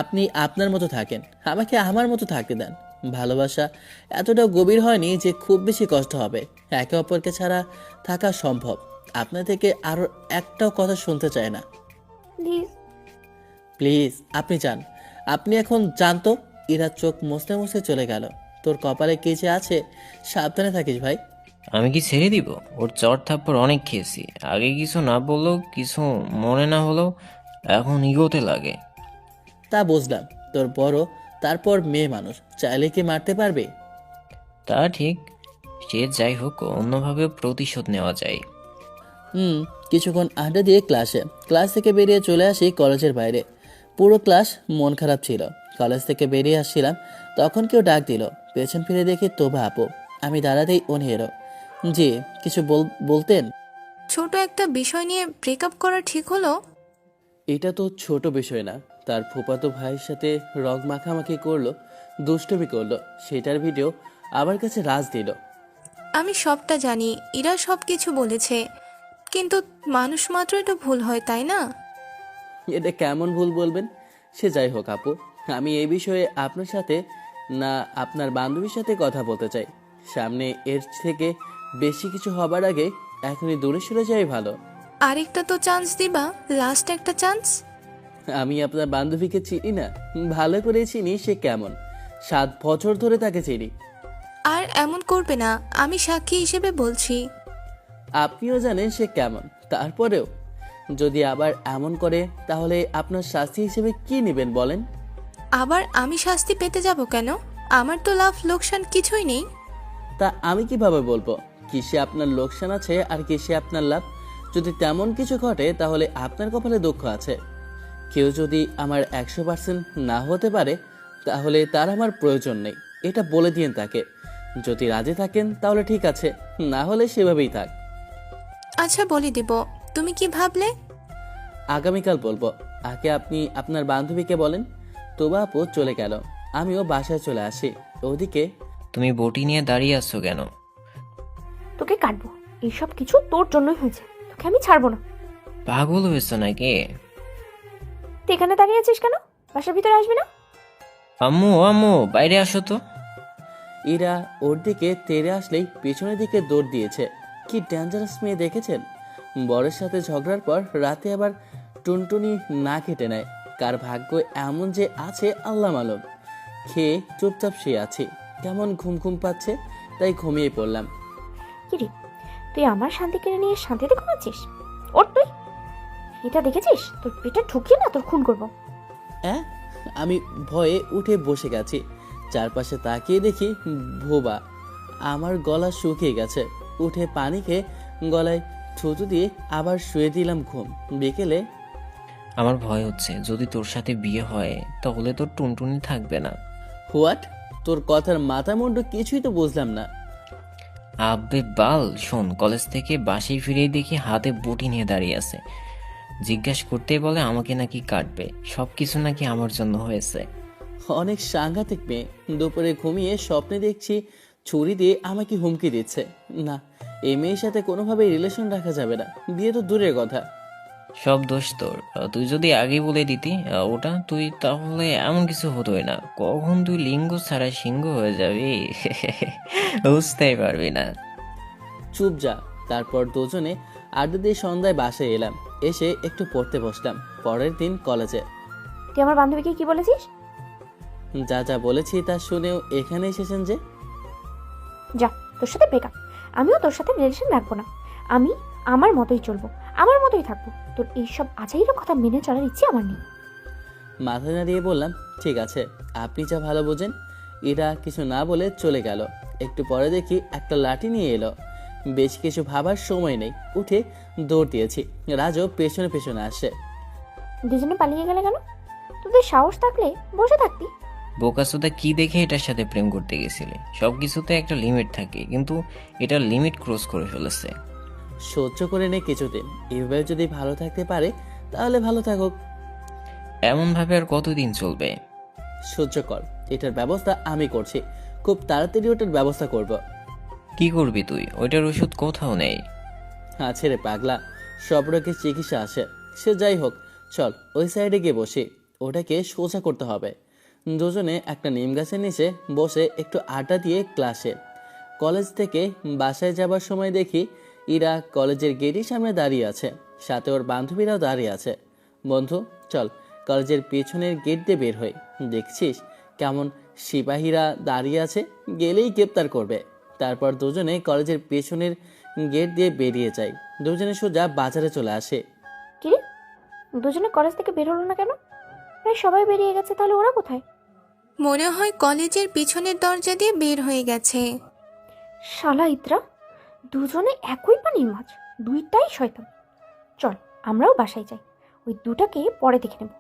আপনি আপনার মতো থাকেন, আমাকে আমার মতো থাকতে দেন। ভালোবাসা এতটা গভীর হয়নি যে খুব বেশি কষ্ট হবে। একে অপরকে ছাড়া থাকা সম্ভব। আপনার থেকে আরও একটাও কথা শুনতে চায় না। প্লিজ। প্লিজ, আপনি যান। আপনি এখন জানতো। ইরা চোখ মুছতে মুছতে চলে গেল। তোর কপালে কে যে আছে, সাবধানে থাকিস ভাই। আমি কি ছেড়ে দিব? ওর চড় থাপ্পড় অনেক খেয়েছি। আগে কিছু না বললেও, কিছু মনে না হলেও এখন ইগোতে লাগে। তা বুঝলাম, তোর বড়, তারপর মেয়ে মানুষ, চাইলে কি মারতে পারবে? তা ঠিক, সে যাই হোক, অন্যভাবে প্রতিশোধ নেওয়া যায়। কিছুক্ষণ আড্ডা দিয়ে ক্লাস থেকে বেরিয়ে চলে আসি কলেজের বাইরে। পুরো ক্লাস মন খারাপ ছিল। কলেজ থেকে বেরিয়ে আসছিলাম, তখন কেউ ডাক দিল। পেছন ফিরে দেখি তোবা আপু। আমি দাঁড়াতেই উনি এলো। জি, কিছু বলতেন? ছোট একটা বিষয় নিয়ে ব্রেকআপ করা ঠিক হলো? এটা তো ছোট বিষয় না। তার ফুফাতো ভাইয়ের সাথে রং মাখামাখি করলো, দুষ্টুমি করলো, সেটার ভিডিও আমার কাছে রাজ দিল। আমি সবটা জানি, এরা সব কিছু বলেছে, কিন্তু মানুষ মাত্রই তো ভুল হয়, তাই না? এটা কেমন ভুল বলবেন? সে যাই হোক আপু, আমি এই বিষয়ে আপনার সাথে না আপনার বান্ধবীর সাথে কথা বলতে চাই। সামনে এর থেকে বেশি কিছু হবার আগে এখনই দূরে সরে যাই ভালো। আরেকটা তো চান্স দিবা, লাস্ট একটা চান্স। আমি আপনার বান্ধবীকে চিনি না? ভালো করে চিনি সে কেমন। 7 বছর ধরে তাকে চিনি। আর এমন করবে না, আমি সাক্ষী হিসেবে বলছি। আপনিও জানেন সে কেমন, তারপরেও যদি আবার এমন করে তাহলে আপনার শাস্তি হিসেবে কি নেবেন বলেন? আবার আমি শাস্তি পেতে যাব কেন? আমার তো লাভ লোকসান কিছুই নেই। তা আমি কিভাবে বলবো কিসে আপনার লোকসান আছে আর কিসে আপনার লাভ? যদি তেমন কিছু ঘটে তাহলে আপনার কপালে দুঃখ আছে। কেউ যদি আমার 100% না হতে পারে তাহলে তার আমার প্রয়োজন নেই, এটা বলে দিন তাকে। যদি রাজি থাকেন তাহলে ঠিক আছে, না হলে সেভাবেই থাক। আচ্ছা বলে দিব, তুমি কি ভাবলে? আগামীকাল বলবো। আগে আপনি আপনার বান্ধবীকে বলেন। তোবা আপু চলে গেল, আমিও বাসায় চলে আসি। ওদিকে তুমি বটি নিয়ে দাঁড়িয়ে আছো কেন? তোকে কাটবো, এইসব কিছু তোর জন্যই হয়েছে, তোকে আমি ছাড়বো না। পাগল হয়েছো নাকি? তুই এখানে দাঁড়িয়ে আছিস কেন? বাসার ভিতরে আসবি না? আম্মু আম্মু বাইরে আসো তো। ইরা ওর দিকে তেড়ে আসলেই পেছনের দিকে দৌড় দিয়েছে। কি ডেঞ্জারাস মেয়ে দেখেছেন? বরের সাথে ঝগড়ার পর রাতে আবার টুনটুনি না কেটে নেয়। কার ভাগ্য এমন যে আছে আল্লাহ মালুম। খেয়ে চুপচাপ শুয়ে আছি, কেমন ঘুম ঘুম পাচ্ছে, তাই ঘুমিয়ে পড়লাম। কিরে, তুই আমার শান্তি কেড়ে নিয়ে শান্তিতে ঘুমাচ্ছিস? ওর তুই এটা দেখেছিস? তোর পেটে ঢুকিয়ে না তোর খুন করবো। হ্যাঁ, আমি ভয়ে উঠে বসে গেছি। চারপাশে তাকিয়ে দেখি ভোবা। আমার গলা শুকিয়ে গেছে। উঠে পানি খেয়ে গলায় থুতু দিয়ে আবার শুয়ে দিলাম ঘুম। বিকেলে আমার ভয় হচ্ছে যদি তোর সাথে বিয়ে হয় তাহলে তোর টুনটুনি থাকবে না। হোয়াট? তোর কথার মাথা মুন্ডু কিছুই তো বুঝলাম না। আব্বে বাল, শোন, কলেজ থেকে বাসায় ফিরে দেখি হাতে বটি নিয়ে দাঁড়িয়ে আছে। জিজ্ঞেস করতেই বলে আমাকে নাকি কাটবে, সবকিছু নাকি আমার জন্য হয়েছে। অনেক সাংঘাতিক মেয়ে। দুপুরে ঘুমিয়ে স্বপ্নে দেখছি ছুরি দিয়ে আমাকে হুমকি দিচ্ছে। না, এই মেয়ের সাথে কোনোভাবেই রিলেশন রাখা যাবে না, বিয়ে তো দূরের কথা। সব দোষ তোর। তুই যদি আগে বলে দিতি ওটা তুই, তাহলে এমন কিছু হতোই না। কখন তুই লিঙ্গ ছাড়া সিংহ হয়ে যাবি বুঝতেই পারবি না। চুপ যা। তারপর দুজনে আড্ডা দিয়ে সন্ধ্যায় বাসায় এলাম। এসে একটু পড়তে বসলাম। পরের দিন কলেজে তুই আমার বান্ধবীকে কি বলেছিস? যা যা বলেছি তা শুনেও এখানে এসেছেন যে? যা, তোর সাথে ব্রেকআপ। আমিও তোর সাথে রিলেশন রাখবো না। আমি আমার মতোই চলবো, আমার মতোই থাকবো। তোর এইসব আজাইরা কথা মেনে চলার ইচ্ছে আমার নেই। মাথা নাড়িয়ে বললাম ঠিক আছে, আপনি যা ভালো বোঝেন। এরা কিছু না বলে চলে গেল। একটু পরে দেখি একটা লাঠি নিয়ে এলো। বেশ কিছু ভাবার সময় নেই, উঠে দৌড় দিয়েছি। রাজও পেছনে পেছনে আসে। দুজনে পালিয়ে গেলে কেন? তোদের সাহস থাকলে বসে থাকতি। বোকাসোদা কি দেখে এটার সাথে প্রেম করতে গেছিলে? সবকিছুতে একটা লিমিট থাকে, কিন্তু এটা লিমিট ক্রস করে ফেলেছে। সহ্য করে নে কিছুদিন। এভাবে যদি ভালো থাকতে পারে তাহলে ভালো থাকুক। এমন ভাবে আর কতদিন চলবে? সহ্য কর, এটার ব্যবস্থা আমি করছি। খুব তাড়াতাড়ি ওটার ব্যবস্থা করব। কি করবি তুই? ওইটার ওষুধ কোথাও নেই। আছে রে পাগলা, সব রোগের চিকিৎসা আসে। সে যাই হোক, চল ওই সাইডে গিয়ে বসি। ওটাকে সোজা করতে হবে। দুজনে একটা নিম গাছের নিচে বসে একটু আড্ডা দিয়ে ক্লাসে। কলেজ থেকে বাসায় যাবার সময় দেখি ইরা কলেজের গেটের সামনে দাঁড়িয়ে আছে, সাথে ওর বান্ধবীরাও দাঁড়িয়ে আছে। বন্ধু চল কলেজের পেছনের গেট দিয়ে বের হই। দেখছিস কেমন সিপাহীরা দাঁড়িয়ে আছে, গেলেই গ্রেপ্তার করবে। তারপর দুজনে কলেজের পেছনের গেট দিয়ে বেরিয়ে যায়। দুজনে সোজা বাজারে চলে আসে। কিরে, দুজনে কলেজ থেকে বের হলো না কেন? প্রায় সবাই বেরিয়ে গেছে, তাহলে ওরা কোথায়? মনে হয় কলেজের পিছনের দরজা দিয়ে বের হয়ে গেছে। শালা ইত্রা, দুজনে একই পানির মাছ, দুইটাই শয়তান। চল আমরাও বাসায় যাই, ওই দুটাকে পরে দেখে নেব।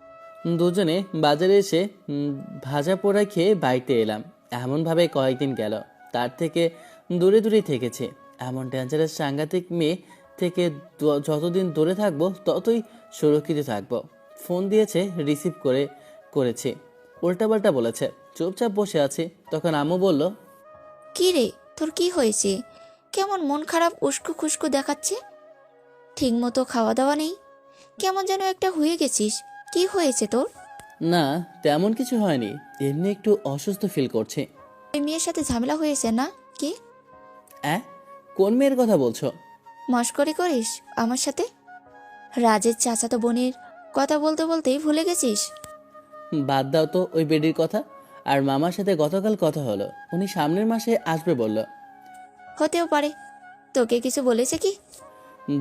দুজনে বাজারে এসে ভাজা পোড়া খেয়ে বাড়িতে এলাম। এমনভাবে কয়েকদিন গেল। তার থেকে দূরে দূরেই থেকেছি। এমন ডেঞ্জারাস সাংঘাতিক মেয়ে থেকে যতদিন দূরে থাকবো ততই সুরক্ষিত থাকবো। ফোন দিয়েছে, রিসিভ করেছি। উল্টাপাল্টা বলেছে। চুপচাপ বসে আছি। তখন আম্মু বলল, কি রে, তোর কি হয়েছে? কেমন মন খারাপ উস্কো খুস্কো দেখাচ্ছে? ঠিক মতো খাওয়া দাওয়া নেই, কেমন যেন একটা হয়ে গেছিস। কি হয়েছে তোর? না তেমন কিছু হয়নি, এমনি একটু অসুস্থ ফিল করছি। ওই মেয়ের সাথে ঝামেলা হয়েছে না কি? কোন মেয়ের কথা বলছো? মস্করি করিস আমার সাথে? রাজের চাচাতো বোনের কথা বলতে বলতেই ভুলে গেছিস? বাদ দাও তো ওই বেডির কথা। আর মামার সাথে গতকাল কথা হলো, উনি সামনের মাসে আসবে বলল। হতেও পারে। তোকে কিছু বলেছে কি?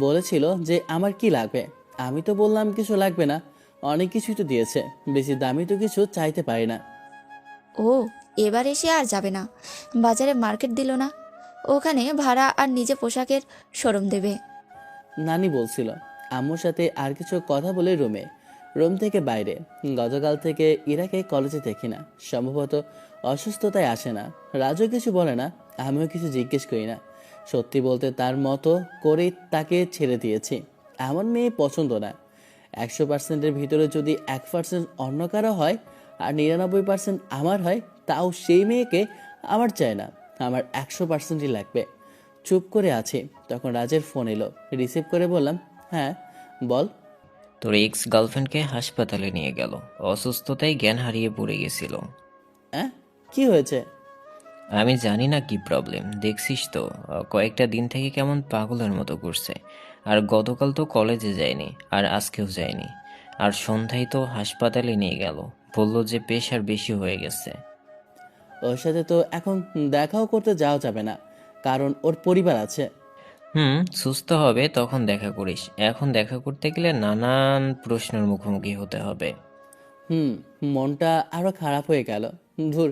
বলেছিল যে আমার কি লাগবে। আমি তো বললাম কিছু লাগবে না, অনেক কিছুই তো দিয়েছে, বেশি দামি তো কিছু চাইতে পারি না। ও, এবার এসে আর যাবে না। বাজারে মার্কেট দিল না, ওখানে ভাড়া আর নিজে পোশাকের শোরুম দেবে। নানি বলছিল। আম্মুর সাথে আর কিছু কথা বলে রুম থেকে বাইরে। গতকাল থেকে ইরাকে কলেজে দেখি না, সম্ভবত অসুস্থতায় আসে না। রাজও কিছু বলে না, আমিও কিছু জিজ্ঞেস করি না। সত্যি বলতে তার মতো করেই তাকে ছেড়ে দিয়েছি। এমন মেয়ে পছন্দ না। 100%-এর ভিতরে যদি 1% অন্য কারো হয় আর 99% আমার হয়, তাও সেই মেয়েকে আমার চাই না, আমার 100%ই লাগবে। চুপ করে আছি, তখন রাজের ফোন এলো। রিসিভ করে বললাম, হ্যাঁ বল। তোর এক্স গার্লফ্রেন্ডকে হাসপাতালে নিয়ে গেল, অসুস্থতায় জ্ঞান হারিয়ে পড়ে গেছিল। কি হয়েছে? আমি জানি না কি প্রবলেম, দেখছিস তো কয়েকটা দিন থেকে কেমন পাগলের মতো করছে। আর গতকাল তো কলেজে যায়নি, আর আজকেও যায়নি। আর সন্ধ্যায় তো হাসপাতালে নিয়ে গেল, বলল যে প্রেশার বেশি হয়ে গেছে। ওর সাথে তো এখন দেখাও করতে যাওয়া যাবে না, কারণ ওর পরিবার আছে। সুস্থ হবে তখন দেখা করিস, এখন দেখা করতে গেলে নানান প্রশ্নের মুখোমুখি হতে হবে। মনটা আরো খারাপ হয়ে গেল। ধুর,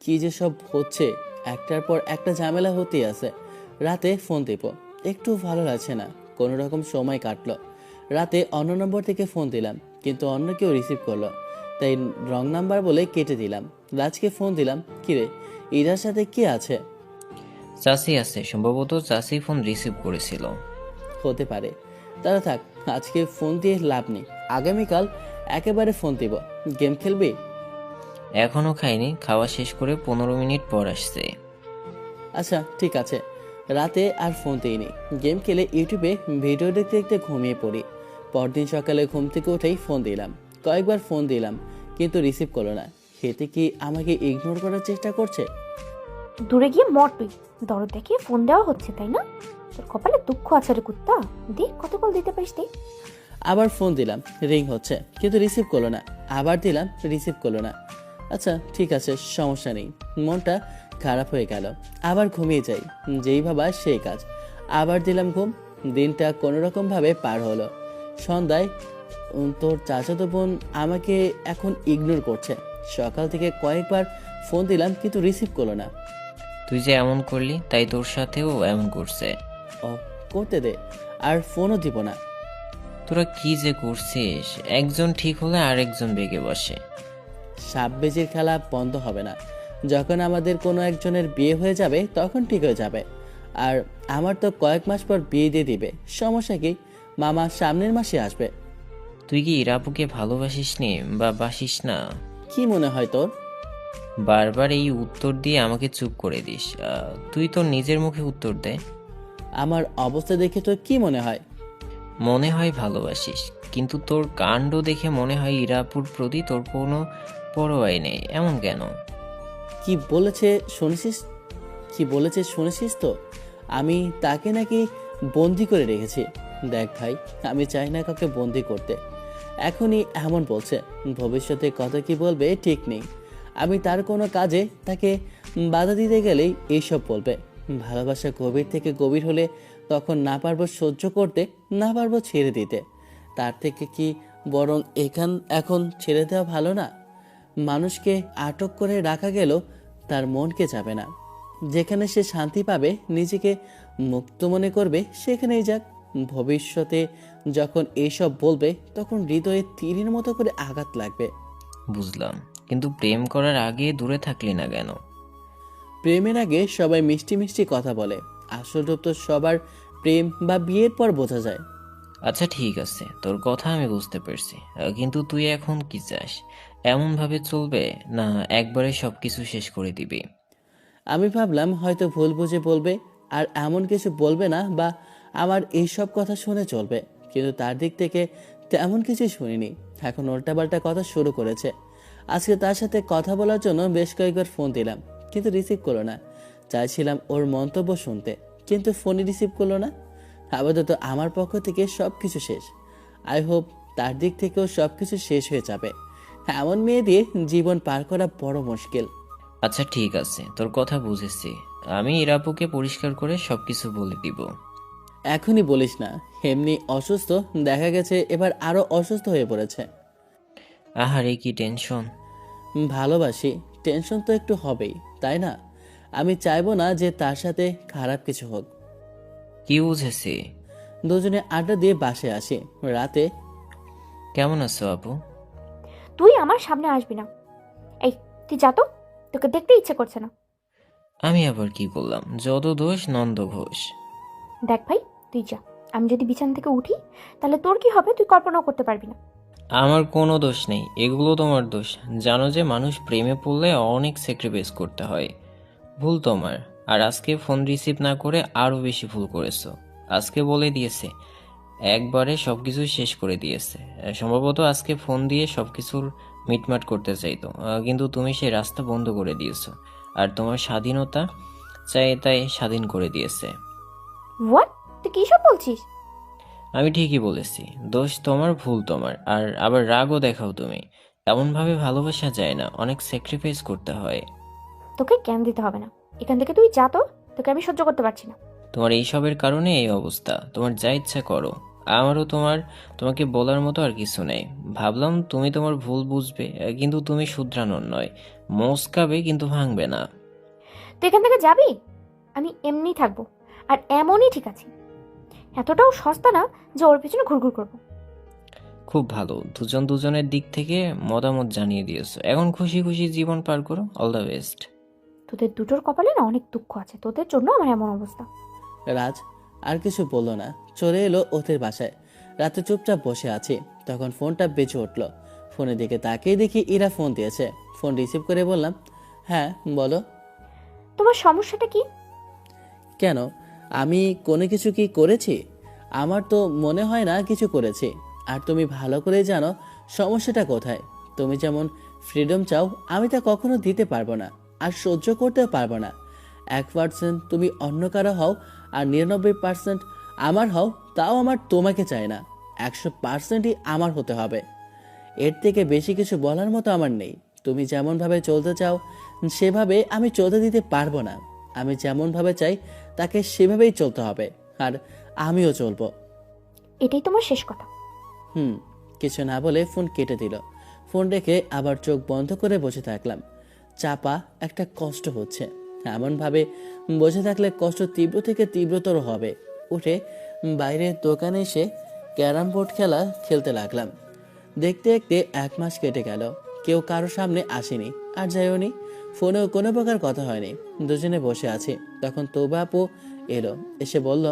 কি যে সব হচ্ছে, একটার পর একটা ঝামেলা হতেই আছে। রাতে ফোন দেব, একটু ভালো লাগছে না। কোনো রকম সময় কাটলো। রাতে অন্য নম্বর থেকে ফোন দিলাম, কিন্তু অন্য কেউ রিসিভ করলো, তাই রং নাম্বার বলে কেটে দিলাম। রাজকে ফোন দিলাম, কিরে ইরার সাথে কে আছে? চাচি আছে, সম্ভবত চাচি ফোন রিসিভ করেছিল। হতে পারে, তারা থাক। আজকে ফোন দিয়ে লাভ নেই, আগামীকাল একেবারে ফোন দিব। গেম খেলবি? এখনো খাইনি, খাওয়া শেষ করে 15 মিনিট পর আসছে। আচ্ছা ঠিক আছে। রাতে আর ফোন দিইনি, গেম খেলে ইউটিউবে ভিডিও দেখতে দেখতে ঘুমিয়ে পড়ি। পরদিন সকালে ঘুম থেকে উঠেই ফোন দিলাম, কয়েকবার ফোন দিলাম, কিন্তু রিসিভ করলো না। এতে কি আমাকে ইগনোর করার চেষ্টা করছে? দূরে গিয়ে মর তুই। দরদ দেখিয়ে ফোন দেওয়া হচ্ছে তাই না? তোর কপালে দুঃখ আছে রে কুত্তা। দেখ কত কল দিতে পারিস তুই। আবার ফোন দিলাম, রিং হচ্ছে, কিন্তু রিসিভ করলো না। আবার দিলাম, রিসিভ করলো না। আচ্ছা ঠিক আছে, সমস্যা নেই। মনটা খারাপ হয়ে গেল, আবার ঘুমিয়ে যাই। যেই ভাবা সেই কাজ। আবার দিলাম ঘুম। দিনটা কোনো রকম ভাবে পার হলো। সন্ধ্যায় তোর চাচাতো বোন আমাকে এখন ইগনোর করছে। সকাল থেকে কয়েকবার ফোন দিলাম, কিন্তু রিসিভ করলো না। তুই যে এমন করলি, তাই তোর সাথেও এমন করছে। ও, করতে দে, আর ফোনও দিব না। তোরা কি যে করছিস, একজন ঠিক হলে আরেকজন বেগে বসে। সাপ বেজির খেলা বন্ধ হবে না। যখন আমাদের কোনো একজনের বিয়ে হয়ে যাবে তখন ঠিক হয়ে যাবে। আর আমার তো কয়েক মাস পর বিয়ে দিয়ে দিবে, সমস্যা কি? মামা সামনের মাসে আসবে। তুই কি ইরাপুকে ভালোবাসিস নি বা বাসিস না? কি মনে হয় তোর? বারবার এই উত্তর দিয়ে আমাকে চুপ করে দিস। তুই তোর নিজের মুখে উত্তর দে। আমার অবস্থা দেখে তোর কি মনে হয়? মনে হয় ভালোবাসিস, কিন্তু তোর কাণ্ড দেখে মনে হয় ইরাপুর প্রতি তোর কোনো পরোয়াই নেই। এমন কেন? কি বলেছে শুনেছিস? কি বলেছে শুনেছিস তো? আমি তাকে নাকি বন্দি করে রেখেছি। দেখ ভাই, আমি চাই না কাউকে বন্দি করতে। এখনই এমন বলছে, ভবিষ্যতে কত কি বলবে ঠিক নেই। আমি তার কোনো কাজে তাকে বাধা দিতে গেলেই এইসব বলবে। ভালোবাসা গভীর থেকে গভীর হলে তখন না পারবো সহ্য করতে, না পারবো ছেড়ে দিতে। তার থেকে কি বরং এখন ছেড়ে দেওয়া ভালো না? মানুষকে আটক করে রাখা গেল, তার মনকে যাবে না। যেখানে সে শান্তি পাবে, নিজেকে মুক্ত মনে করবে, সেখানেই যাক। ভবিষ্যতে যখন এইসব বলবে তখন হৃদয়ে তীরের মতো করে আঘাত লাগবে। বুঝলাম, কিন্তু প্রেম করার আগে দূরে থাকলি না কেন? প্রেমের আগে সবাই মিষ্টি মিষ্টি কথা বলে, আসল রূপ তো সবার প্রেম বা বিয়ের পর বোঝা যায়। আচ্ছা ঠিক আছে, তোর কথা আমি বুঝতে পারছি, কিন্তু তুই এখন কি চাস? এমনভাবে চলবে না একবারে সবকিছু শেষ করে দিবি? আমি ভাবলাম হয়তো ভুল বুঝে বলবে আর এমন কিছু বলবে না, বা আমার এইসব কথা শুনে চলবে, কিন্তু তার দিক থেকে তেমন কিছু শুনিনি। এখন উল্টাপাল্টা কথা শুরু করেছে। আজকে তার সাথে কথা বলার জন্য বেশ কয়েকবার ফোন দিলাম, কিন্তু রিসিভ করলো না। চাইছিলাম ওর মন্তব্য শুনতে, কিন্তু ফোনই রিসিভ করলো না। আপাতত আমার পক্ষ থেকে সব কিছু শেষ। আই হোপ তার দিক থেকেও সব কিছু শেষ হয়ে যাবে। এমন মেয়ে দিয়ে জীবন পার করা বড় মুশকিল। আচ্ছা ঠিক আছে, তোর কথা বুঝেছি। আমি ইরাপুকে পরিষ্কার করে সবকিছু বলে দিব। এখনই বলিস না, এমনি অসুস্থ, দেখা গেছে এবার আরো অসুস্থ হয়ে পড়েছে। আহারে কি টেনশন। ভালোবাসি, টেনশন তো একটু হবেই, তাই না? আমি চাইবো না যে তার সাথে খারাপ কিছু হোক। কি বুঝেছি? দুজনে আড্ডা দিয়ে বাসে আসি রাতে। কেমন আছো আপু? তুই আমার সামনে আসবি না। এই, তুই যা তো, তোকে দেখতে ইচ্ছে করছে না। আমি আবার কি করলাম? যত দোষ নন্দ ঘোষ। দেখ ভাই, তুই যা। আমি যদি বিছানা থেকে উঠি তাহলে তোর কি হবে তুই কল্পনাও করতে পারবি না। আমার কোনো দোষ নেই, এগুলো তোমার দোষ। জানো যে মানুষ প্রেমে পড়লে অনেক স্যাক্রিফাইস করতে হয়। ভুল তোমার। আর আজকে ফোন রিসিভ না করে আরও বেশি ভুল করেছো। আজকে বলে দিয়েছে, একবারে সবকিছু শেষ করে দিয়েছে। সম্ভবত আজকে ফোন দিয়ে সবকিছুর মিটমাট করতে চাইতো, কিন্তু তুমি সেই রাস্তা বন্ধ করে দিয়েছো। আর তোমার স্বাধীনতা চাই তাই স্বাধীন করে দিয়েছে। হোয়াট? তুই কি সব বলছিস? আমি ঠিকই বলেছি, দোষ তোমার, ভুল তোমার। আর আবার রাগও দেখাও তুমি। এমনভাবে ভালোবাসা যায় না, অনেক স্যাক্রিফাইস করতে হয়। তোকে জ্ঞান দিতে হবে না, এখান থেকে তুই যা তো, তোকে আমি সহ্য করতে পারছি না। তোমার এইসবের কারণে এই অবস্থা। তোমার যা ইচ্ছা করো, আমারও তোমাকে বলার মতো আর কিছু নেই। ভাবলাম তুমি তোমার ভুল বুঝবে, কিন্তু তুমি শুধরানোর নয়, মস্কাবে কিন্তু ভাঙবে না। তুই এখান থেকে যাবি? আমি এমনি থাকবো, আর এমনই ঠিক আছে। এতটাও সস্তা না যে ওর পেছনে ঘুরঘুর করবো। খুব ভালো, দুজন দুজনের দিক থেকে মতামত জানিয়ে দিয়েছো। এখন খুশি খুশি জীবন পার করো। All the best. তোদের দুটোর কপালে না অনেক দুঃখ আছে, তোদের জন্য আমার এমন অবস্থা। রাজ আর কিছু বলল না, চলে এলো ওদের বাসায়। রাতে চুপচাপ বসে আছি, তখন ফোনটা বেজে উঠল। ফোনের দিকে তাকিয়ে দেখি ইরা ফোন দিয়েছে। ফোন রিসিভ করে বললাম, হ্যাঁ বলো। তোমার সমস্যাটা কি? কেন, আমি কোনো কিছু কি করেছি? আমার তো মনে হয় না কিছু করেছি। আর তুমি ভালো করে জানো সমস্যাটা কোথায়। তুমি যেমন ফ্রিডম চাও, আমি তা কখনো দিতে পারবো না, আর সহ্য করতেও পারবো না। 1% তুমি অন্য কারো হও, আর 99% আমার হও, তাও আমার তোমাকে চাই না। 100%ই আমার হতে হবে। এর থেকে বেশি কিছু বলার মতো আমার নেই। তুমি যেমনভাবে চলতে চাও সেভাবে আমি চলতে দিতে পারবো না। আমি যেমনভাবে চাই তাকে সেভাবেই চলতে হবে, আর আমিও চলবো। এটাই তোমার শেষ কথা? কিছু না বলে ফোন কেটে দিল। ফোন রেখে আবার চোখ বন্ধ করে বসে থাকলাম। চাপা একটা কষ্ট হচ্ছে। এমনভাবে বসে থাকলে কষ্ট তীব্র থেকে তীব্রতর হবে। উঠে বাইরের দোকানে এসে ক্যারাম বোর্ড খেলতে লাগলাম। দেখতে দেখতে 1 মাস কেটে গেল। কেউ কারো সামনে আসেনি, আর যাইওনি। ফোনেও কোনো প্রকার কথা হয়নি। দুজনে বসে আছি, তখন তোবা আপু এলো। এসে বলল,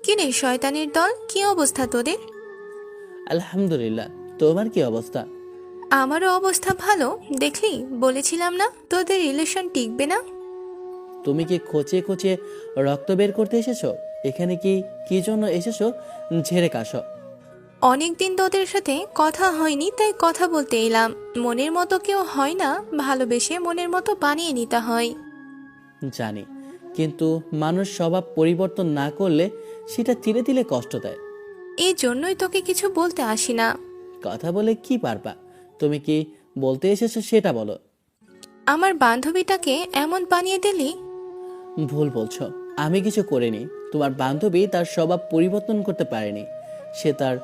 কি রে শয়তানের দল, কি অবস্থা তোদের? আলহামদুলিল্লাহ, তোমার কি অবস্থা? আমারও অবস্থা ভালো। দেখলি, বলেছিলাম না তোদের রিলেশন টিকবে না। তুমি কি খোঁচে খোঁচে রক্ত বের করতে এসেছো? এখানে কি জন্য এসেছো? ঝেড়ে কাশো। অনেকদিন তোদের সাথে কথা হয়নি, তাই কথা বলতে এলাম। মনের মতো কেউ হয় না, ভালোবেসে মনের মতো বানিয়ে নিতে হয়। জানি, কিন্তু মানুষ স্বভাব পরিবর্তন না করলে সেটা ধীরে ধীরে কষ্ট দেয়। এই জন্যই তোকে কিছু বলতে আসি না। কথা বলে কি পারবা? তুমি কি বলতে এসেছো সেটা বলো। আমার বান্ধবীটাকে এমন বানিয়ে দিলি। ভুল বলছো, আমি কিছু করিনি। তোমার বান্ধবী তার স্বভাব পরিবর্তন করতে পারেনি। সে তার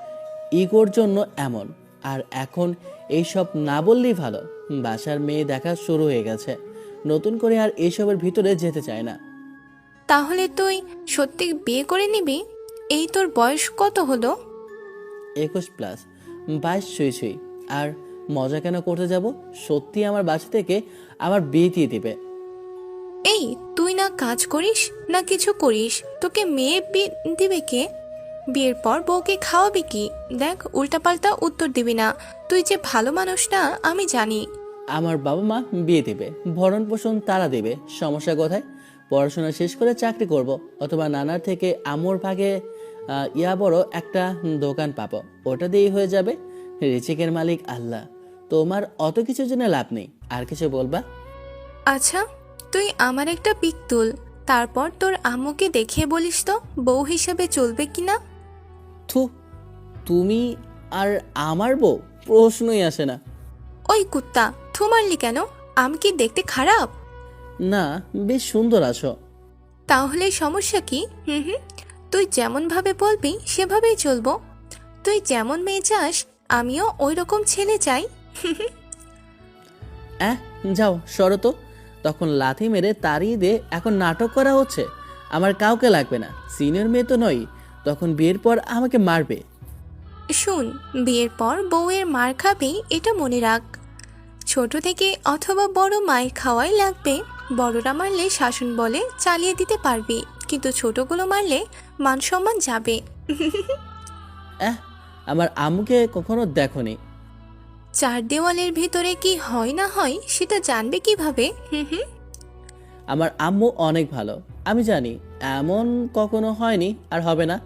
ইগোর জন্য এমন। আর এখন এইসব না বললেই ভালো। বাসার মেয়ে দেখা শুরু হয়ে গেছে, নতুন করে আর এইসবের ভিতরে যেতে চায় না। তাহলে তুই সত্যি বিয়ে করে নিবি? এই তোর বয়স কত হলো? 21+, 22 ছুঁই ছুঁই। আর মজা কেন করতে যাব? সত্যি আমার বাসা থেকে আমার বিয়ে দিয়ে দিবে। এই, তুই না কাজ করিস না কিছু করিস, তোকে মেয়ে দিবে কে? বিয়ের পর বউকে খাওয়াবি কি? দেখ, উল্টাপাল্টা উত্তর দিবি না। তুই যে ভালো মানুষ না আমি জানি। আমার বাবা মা বিয়ে দেবে, ভরণ পোষণ তারা দেবে, সমস্যা কোথায়? পড়াশোনা শেষ করে চাকরি করব, অথবা নানার থেকে আমর ভাগে বড় একটা দোকান পাবো, ওটা দিয়েই হয়ে যাবে। রিজিকের মালিক আল্লাহ, তোমার অত কিছু জেনে লাভ নেই। আর কিছু বলবা? আচ্ছা, তুই আমার একটা পিক তুল, তারপর তোর আম্মুকে দেখিয়ে বলিস তো বউ হিসেবে চলবে কিনা। থু, তুমি আর আমার বউ, প্রশ্নই আসে না। ওই কুত্তা, থু মারলি কেন? আমি কি দেখতে খারাপ? না, বেশ সুন্দর আছো। তাহলে সমস্যা কি? হুম, তুই যেমন ভাবে বলবি সেভাবেই চলবো। তুই যেমন মেয়ে চাস আমিও ওই রকম ছেলে চাই। যাও সরো তো। তখন লাথি মেরে তাড়িয়ে দিয়ে এখন নাটক করা হচ্ছে। আমার কাউকে লাগবে না, সিনিয়র মেয়ে তো নই, তখন বিয়ের পর আমাকে মারবে। শুন, বিয়ের পর বউয়ের মার খাবি এটা মনে রাখ। ছোট থেকে অথবা বড় মায়ের খাওয়াই লাগবে। বড়রা মারলে শাসন বলে চালিয়ে দিতে পারবি, কিন্তু ছোটগুলো মারলে মান সম্মান যাবে। আমার আম্মুকে কখনো দেখোনি। চার দেওয়ালের ভিতরে কি হয় না হয় সেটা জানবে কিভাবে? হুম। আমার আম্মু অনেক ভালো, আমি জানি। এমন কখনো হয়নি আর হবে না।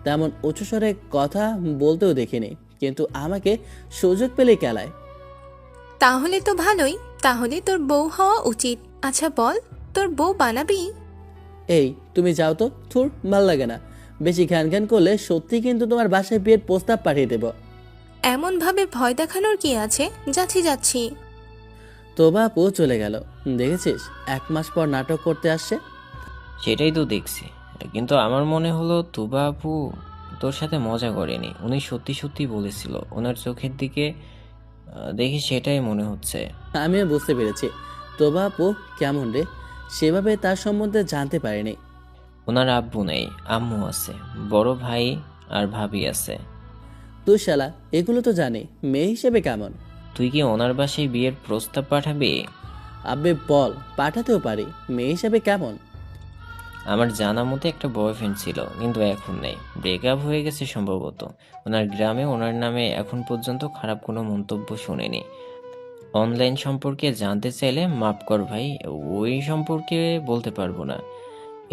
তেমন উঁচু স্বরে কথা বলতেও দেখিনি, কিন্তু আমাকে সুযোগ পেলেই কেলায়। তাহলে তো ভালোই, তাহলে তোর বউ হওয়া উচিত। আচ্ছা বল, তোর বউ বানাবি? এই তুমি যাও তো, থুর, ভাল লাগে না। বেশি ঘ্যান ঘ্যান করলে সত্যি কিন্তু তোমার বাসায় বিয়ের প্রস্তাব পাঠিয়ে দেব। এমন ভাবে ভয় দেখানোর কি আছে? যাচ্ছি। তো বাপু চলে গেল। দেখেছিস, 1 মাস পর নাটক করতে আসছে। সেটাই তো দেখছি, কিন্তু আমার মনে হলো তুবা আপু তোর সাথে মজা করেনি, উনি সত্যি সত্যি বলেছিল। ওনার চোখের দিকে দেখি সেটাই মনে হচ্ছে। আমিও বুঝতে পেরেছি তো বাপু কেমন রে, সেভাবে তার সম্বন্ধে জানতে পারিনি। ওনার আব্বু নেই, আম্মু আছে, বড় ভাই আর ভাবি আছে। তুই শালা এগুলো তো জানি, মেয়ে হিসেবে কেমন? তুই কি ওনার বাসায় বিয়ের প্রস্তাব পাঠাবি? আব্বে বল, পাঠাতেও পারি। মেয়ে হিসেবে কেমন? আমার জানা মতে একটা বয়ফ্রেন্ড ছিল, কিন্তু এখন নেই, ব্রেকআপ হয়ে গেছে সম্ভবত। ওনার গ্রামে ওনার নামে এখন পর্যন্ত খারাপ কোনো মন্তব্য শুনিনি। অনলাইন সম্পর্কে জানতে চাইলে মাফ কর ভাই, ওই সম্পর্কে বলতে পারবো না।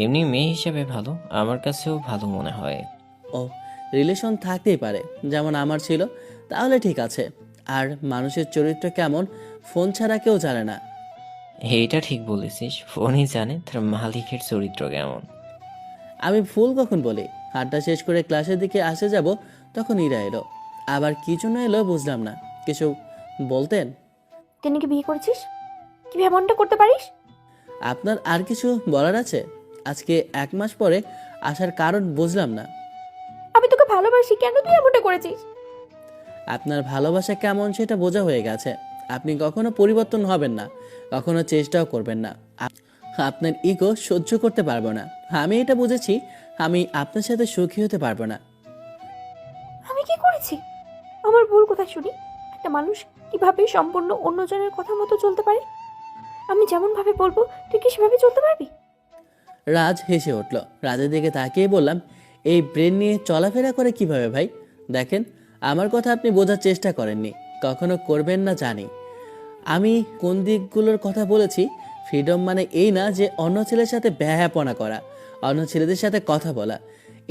এমনি মেয়ে হিসেবে ভালো, আমার কাছেও ভালো মনে হয়। ও, রিলেশন থাকতেই পারে, যেমন আমার ছিল, তাহলে ঠিক আছে। আর মানুষের চরিত্র কেমন ফোন ছাড়া কেউ জানে না। এইটা ঠিক বলেছিস, ফোনই জানে তার মালিকের চরিত্র কেমন। আমি ভুল কখন বলি? হাঁটা শেষ করে ক্লাসের দিকে আসে যাব, তখন ইরা এলো। আবার কি জন্য এলো বুঝলাম না। কিছু বলতেন? তিনি কি বিয়ে করেছিস? কিভাবে এমনটা করতে পারিস? আপনার আর কিছু বলার আছে? আজকে 1 মাস পরে আসার কারণ বুঝলাম না। আমি তোকে ভালোবাসি, কেন তুই এমনটা করেছিস? আপনার ভালোবাসা কেমন সেটা বোঝা হয়ে গেছে। আপনি কখনো পরিবর্তন হবেন না, কখনো চেষ্টাও করবেন না। আপনার ইগো সহ্য করতে পারবো না। আমি এটা বুঝেছি, আমি আপনার সাথে সুখী হতে পারবো না। আমি কি করেছি? আমার ভুল কোথায় শুনি? একটা মানুষ কিভাবে সম্পূর্ণ অন্যজনের কথা মতো চলতে পারে? আমি যেমন ভাবে বলবো তুই কি সেভাবে চলতে পারবি? রাজ হেসে উঠল। রাজের দিকে তাকিয়ে বললাম, এই ব্রেন নিয়ে চলাফেরা করে কিভাবে ভাই? দেখেন, আমার কথা আপনি বোঝার চেষ্টা করেননি, কখনো করবেন না জানি। আমি কোন দিকগুলোর কথা বলেছি? ফ্রিডম মানে এই না যে অন্য ছেলের সাথে ব্যাহাপনা করা, অন্য ছেলেদের সাথে কথা বলা।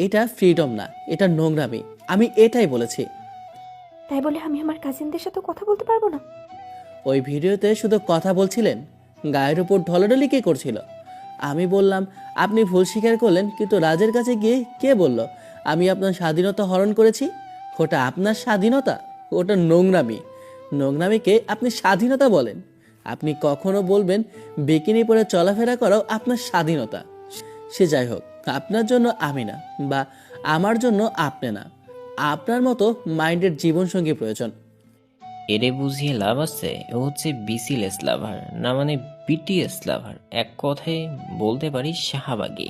এটা ফ্রিডম না, এটা নোংরামি। আমি এটাই বলেছি। তাই বলে আমি আমার কাজিনদের সাথে কথা বলতে পারবো না? ওই ভিডিওতে শুধু কথা বলছিলেন, গায়ের উপর ঢলাঢলি কে করছিল? আমি বললাম, আপনি ভুল স্বীকার করলেন, কিন্তু রাজের কাছে গিয়ে কে বলল আমি আপনার স্বাধীনতা হরণ করেছি? ওটা আপনার স্বাধীনতা, ওটা নোংরামি। নোংরামিকে আপনি স্বাধীনতা বলেন? আপনি কখনো বলবেন বিকিনি পরে চলাফেরা করাও আপনার স্বাধীনতা? সে যাই হোক, আপনার জন্য আমি না, বা আমার জন্য আপনি না। আপনার মতো মাইন্ডের জীবনসঙ্গী প্রয়োজন। এরে বুঝিয়ে লাভ আছে, ও হচ্ছে বিসিলেস লাভার, না মানে বিটিএস লাভার। এক কথায় বলতে পারি শাহবাগী।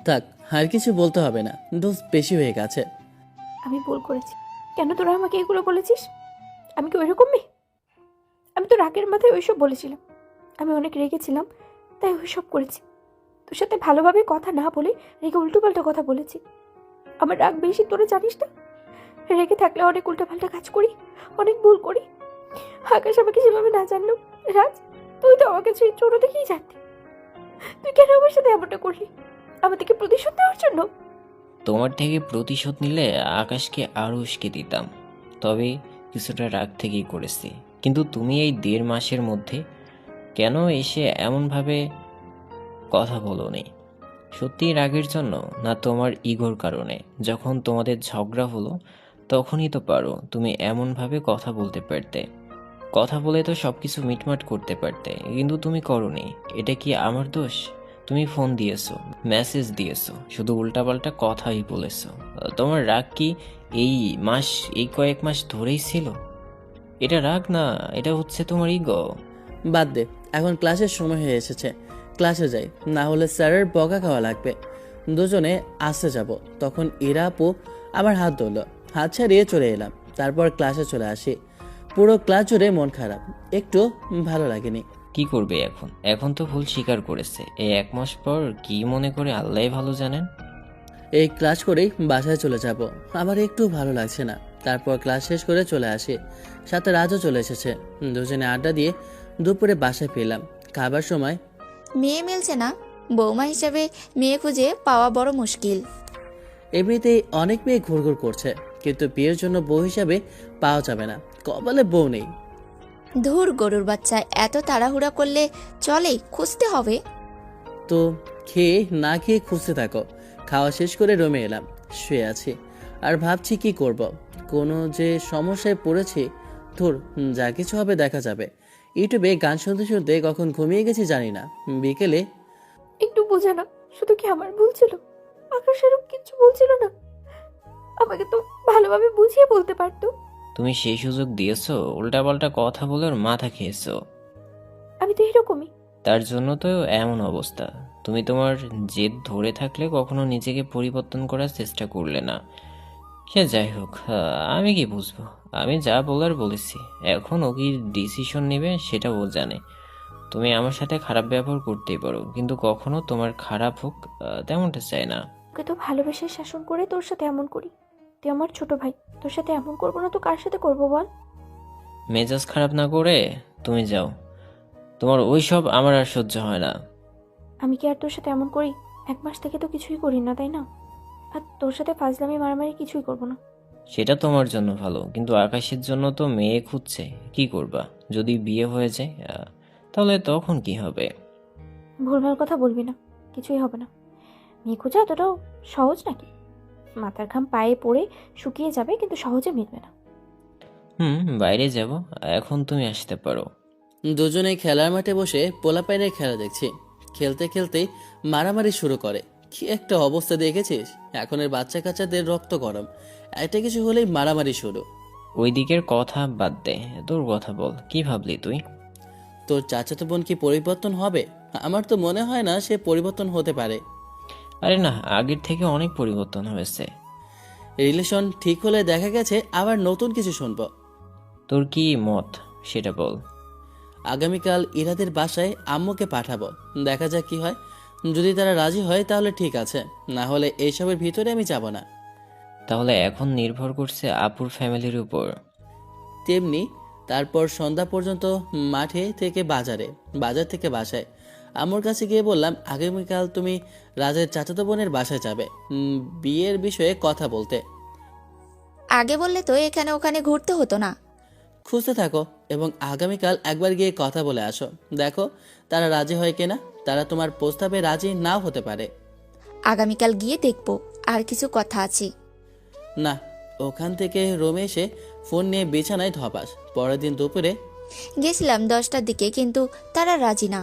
থাক, আর কিছু বলতে হবে না, ডোজ বেশি হয়ে গেছে। আমি ভুল করেছি। কেন তোরা আমাকে এগুলো বলেছিস? আমি কি ওইরকম মেয়ে? আমি তো রাগের মাথায় ওইসব বলেছিলাম। আমি অনেক রেগেছিলাম, তাই ওইসব করেছি। তোর সাথে ভালোভাবে কথা না বলে রেগে উল্টোপাল্টা কথা বলেছি। আমার রাগ বেশি, তোরা জানিস না। রেগে থাকলে অনেক উল্টোপাল্টা কাজ করি, অনেক ভুল করি। আকাশ আমাকে সেভাবে না জানলো। রাজ, তুই তো আমাকে ছোট থেকেই জানতি। তুই কেন আমার সাথে এমনটা করলি? আমার থেকে প্রতিশোধ নেওয়ার জন্য? তোমার থেকে প্রতিশোধ নিলে আকাশকে আরও উস্কে দিতাম, তবে কিছুটা রাগ থেকেই করেছি। কিন্তু তুমি এই 1.5 মাসের মধ্যে কেন এসে এমনভাবে কথা বলোনি? সত্যি রাগের জন্য না তোমার ইগোর কারণে? যখন তোমাদের ঝগড়া হলো তখনই তো পারো তুমি এমনভাবে কথা বলতে পারতে, কথা বলে তো সব কিছু মিটমাট করতে পারতে, কিন্তু তুমি করোনি। এটা কি আমার দোষ? তুমি ফোন দিয়েছো, মেসেজ দিয়েছো, শুধু উল্টাপাল্টা কথাই বলেছো। তোমার রাগ কি এই কয়েক মাস ধরেই ছিল? এটা রাগ না, এটা হচ্ছে তোমার ইগো। বাদ দে, এখন ক্লাসের সময় হয়ে এসেছে, ক্লাসে যাই, না হলে স্যারের বকা খাওয়া লাগবে। দুজনে আসতে যাব। তখন ইরা আপু আমার হাত ধরলো, হাত ছাড়িয়ে চলে এলাম। তারপর ক্লাসে চলে আসি। পুরো ক্লাস জুড়ে মন খারাপ, একটু ভালো লাগেনি। কি করবে এখন? এখন তো ভুল স্বীকার করেছে। এই 1 মাস পর কি মনে করে আল্লাহ ভালো জানেন। এই ক্লাস করেই বাসায় চলে যাব, আমার একটু ভালো লাগছে না। তারপর ক্লাস শেষ করে চলে আসি, সাথে রাজও চলে এসেছে। দুজনে আড্ডা দিয়ে দুপুরে বাসায় ফিরলাম। খাবার সময় মেয়ে মিলছে না, বৌমা হিসাবে মেয়ে খুঁজে পাওয়া বড় মুশকিল। এমনিতেই অনেক মেয়ে ঘুরঘুর করছে, কিন্তু বিয়ের জন্য বউ হিসাবে পাওয়া যাবে না, কপালে বউ নেই। ধুর গরুর বাচ্চা, এত তাড়াহুড়া করলে চলে, খুঁজতে হবে। তো খেয়ে না খেয়ে খুঁজতে থাকো। খাওয়া শেষ করে রুমে এলাম, শুয়ে আছি আর ভাবছি কি করব। কোনো যে সমস্যায় পড়েছি। ধুর, যা কিছু হবে দেখা যাবে। ইউটিউবে গান শুনতে শুনতে কখন ঘুমিয়ে গেছি জানি না। বিকেলে একটু বোঝা না, শুধু কি আমার ভুল ছিল? আকাশ এরকম কিছু বলছিল না, আমাকে তো ভালোভাবে বুঝিয়ে বলতে পারতো। তুমি সেই সুযোগ দিয়েছো, উল্টাপাল্টা কথা বলে ওর মাথা খেয়েছো। আমি তো এরকমই। তার জন্য তো এমন অবস্থা। তুমি তোমার জেদ ধরে থাকলে কখনো নিজেকে পরিবর্তন করার চেষ্টা করলে না। সে যাই হোক, আমি কি বুঝবো? আমি যা বলার বলেছি। এখন ও কি ডিসিশন নেবে সেটা ও জানে। তুমি আমার সাথে খারাপ ব্যবহার করতেই পারো, কিন্তু কখনো তোমার খারাপ হোক তেমনটা চাই না। ওকে তো ভালোবেসে শাসন করে তোর সাথে এমন করি। তুই আমার ছোট ভাই, তোর সাথে এমন করবো না তো কার সাথে করবো বল? মেজাজ খারাপ না করে তুমি যাও। তোমার ওইসব আমার আর সহ্য হয় না। আমি কি আর তোর সাথে এমন করি? 1 মাস থেকে তো কিছুই করি না, তাই না? আর তোর সাথে ফাজলামি মারামারি কিছুই করবো না। সেটা তোমার জন্য ভালো, কিন্তু আকাশের জন্য তো মেয়ে খুঁজছে। কি করবা যদি বিয়ে হয়ে যায়? তাহলে তখন কি হবে? ভুলভাল কথা বলবি না, কিছুই হবে না। মেয়ে খোঁজা এতটাও সহজ নাকি? মাথার ঘাম পায়ে পড়ে শুকিয়ে যাবে, কিন্তু সহজে মিটবে না। বাইরে যাব, এখন তুমি আসতে পারো। দুজনে খেলার মাঠে বসে পোলাপাইনের খেলা দেখছি। খেলতে খেলতেই মারামারি শুরু করে। কি একটা অবস্থা দেখেছিস? এখনের বাচ্চা কাচ্চাদের রক্ত গরম, একটা কিছু হলেই মারামারি শুরু। ওই দিকের কথা বাদ দে, তোর কথা বল। কি ভাবলি তুই? তোর চাচাতো বোন কি পরিবর্তন হবে? আমার তো মনে হয় না সে পরিবর্তন হতে পারে। আরে না, আগের থেকে অনেক পরিবর্তন হয়েছে। রিলেশন ঠিক হলে দেখা গেছে আবার নতুন কিছু শুনবো। তোর কি মত সেটা বল। আগামীকাল ইরাদের বাসায় আম্মুকে পাঠাবো, দেখা যাক কি হয়। যদি তারা রাজি হয় তাহলে ঠিক আছে, না হলে এইসবের ভিতরে আমি যাব না। তাহলে এখন নির্ভর করছে আপুর ফ্যামিলির উপর। তেমনি তারপর সন্ধ্যা পর্যন্ত মাঠে থেকে বাজারে, বাজার থেকে বাসায়। আম্মুর কাছে গিয়ে বললাম আগামীকাল তুমি রাজের চাচাতো বোনের বাসায় যাবে বিয়ের বিষয়ে কথা বলতে। আগে বললে তো এখানে ওখানে ঘুরতে হতো না। খুঁজতে থাকো এবং আগামীকাল একবার গিয়ে কথা বলে আসো। দেখো তারা রাজি হয় কিনা। তারা তোমার প্রস্তাবে রাজি নাও হতে পারে। আগামীকাল গিয়ে দেখবো, আর কিছু কথা আছে। না, ওখান থেকে রুমে এসে ফোন নিয়ে বিছানায় ধপাস। পরের দিন দুপুরে গেছিলাম 10টার দিকে, কিন্তু তারা রাজি না।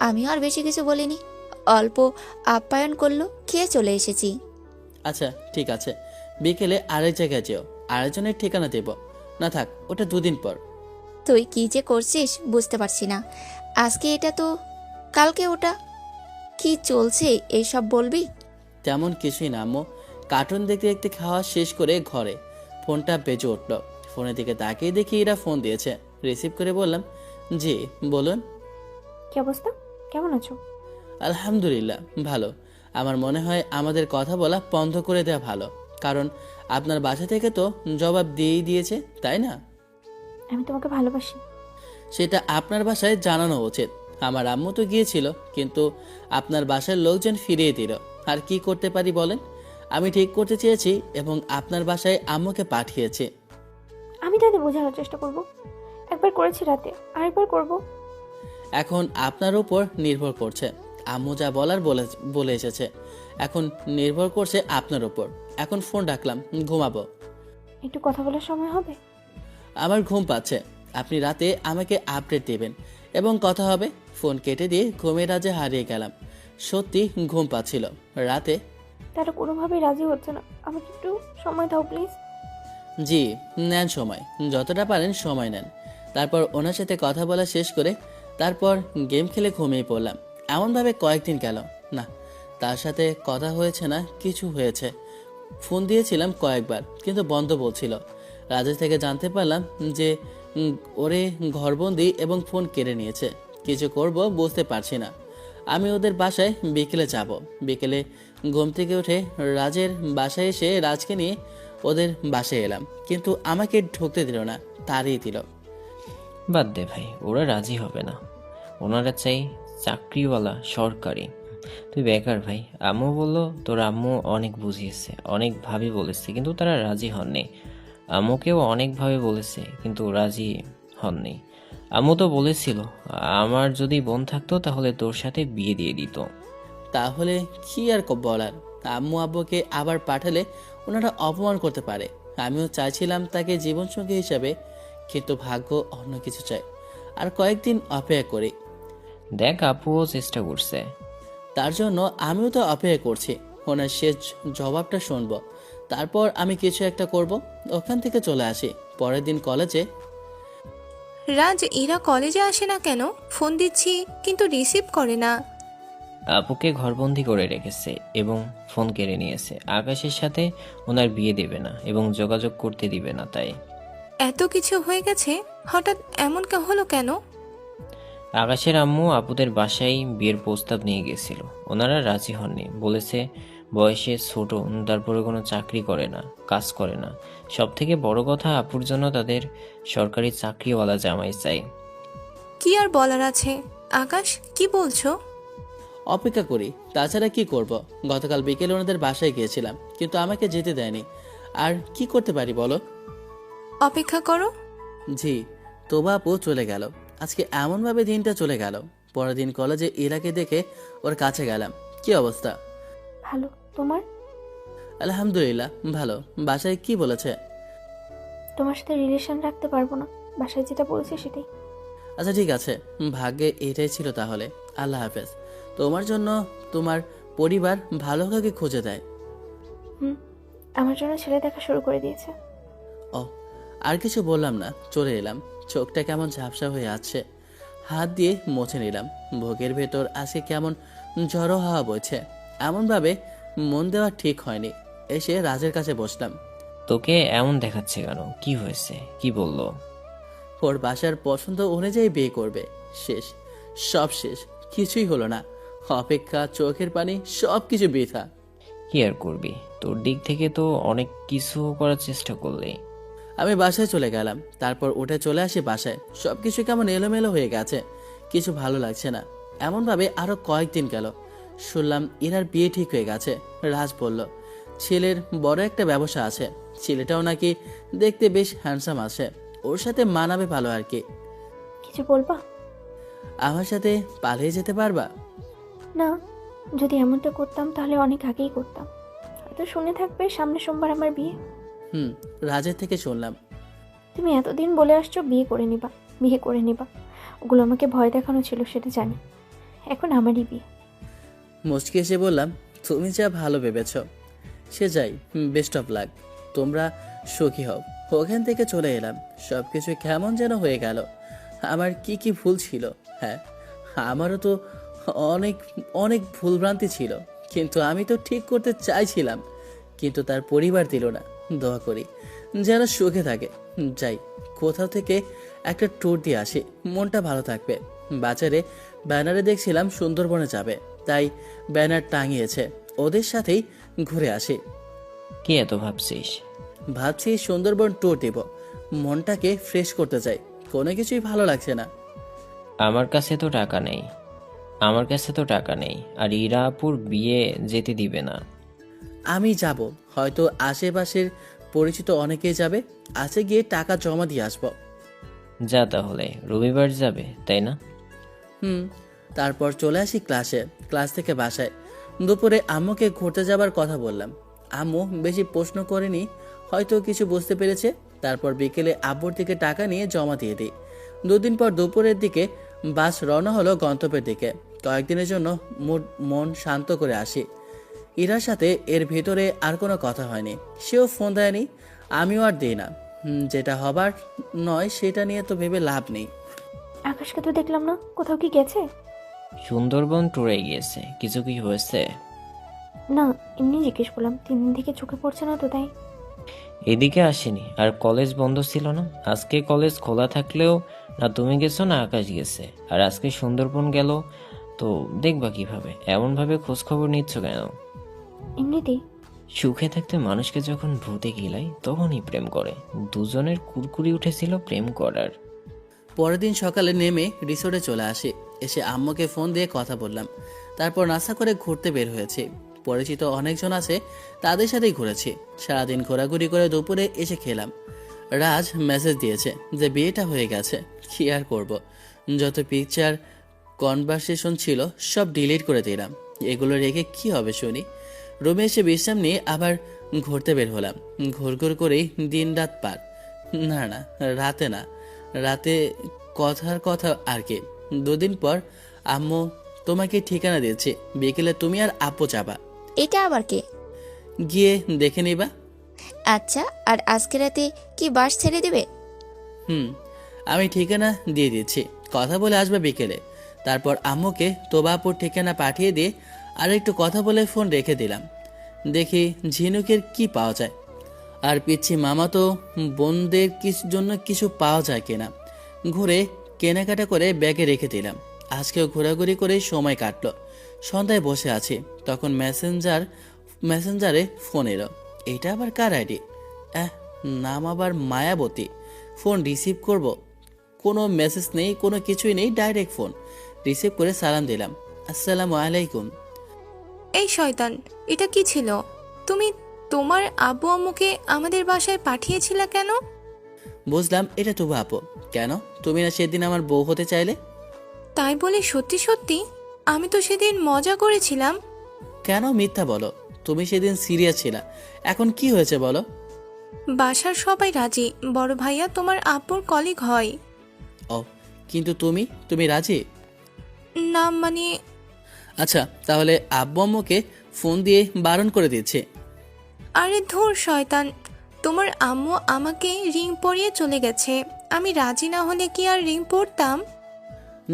আমিও আর বেশি কিছু বলিনি, অল্প আপ্যায়ন করলো, খেয়ে চলে এসেছি। আচ্ছা ঠিক আছে, বিকেলে আরেক জায়গায় যেও, আরেকজনের ঠিকানা দেব। না থাক, ওটা 2 দিন পর। তুই কি যে করছিস বুঝতে পারছি না। আজকে এটা তো, কালকে ওটা। কি চলছে এইসব বলবি? তেমন কিছুই না আম্মু। কার্টুন দেখতে দেখতে খাওয়া শেষ করে ঘরে ফোনটা বেজে উঠল। ফোনের দিকে তাকিয়ে দেখি এরা ফোন দিয়েছে। রিসিভ করে বললাম জি বলুন। কি অবস্থা? কেমন আছো? আলহামদুলিল্লাহ ভালো। আমার মনে হয় আমাদের কথা বলা বন্ধ করে দেওয়া ভালো, কারণ আপনার বাসা থেকে তো জবাব দিয়েই দিয়েছে, তাই না? আমি তোমাকে ভালোবাসি। সেটা আপনার বাসায় জানানো উচিত। আমার আম্মু তো গিয়েছিল, কিন্তু আপনার বাসার লোকজন ফিরিয়ে দিল। আর কি করতে পারি বলেন? আমি ঠিক করতে চেয়েছি এবং আপনার বাসায় আম্মুকে পাঠিয়েছি। আমি তাদের বোঝানোর চেষ্টা করব। একবার করেছি রাতে, আরেকবার করব। এখন আপনার উপর নির্ভর করছে। আম্মু যা বলার বলে এসেছে, এখন নির্ভর করছে আপনার উপর। এখন ফোন রাখলাম, ঘুমাবো। একটু কথা বলার সময় হবে? আমার ঘুম পাচ্ছে। আপনি রাতে আমাকে আপডেট দেবেন এবং কথা হবে। ফোন কেটে দিয়ে ঘুমের রাজে হারিয়ে গেলাম। সত্যি ঘুম পাচ্ছিল রাতে। তারা কোনোভাবেই রাজি হচ্ছে না। আমাকে একটু সময় দাও প্লিজ। জি, নেন সময়, যতটা পারেন সময় নেন। তারপর ওনার সাথে কথা বলা শেষ করে তারপর গেম খেলে ঘুমিয়ে পড়লাম। এমনভাবে কয়েকদিন গেল না, তার সাথে কথা হয়েছে না কিছু হয়েছে। ফোন দিয়েছিলাম কয়েকবার, কিন্তু বন্ধ বলছিল। রাজের থেকে জানতে পারলাম যে ওরে ঘরবন্দি এবং ফোন কেড়ে নিয়েছে। কিছু করব বুঝতে পারছি না। আমি ওদের বাসায় বিকেলে যাব। বিকেলে ঘুম থেকে উঠে রাজের বাসায় এসে রাজকে নিয়ে ওদের বাসায় এলাম, কিন্তু আমাকে ঢুকতে দিল না, তাড়িয়ে দিল। বাদ দে ভাই, ওরা রাজি হবে না। ওনারা চাই চাকরিওয়ালা, সরকারি। তুই বেকার ভাই। আম্মু বললো তোর আম্মু অনেক বুঝিয়েছে, অনেকভাবে বলেছে, কিন্তু তারা রাজি হননি। আম্মুকেও অনেকভাবে বলেছে, কিন্তু রাজি হননি। আম্মু তো বলেছিল আমার যদি বোন থাকতো তাহলে তোর সাথে বিয়ে দিয়ে দিত। তাহলে কি আর বলার? আম্মু আব্বুকে আবার পাঠালে ওনারা অপমান করতে পারে। আমিও চাইছিলাম তাকে জীবনসঙ্গী হিসাবে, কিন্তু ভাগ্য অন্য কিছু চায়। আর কয়েকদিন অপেক্ষা করি। দেখ, আপুও চেষ্টা করছে। তার জন্য আমিও তো অপেক্ষা করছি। ওনার শেষ জবাবটা শুনবো, তারপর আমি কিছু একটা করব। ওখান থেকে চলে আসি। পরের দিন কলেজে। রাজ, এরা কলেজে আসে না কেন? ফোন দিচ্ছি কিন্তু রিসিভ করে না। আপুকে ঘরবন্দি করে রেখেছে এবং ফোন কেড়ে নিয়েছে। আকাশের সাথে ওনার বিয়ে দেবে না এবং যোগাযোগ করতে দিবে না, তাই। এত কিছু হয়ে গেছে, হঠাৎ এমন হলো কেন? আকাশের আম্মু আপুদের বাসায় বিয়ের প্রস্তাব নিয়ে গেছিল। ওনারা রাজি হননি। বলেছে বয়সে ছোট, তারপরে কোনো চাকরি করে না, কাজ করে না। সব থেকে বড় কথা, আপুর জন্য তাদের সরকারি চাকরিওয়ালা জামাই চাই। কি আর বলার আছে? আকাশ, কি বলছো? অপেক্ষা করি, তাছাড়া কি করব? গতকাল বিকেলে ওনাদের বাসায় গিয়েছিলাম, কিন্তু আমাকে যেতে দেয়নি। আর কি করতে পারি বলো? অপেক্ষা করো। জি। তোবা আপু চলে গেল। আজকে এমনভাবে দিনটা চলে গেল। পরের দিন কলেজে ইরাকে দেখে ওর কাছে গেলাম। কি অবস্থা? ভালো, তোমার? আলহামদুলিল্লাহ ভালো। বাসায় কি বলেছে? তোমার সাথে রিলেশন রাখতে পারবো না, বাসায় যেটা বলেছে সেটাই। আচ্ছা ঠিক আছে, ভাগ্যে এটাই ছিল তাহলে। আল্লাহ হাফেজ। তোমার জন্য তোমার পরিবার ভালো কাউকে খুঁজে দেয়। হুম, আমার জন্য ছেলে দেখা শুরু করে দিয়েছে। ও, আর কিছু বললাম না, চলে এলাম। চোখটা কেমন ঝাপসা হয়ে আছে, হাত দিয়ে মুছে নিলাম। বুকের ভেতর আজকে কেমন ঝড়ো হাওয়া বইছে। এমনভাবে মন দেওয়া ঠিক হয়নি। এসে রাজের কাছে বসলাম। তোকে এমন দেখাচ্ছে কেন? কি হয়েছে? কি বললো? ওর বাসার পছন্দ অনুযায়ী বিয়ে করবে। শেষ, সব শেষ। কিছুই হলো না। অপেক্ষা, চোখের পানি, সব কিছু বৃথা। কি আর করবি? তোর দিক থেকে তো অনেক কিছু করার চেষ্টা করলি। আমি বাসায় চলে গেলাম। তারপর উঠে চলে আসি বাসায়। সবকিছু কেমন এলোমেলো হয়ে গেছে, কিছু ভালো লাগছে না। এমনভাবে আরো কয়েকদিন গেল। শুনলাম ইনার বিয়ে ঠিক হয়ে গেছে। রাজ বলল ছেলের বড় একটা ব্যবসা আছে। ছেলেটাও নাকি দেখতে বেশ হ্যান্ডসাম আছে, ওর সাথে মানাবে ভালো আর কি। কিছু বলবা? আমার সাথে পালিয়ে যেতে পারবা? না, যদি এমনটা করতাম তাহলে অনেক আগেই করতাম। হয়তো শুনে থাকবে সামনে সোমবার আমার বিয়ে। রাজের থেকে শুনলাম। তুমি এতদিন বলে আসছো বিয়ে করে নিবা, বিয়ে করে নিবা। ওগুলো আমাকে ভয় দেখানো ছিল, সেটা জানি। এখন আমারই বিয়ে। মুচকি এসে বললাম তুমি যা ভালো ভেবেছ। সে যাই, বেস্ট অফ লাক। তোমরা সুখী হও। ওখান থেকে চলে এলাম। সবকিছু কেমন যেন হয়ে গেল। আমার কি কি ভুল ছিল? হ্যাঁ, আমারও তো অনেক অনেক ভুলভ্রান্তি ছিল, কিন্তু আমি তো ঠিক করতে চাইছিলাম, কিন্তু তার পরিবার দিল না। দোয়া করি যেন সুখে থাকে। যাই, কোথাও থেকে একটা ট্যুর দিয়ে আসি, মনটা ভালো থাকবে। বাজারে ব্যানারে দেখছিলাম সুন্দরবনে যাবে, তাই ব্যানার টাঙিয়েছে, ওদের সাথেই ঘুরে আসি। কি এত ভাবছিস? ভাবছি সুন্দরবন ট্যুর দিব, মনটাকে ফ্রেশ করতে চাই, কোনো কিছুই ভালো লাগছে না। আমার কাছে তো টাকা নেই। আর ইরা আপুর বিয়ে যেতে দিবে না। আমি যাব, হয়তো আশেপাশের পরিচিত অনেকেই যাবে, আছে গিয়ে টাকা জমা দিয়ে আসবো। যা তাহলে, রবিবার যাবে তাই না? তারপর চলে আসি ক্লাস থেকে বাসায়। দুপুরে আম্মুকে ঘুরতে যাবার কথা বললাম। আম্মু বেশি প্রশ্ন করেনি, হয়তো কিছু বুঝতে পেরেছে। তারপর বিকেলে আব্বুর থেকে টাকা নিয়ে জমা দিয়ে দিই। দুদিন পর দুপুরের দিকে বাস রওনা হলো গন্তব্যের দিকে। কয়েকদিনের জন্য মন শান্ত করে আসি। ইরার সাথে এর ভিতরে আর কোনো কথা হয়নি, সেও ফোন দেয়নি, আমিও আর দিই না। যেটা হবার নয় সেটা নিয়ে তো ভেবে লাভ নেই। আকাশকে তো দেখলাম না, কোথাও কি গেছে? সুন্দরবন ট্যুরে গিয়েছে। কিছু কি হয়েছে? না, এমনি জিজ্ঞেস করলাম, 3 দিন থেকে চোখে পড়ছে না তো তাই। এদিকে আসেনি। আর কলেজ বন্ধ ছিল না? আজকে কলেজ খোলা থাকলেও না তুমি গেছো না আকাশ গেছে। আর আজকে সুন্দরবন গেল, তো দেখবা কিভাবে? এমনভাবে খোঁজ খবর নিচ্ছ কেন? এমনিতেই। সুখে থাকতে মানুষকে যখন ভূতে গিলাই তখনই প্রেম করে। দুজনের কুরকুরি উঠেছিল প্রেম করার। পরের দিন সকালে নেমে রিসোর্টে চলে আসি। এসে আম্মুকে ফোন দিয়ে কথা বললাম। তারপর নাস্তা করে ঘুরতে বের হয়েছি। পরিচিত অনেকজন আছে, তাদের সাথেই ঘুরেছি। সারাদিন ঘোরাঘুরি করে দুপুরে এসে খেলাম। রাজ মেসেজ দিয়েছে যে বিয়েটা হয়ে গেছে। কি আর করব, যত পিকচার কনভারসেশন ছিল সব ডিলিট করে দিলাম। এগুলো রেখে কি হবে শুনি। রুমে এসে বিশ্রাম নিয়ে আবার ঘুরতে বের হলাম। ঘুরঘুর করেই দিন রাত পার। না না, রাতে না, রাতে কথার কথা আর কি। দুদিন পর আম্মু তোমাকে ঠিকানা দিয়েছে, বিকেলে তুমি আর আপু যাবা। এটা আবার কে? গিয়ে দেখে নিবা। আচ্ছা, আর আজকে রাতে কি বাস ছেড়ে দেবে? আমি ঠিকানা দিয়ে দিচ্ছি, কথা বলে আসবে বিকেলে। তারপর আম্মুকে তোবা আপুর ঠিকানা পাঠিয়ে দিয়ে আর একটু কথা বলে ফোন রেখে দিলাম। দেখি ঝিনুকের কি পাওয়া যায়, আর পিচ্ছি মামা তো বোনদের জন্য কিছু পাওয়া যায় কিনা। ঘুরে কেনাকাটা করে ব্যাগে রেখে দিলাম। আজকেও ঘোরাঘুরি করে সময় কাটলো। সন্ধ্যায় বসে আছি, তখন মেসেঞ্জারে ফোন এলো। এটা আবার কার আইডি? নাম আবার মায়াবতী। ফোন রিসিভ করব, কোনো মেসেজ নেই, কোনো কিছুই নেই, ডাইরেক্ট ফোন রিসিভ করে সালাম দিলাম। আসসালামু আলাইকুম। এই শয়তান, এটা কি ছিল? তুমি তোমার আব্বু আম্মুকে আমাদের বাসায় পাঠিয়েছিলে কেন? বুঝলাম এটা তুবা আপু। কেন, তুমি না সেদিন আমার বউ হতে চাইলে? তাই বলে সত্যি সত্যি? আমি তো সেদিন মজা করেছিলাম। কেন মিথ্যা বলো? তুমি সেদিন সিরিয়াস ছিলা, এখন কি হয়েছে বলো? বাসার সবাই রাজি, বড় ভাইয়া তোমার আব্বুর কলিগ হয়। ও, কিন্তু তুমি রাজি? না মানে, আচ্ছা, তাহলে আব্বু আম্মুকে ফোন দিয়ে বারণ করে দিচ্ছে। আরে ধুর শয়তান, তোমার আম্মু আমাকে রিং পরিয়ে চলে গেছে। আমি রাজি না হলে কি আর রিং পরতাম?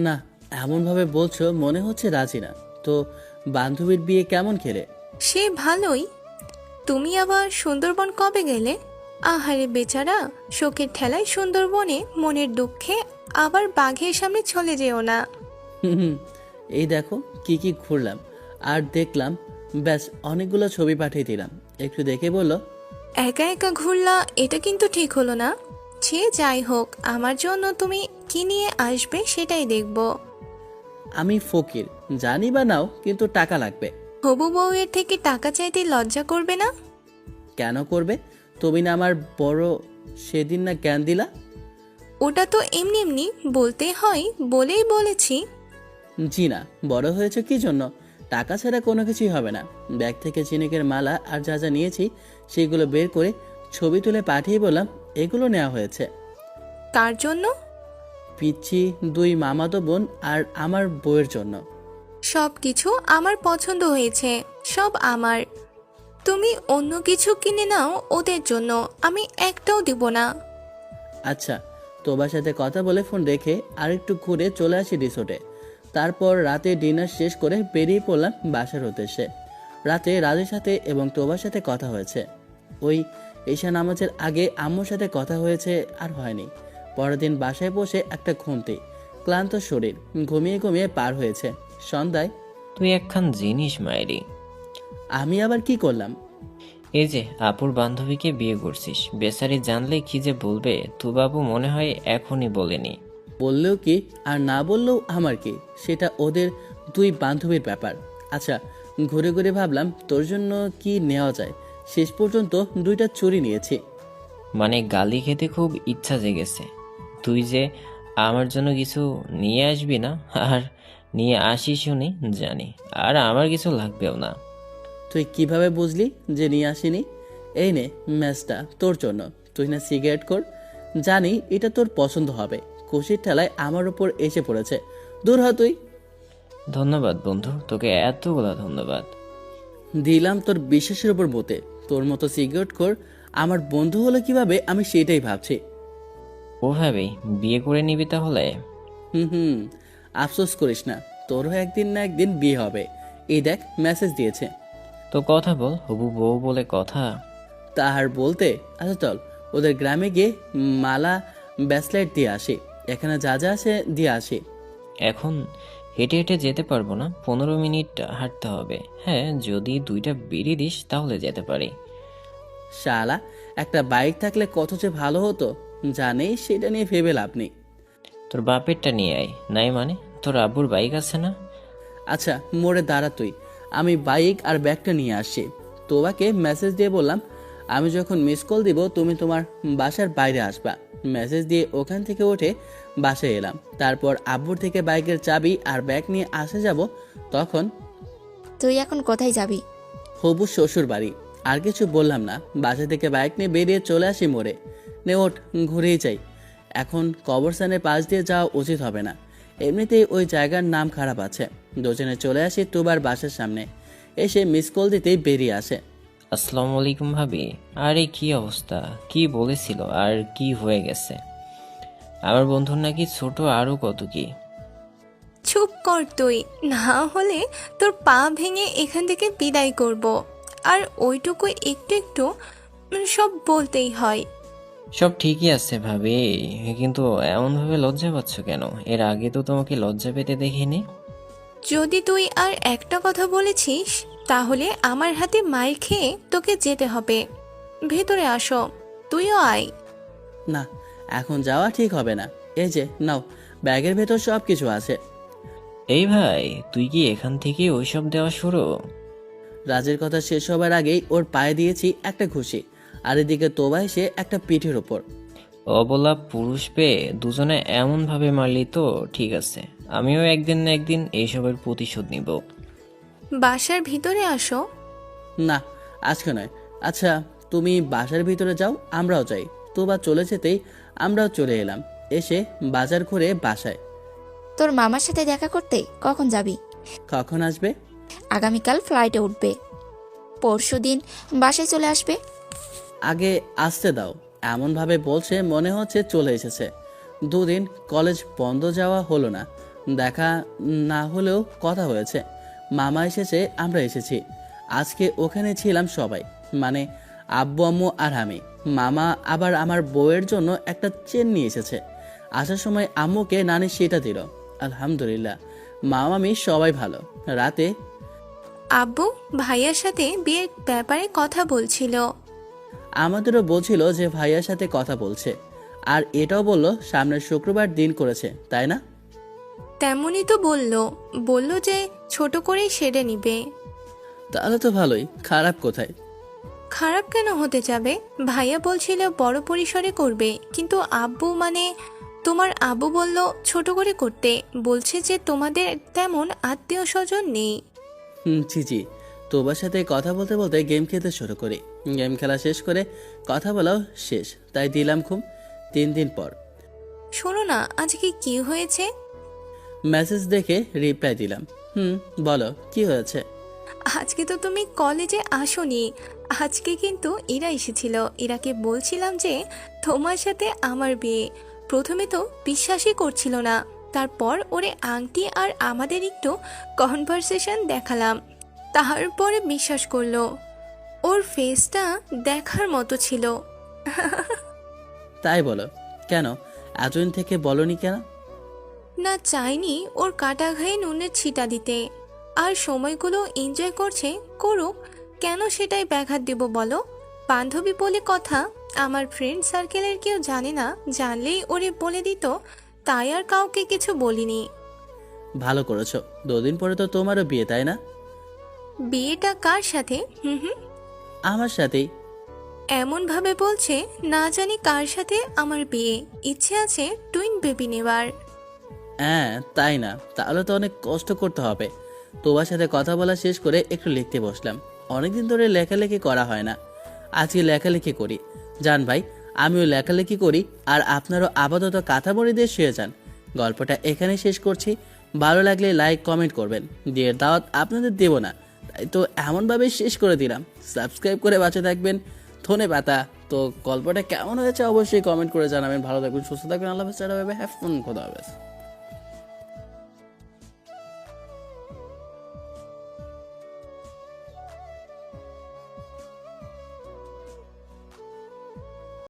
না, এমনভাবে বলছো মনে হচ্ছে রাজি না। তো বান্ধবীর বিয়ে কেমন খেলে? সে ভালোই। তুমি আবার সুন্দরবন কবে গেলে? আহারে বেচারা, শোকের ঠেলায় সুন্দরবনে মনের দুঃখে আবার বাঘের সামনে চলে যেও না। এই দেখো কি কি ঘুরলাম আর দেখলাম, ব্যাস অনেকগুলো ছবি পাঠিয়ে দিলাম, একটু দেখে বললো। একা একা ঘুরলা, এটা কিন্তু ঠিক হলো না। সে যাই হোক, আমার জন্য তুমি কি নিয়ে আসবে সেটাই দেখব। আমি ফকির, জানি বা নাও, কিন্তু টাকা লাগবে। হবু বউয়ের থেকে টাকা চাইতে লজ্জা করবে না? কেন করবে? তুমি না আমার বড়, সেদিন না জ্ঞান দিলা। ওটা তো এমনি এমনি বলতে হয় বলেই বলেছি। জি না, বড় হয়েছে কি জন্য? টাকা ছাড়া কোনো কিছুই হবে না। ব্যাগ থেকে ঝিনুকের মালা আর যা যা নিয়েছি সেগুলো বের করে ছবি তুলে পাঠিয়ে বললাম এগুলো নেওয়া হয়েছে। কার জন্য? পিচ্ছি 2 মামাতো বোন আর আমার বউয়ের জন্য। সব কিছু আমার পছন্দ হয়েছে, সব আমার। তুমি অন্য কিছু কিনে নাও ওদের জন্য, আমি একটাও দিব না। আচ্ছা, তোমার সাথে কথা বলে ফোন রেখে আরেকটু ঘুরে চলে আসি রিসোর্টে। তারপর রাতে ডিনার শেষ করে বেরিয়ে পড়লাম বাসার উদ্দেশ্যে। রাতে রাজের সাথে এবং তোমার সাথে কথা হয়েছে। ওই ঈশা নামাজের আগে আম্মুর সাথে কথা হয়েছে, আর হয়নি। পরের দিন বাসায় বসে একটা ঘুমতে ক্লান্ত শরীর ঘুমিয়ে ঘুমিয়ে পার হয়েছে। সন্ধ্যায় তুই একখান জিনিস মায়েরি। আমি আবার কি করলাম? এই যে আপুর বান্ধবীকে বিয়ে করছিস, বেচারি জানলে কি যে বলবে। তু বাবু মনে হয় এখনই বলেনি। বললেও কি আর না বললেও আমার কি, সেটা ওদের দুই বান্ধবীর ব্যাপার। আচ্ছা, ঘুরে ঘুরে ভাবলাম তোর জন্য কি নেওয়া যায়। শেষ পর্যন্ত 2টা চুড়ি নিয়েছি। মানে গালি খেতে খুব ইচ্ছা জেগেছে। তুই যে আমার জন্য কিছু নিয়ে আসবি না, আর নিয়ে আসিস শুনি জানি, আর আমার কিছু লাগবেও না। তুই কিভাবে বুঝলি যে নিয়ে আসিনি? এই নে ম্যাচটা তোর জন্য, তুই না সিগারেট কর, জানি এটা তোর পছন্দ হবে। খুশির ঠেলায় আমার উপর এসে পড়েছে, দূর হ তুই। ধন্যবাদ বন্ধু, তোকে এতগুলা ধন্যবাদ। দিলাম তোর বিশ্বাসের উপর মতে। তোর মতো সিগারেট কর আমার বন্ধু হলো কিভাবে আমি সেটাই ভাবছি। ওভাবেই বিয়ে করে নিবি তাহলে? হুম, আফসোস করিস না, তোরও একদিন না একদিন বিয়ে হবে। এই দেখ মেসেজ দিয়েছে। তো কথা বল, হবু বউ বলে কথা। তাহার বলতে, আচ্ছা চল ওদের গ্রামে গিয়ে মালা ব্যাসলাইট দিয়ে আসি, এখানে যা যা আছে দিয়ে আসি। এখন হেঁটে হেঁটে যেতে পারবো না, 15 মিনিট হাঁটতে হবে। হ্যাঁ, যদি 2টা বিড়ি দিস তাহলে যেতে পারি। শালা, একটা বাইক থাকলে কত যে ভালো হতো, জানেই সেটা নিয়ে ভেবে লাভ নেই। তোর বাপেরটা নিয়ে আয়। নাই মানে তোর আব্বুর বাইক আছে না? আচ্ছা মোড়ে দাঁড়া তুই, আমি বাইক আর ব্যাগটা নিয়ে আসছি। তোমাকে মেসেজ দিয়ে বললাম আমি যখন মিস কল দিব তুমি তোমার বাসার বাইরে আসবা। মেসেজ দিয়ে ওখান থেকে উঠে বাসায় এলাম। তারপর আব্বুর থেকে বাইকের চাবি আর ব্যাগ নিয়ে আসে যাব। তখন তুই এখন কোথায় যাবি? হবু শ্বশুর বাড়ি। আর কিছু বললাম না, বাসা থেকে বাইক নিয়ে বেরিয়ে চলে আসি মোড়ে। নে ওঠ, ঘুরেই যাই। এখন কবরস্থানের পাশ দিয়ে যাওয়া উচিত হবে না, এমনিতেই ওই জায়গার নাম খারাপ আছে। দুজনে চলে আসি তুবার বাসার সামনে। এসে মিস কল দিতেই বেরিয়ে আসে। আসসালামু আলাইকুম ভাবি। আরে কি অবস্থা, কি বলেছিল আর কি হয়ে গেছে? আমার বন্ধুর নাকি ছোট আরো কত কি। চুপ কর তুই, না হলে তোর পা ভেঙে এখান থেকে বিদায় করব। আর ওইটুকু একটু একটু সব বলতেই হয়। সব ঠিকই আছে ভাবি, কিন্তু এমনভাবে লজ্জা পাচ্ছ কেন? এর আগে তো তোমাকে লজ্জা পেতে দেখিনি। যদি তুই আর একটা কথা বলেছিস তাহলে আমার হাতে মাইর খেয়ে তোকে যেতে হবে। ভেতরে আসো, তুইও আয়। না, এখন যাওয়া ঠিক হবে না। এই যে নাও, ব্যাগের ভেতর সব কিছু আছে। এই ভাই, তুই কি এখান থেকে ওইসব দেওয়া শুরু? রাজের কথা শেষ হবার আগেই ওর পায়ে দিয়েছি একটা ঘুষি, আর এদিকে তোবা এসে একটা পিঠের ওপর। অবলা পুরুষ পেয়ে দুজনে এমন ভাবে মারলি তো ঠিক আছে, আমিও একদিন না একদিন এইসবের প্রতিশোধ নিব। বাসার ভিতরে আসো। না, আজকে নয়। আচ্ছা তুমি বাসার ভিতরে যাও, আমরাও যাই। তোবা চলে যেতেই আমরাও চলে এলাম। এসে বাজার করে বাসায়। তোর মামার সাথে দেখা করতে কখন যাবি? কখন আসবে? আগামীকাল ফ্লাইটে উঠবে, পরশুদিন বাসায় চলে আসবে। আগে আসতে দাও। এমনভাবে বলছে মনে হচ্ছে চলে এসেছে। 2 দিন কলেজ বন্ধ, যাওয়া হলো না, দেখা না হলেও কথা হয়েছে। মামা এসেছে, আমরা এসেছি। আজকে ওখানে ছিলাম সবাই, মানে আব্বু আম্মু আর আমি। মামা আবার আমার বউয়ের জন্য একটা চেন নিয়ে এসেছে। আসার সময় আম্মুকে নানি সেটা দিল। আলহামদুলিল্লাহ, মামামি সবাই ভালো। রাতে আব্বু ভাইয়ার সাথে বিয়ের ব্যাপারে কথা বলছিল। আমাদেরও বলছিল যে ভাইয়ার সাথে কথা বলছে, আর এটাও বলল সামনের শুক্রবার দিন করেছে, তাই না? তেমনই তো বলল যে ছোট করেই সেরে নিবে। তাহলে তো ভালোই, খারাপ কোথায়? খারাপ কেন হতে যাবে? ভাইয়া বলছিল বড় পরিসরে করবে, কিন্তু আব্বু মানে তোমার আব্বু বলল ছোট করে করতে। বলছে যে তোমাদের তেমন আত্মীয় স্বজন নেই। জি জি। তোবার সাথে কথা বলতে বলতে গেম খেলতে শুরু করি। গেম খেলা শেষ করে কথা বলাও শেষ, তাই দিলাম ঘুম। 3 দিন পর শোনো না, আজকে কি হয়েছে? মেসেজ দেখে রিপ্লাই দিলাম। বলো কি হয়েছে? আজকে তো তুমি কলেজে আসোনি। আজকে কিন্তু এরা এসেছিল। এরাকে বলছিলাম যে তোমার সাথে আমার বিয়ে। প্রথমে তো বিশ্বাসই করছিল না, তারপর ওরে আংটি আর আমাদের একটু কনভারসেশন দেখালাম, তারপরে বিশ্বাস করলো। ওর ফেসটা দেখার মতো ছিল। তাই বলো? কেন এতদিন থেকে বলনি কেন? না চাইনি ওর কাটা ঘায়ে নুনের ছিটা দিতে। আর সময়গুলো এনজয় করছে, করুক, কেন সেটাই ব্যাঘাত দেব বলো? বান্ধবী বলে কথা, আমার ফ্রেন্ড সার্কেলের কেউ জানে না, জানলেই ওরে বলে দিত, তাই আর কাউকে কিছু বলিনি। ভালো করেছো, 2 দিন পরে তো তোমারও বিয়ে, তাই না? বিয়েটা কার সাথে? হুম হুম। আমার সাথেই। এমন ভাবে বলছে না জানি কার সাথে আমার বিয়ে। ইচ্ছে আছে টুইন বেবি নেবার। হ্যাঁ তাই না, তাহলে তো অনেক কষ্ট করতে হবে। তোমার সাথে কথা বলা শেষ করে একটু লিখতে বসলাম। অনেকদিন ধরে লেখালেখি করা হয় না, আজকে লেখালেখি করি। জান ভাই, আমিও লেখালেখি করি, আর আপনারও আপাতত কাঁথামড়ি দিয়ে শুয়ে যান। গল্পটা এখানে শেষ করছি। ভালো লাগলে লাইক কমেন্ট করবেন। বিয়ের দাওয়াত আপনাদের দেব না, তাই তো এমনভাবে শেষ করে দিলাম। সাবস্ক্রাইব করে বাঁচে থাকবেন। ধন্যবাদ। তো গল্পটা কেমন হয়েছে অবশ্যই কমেন্ট করে জানাবেন। ভালো থাকবেন, সুস্থ থাকবেন। আল্লাহ হাফেজ, খোদা হাফেজ।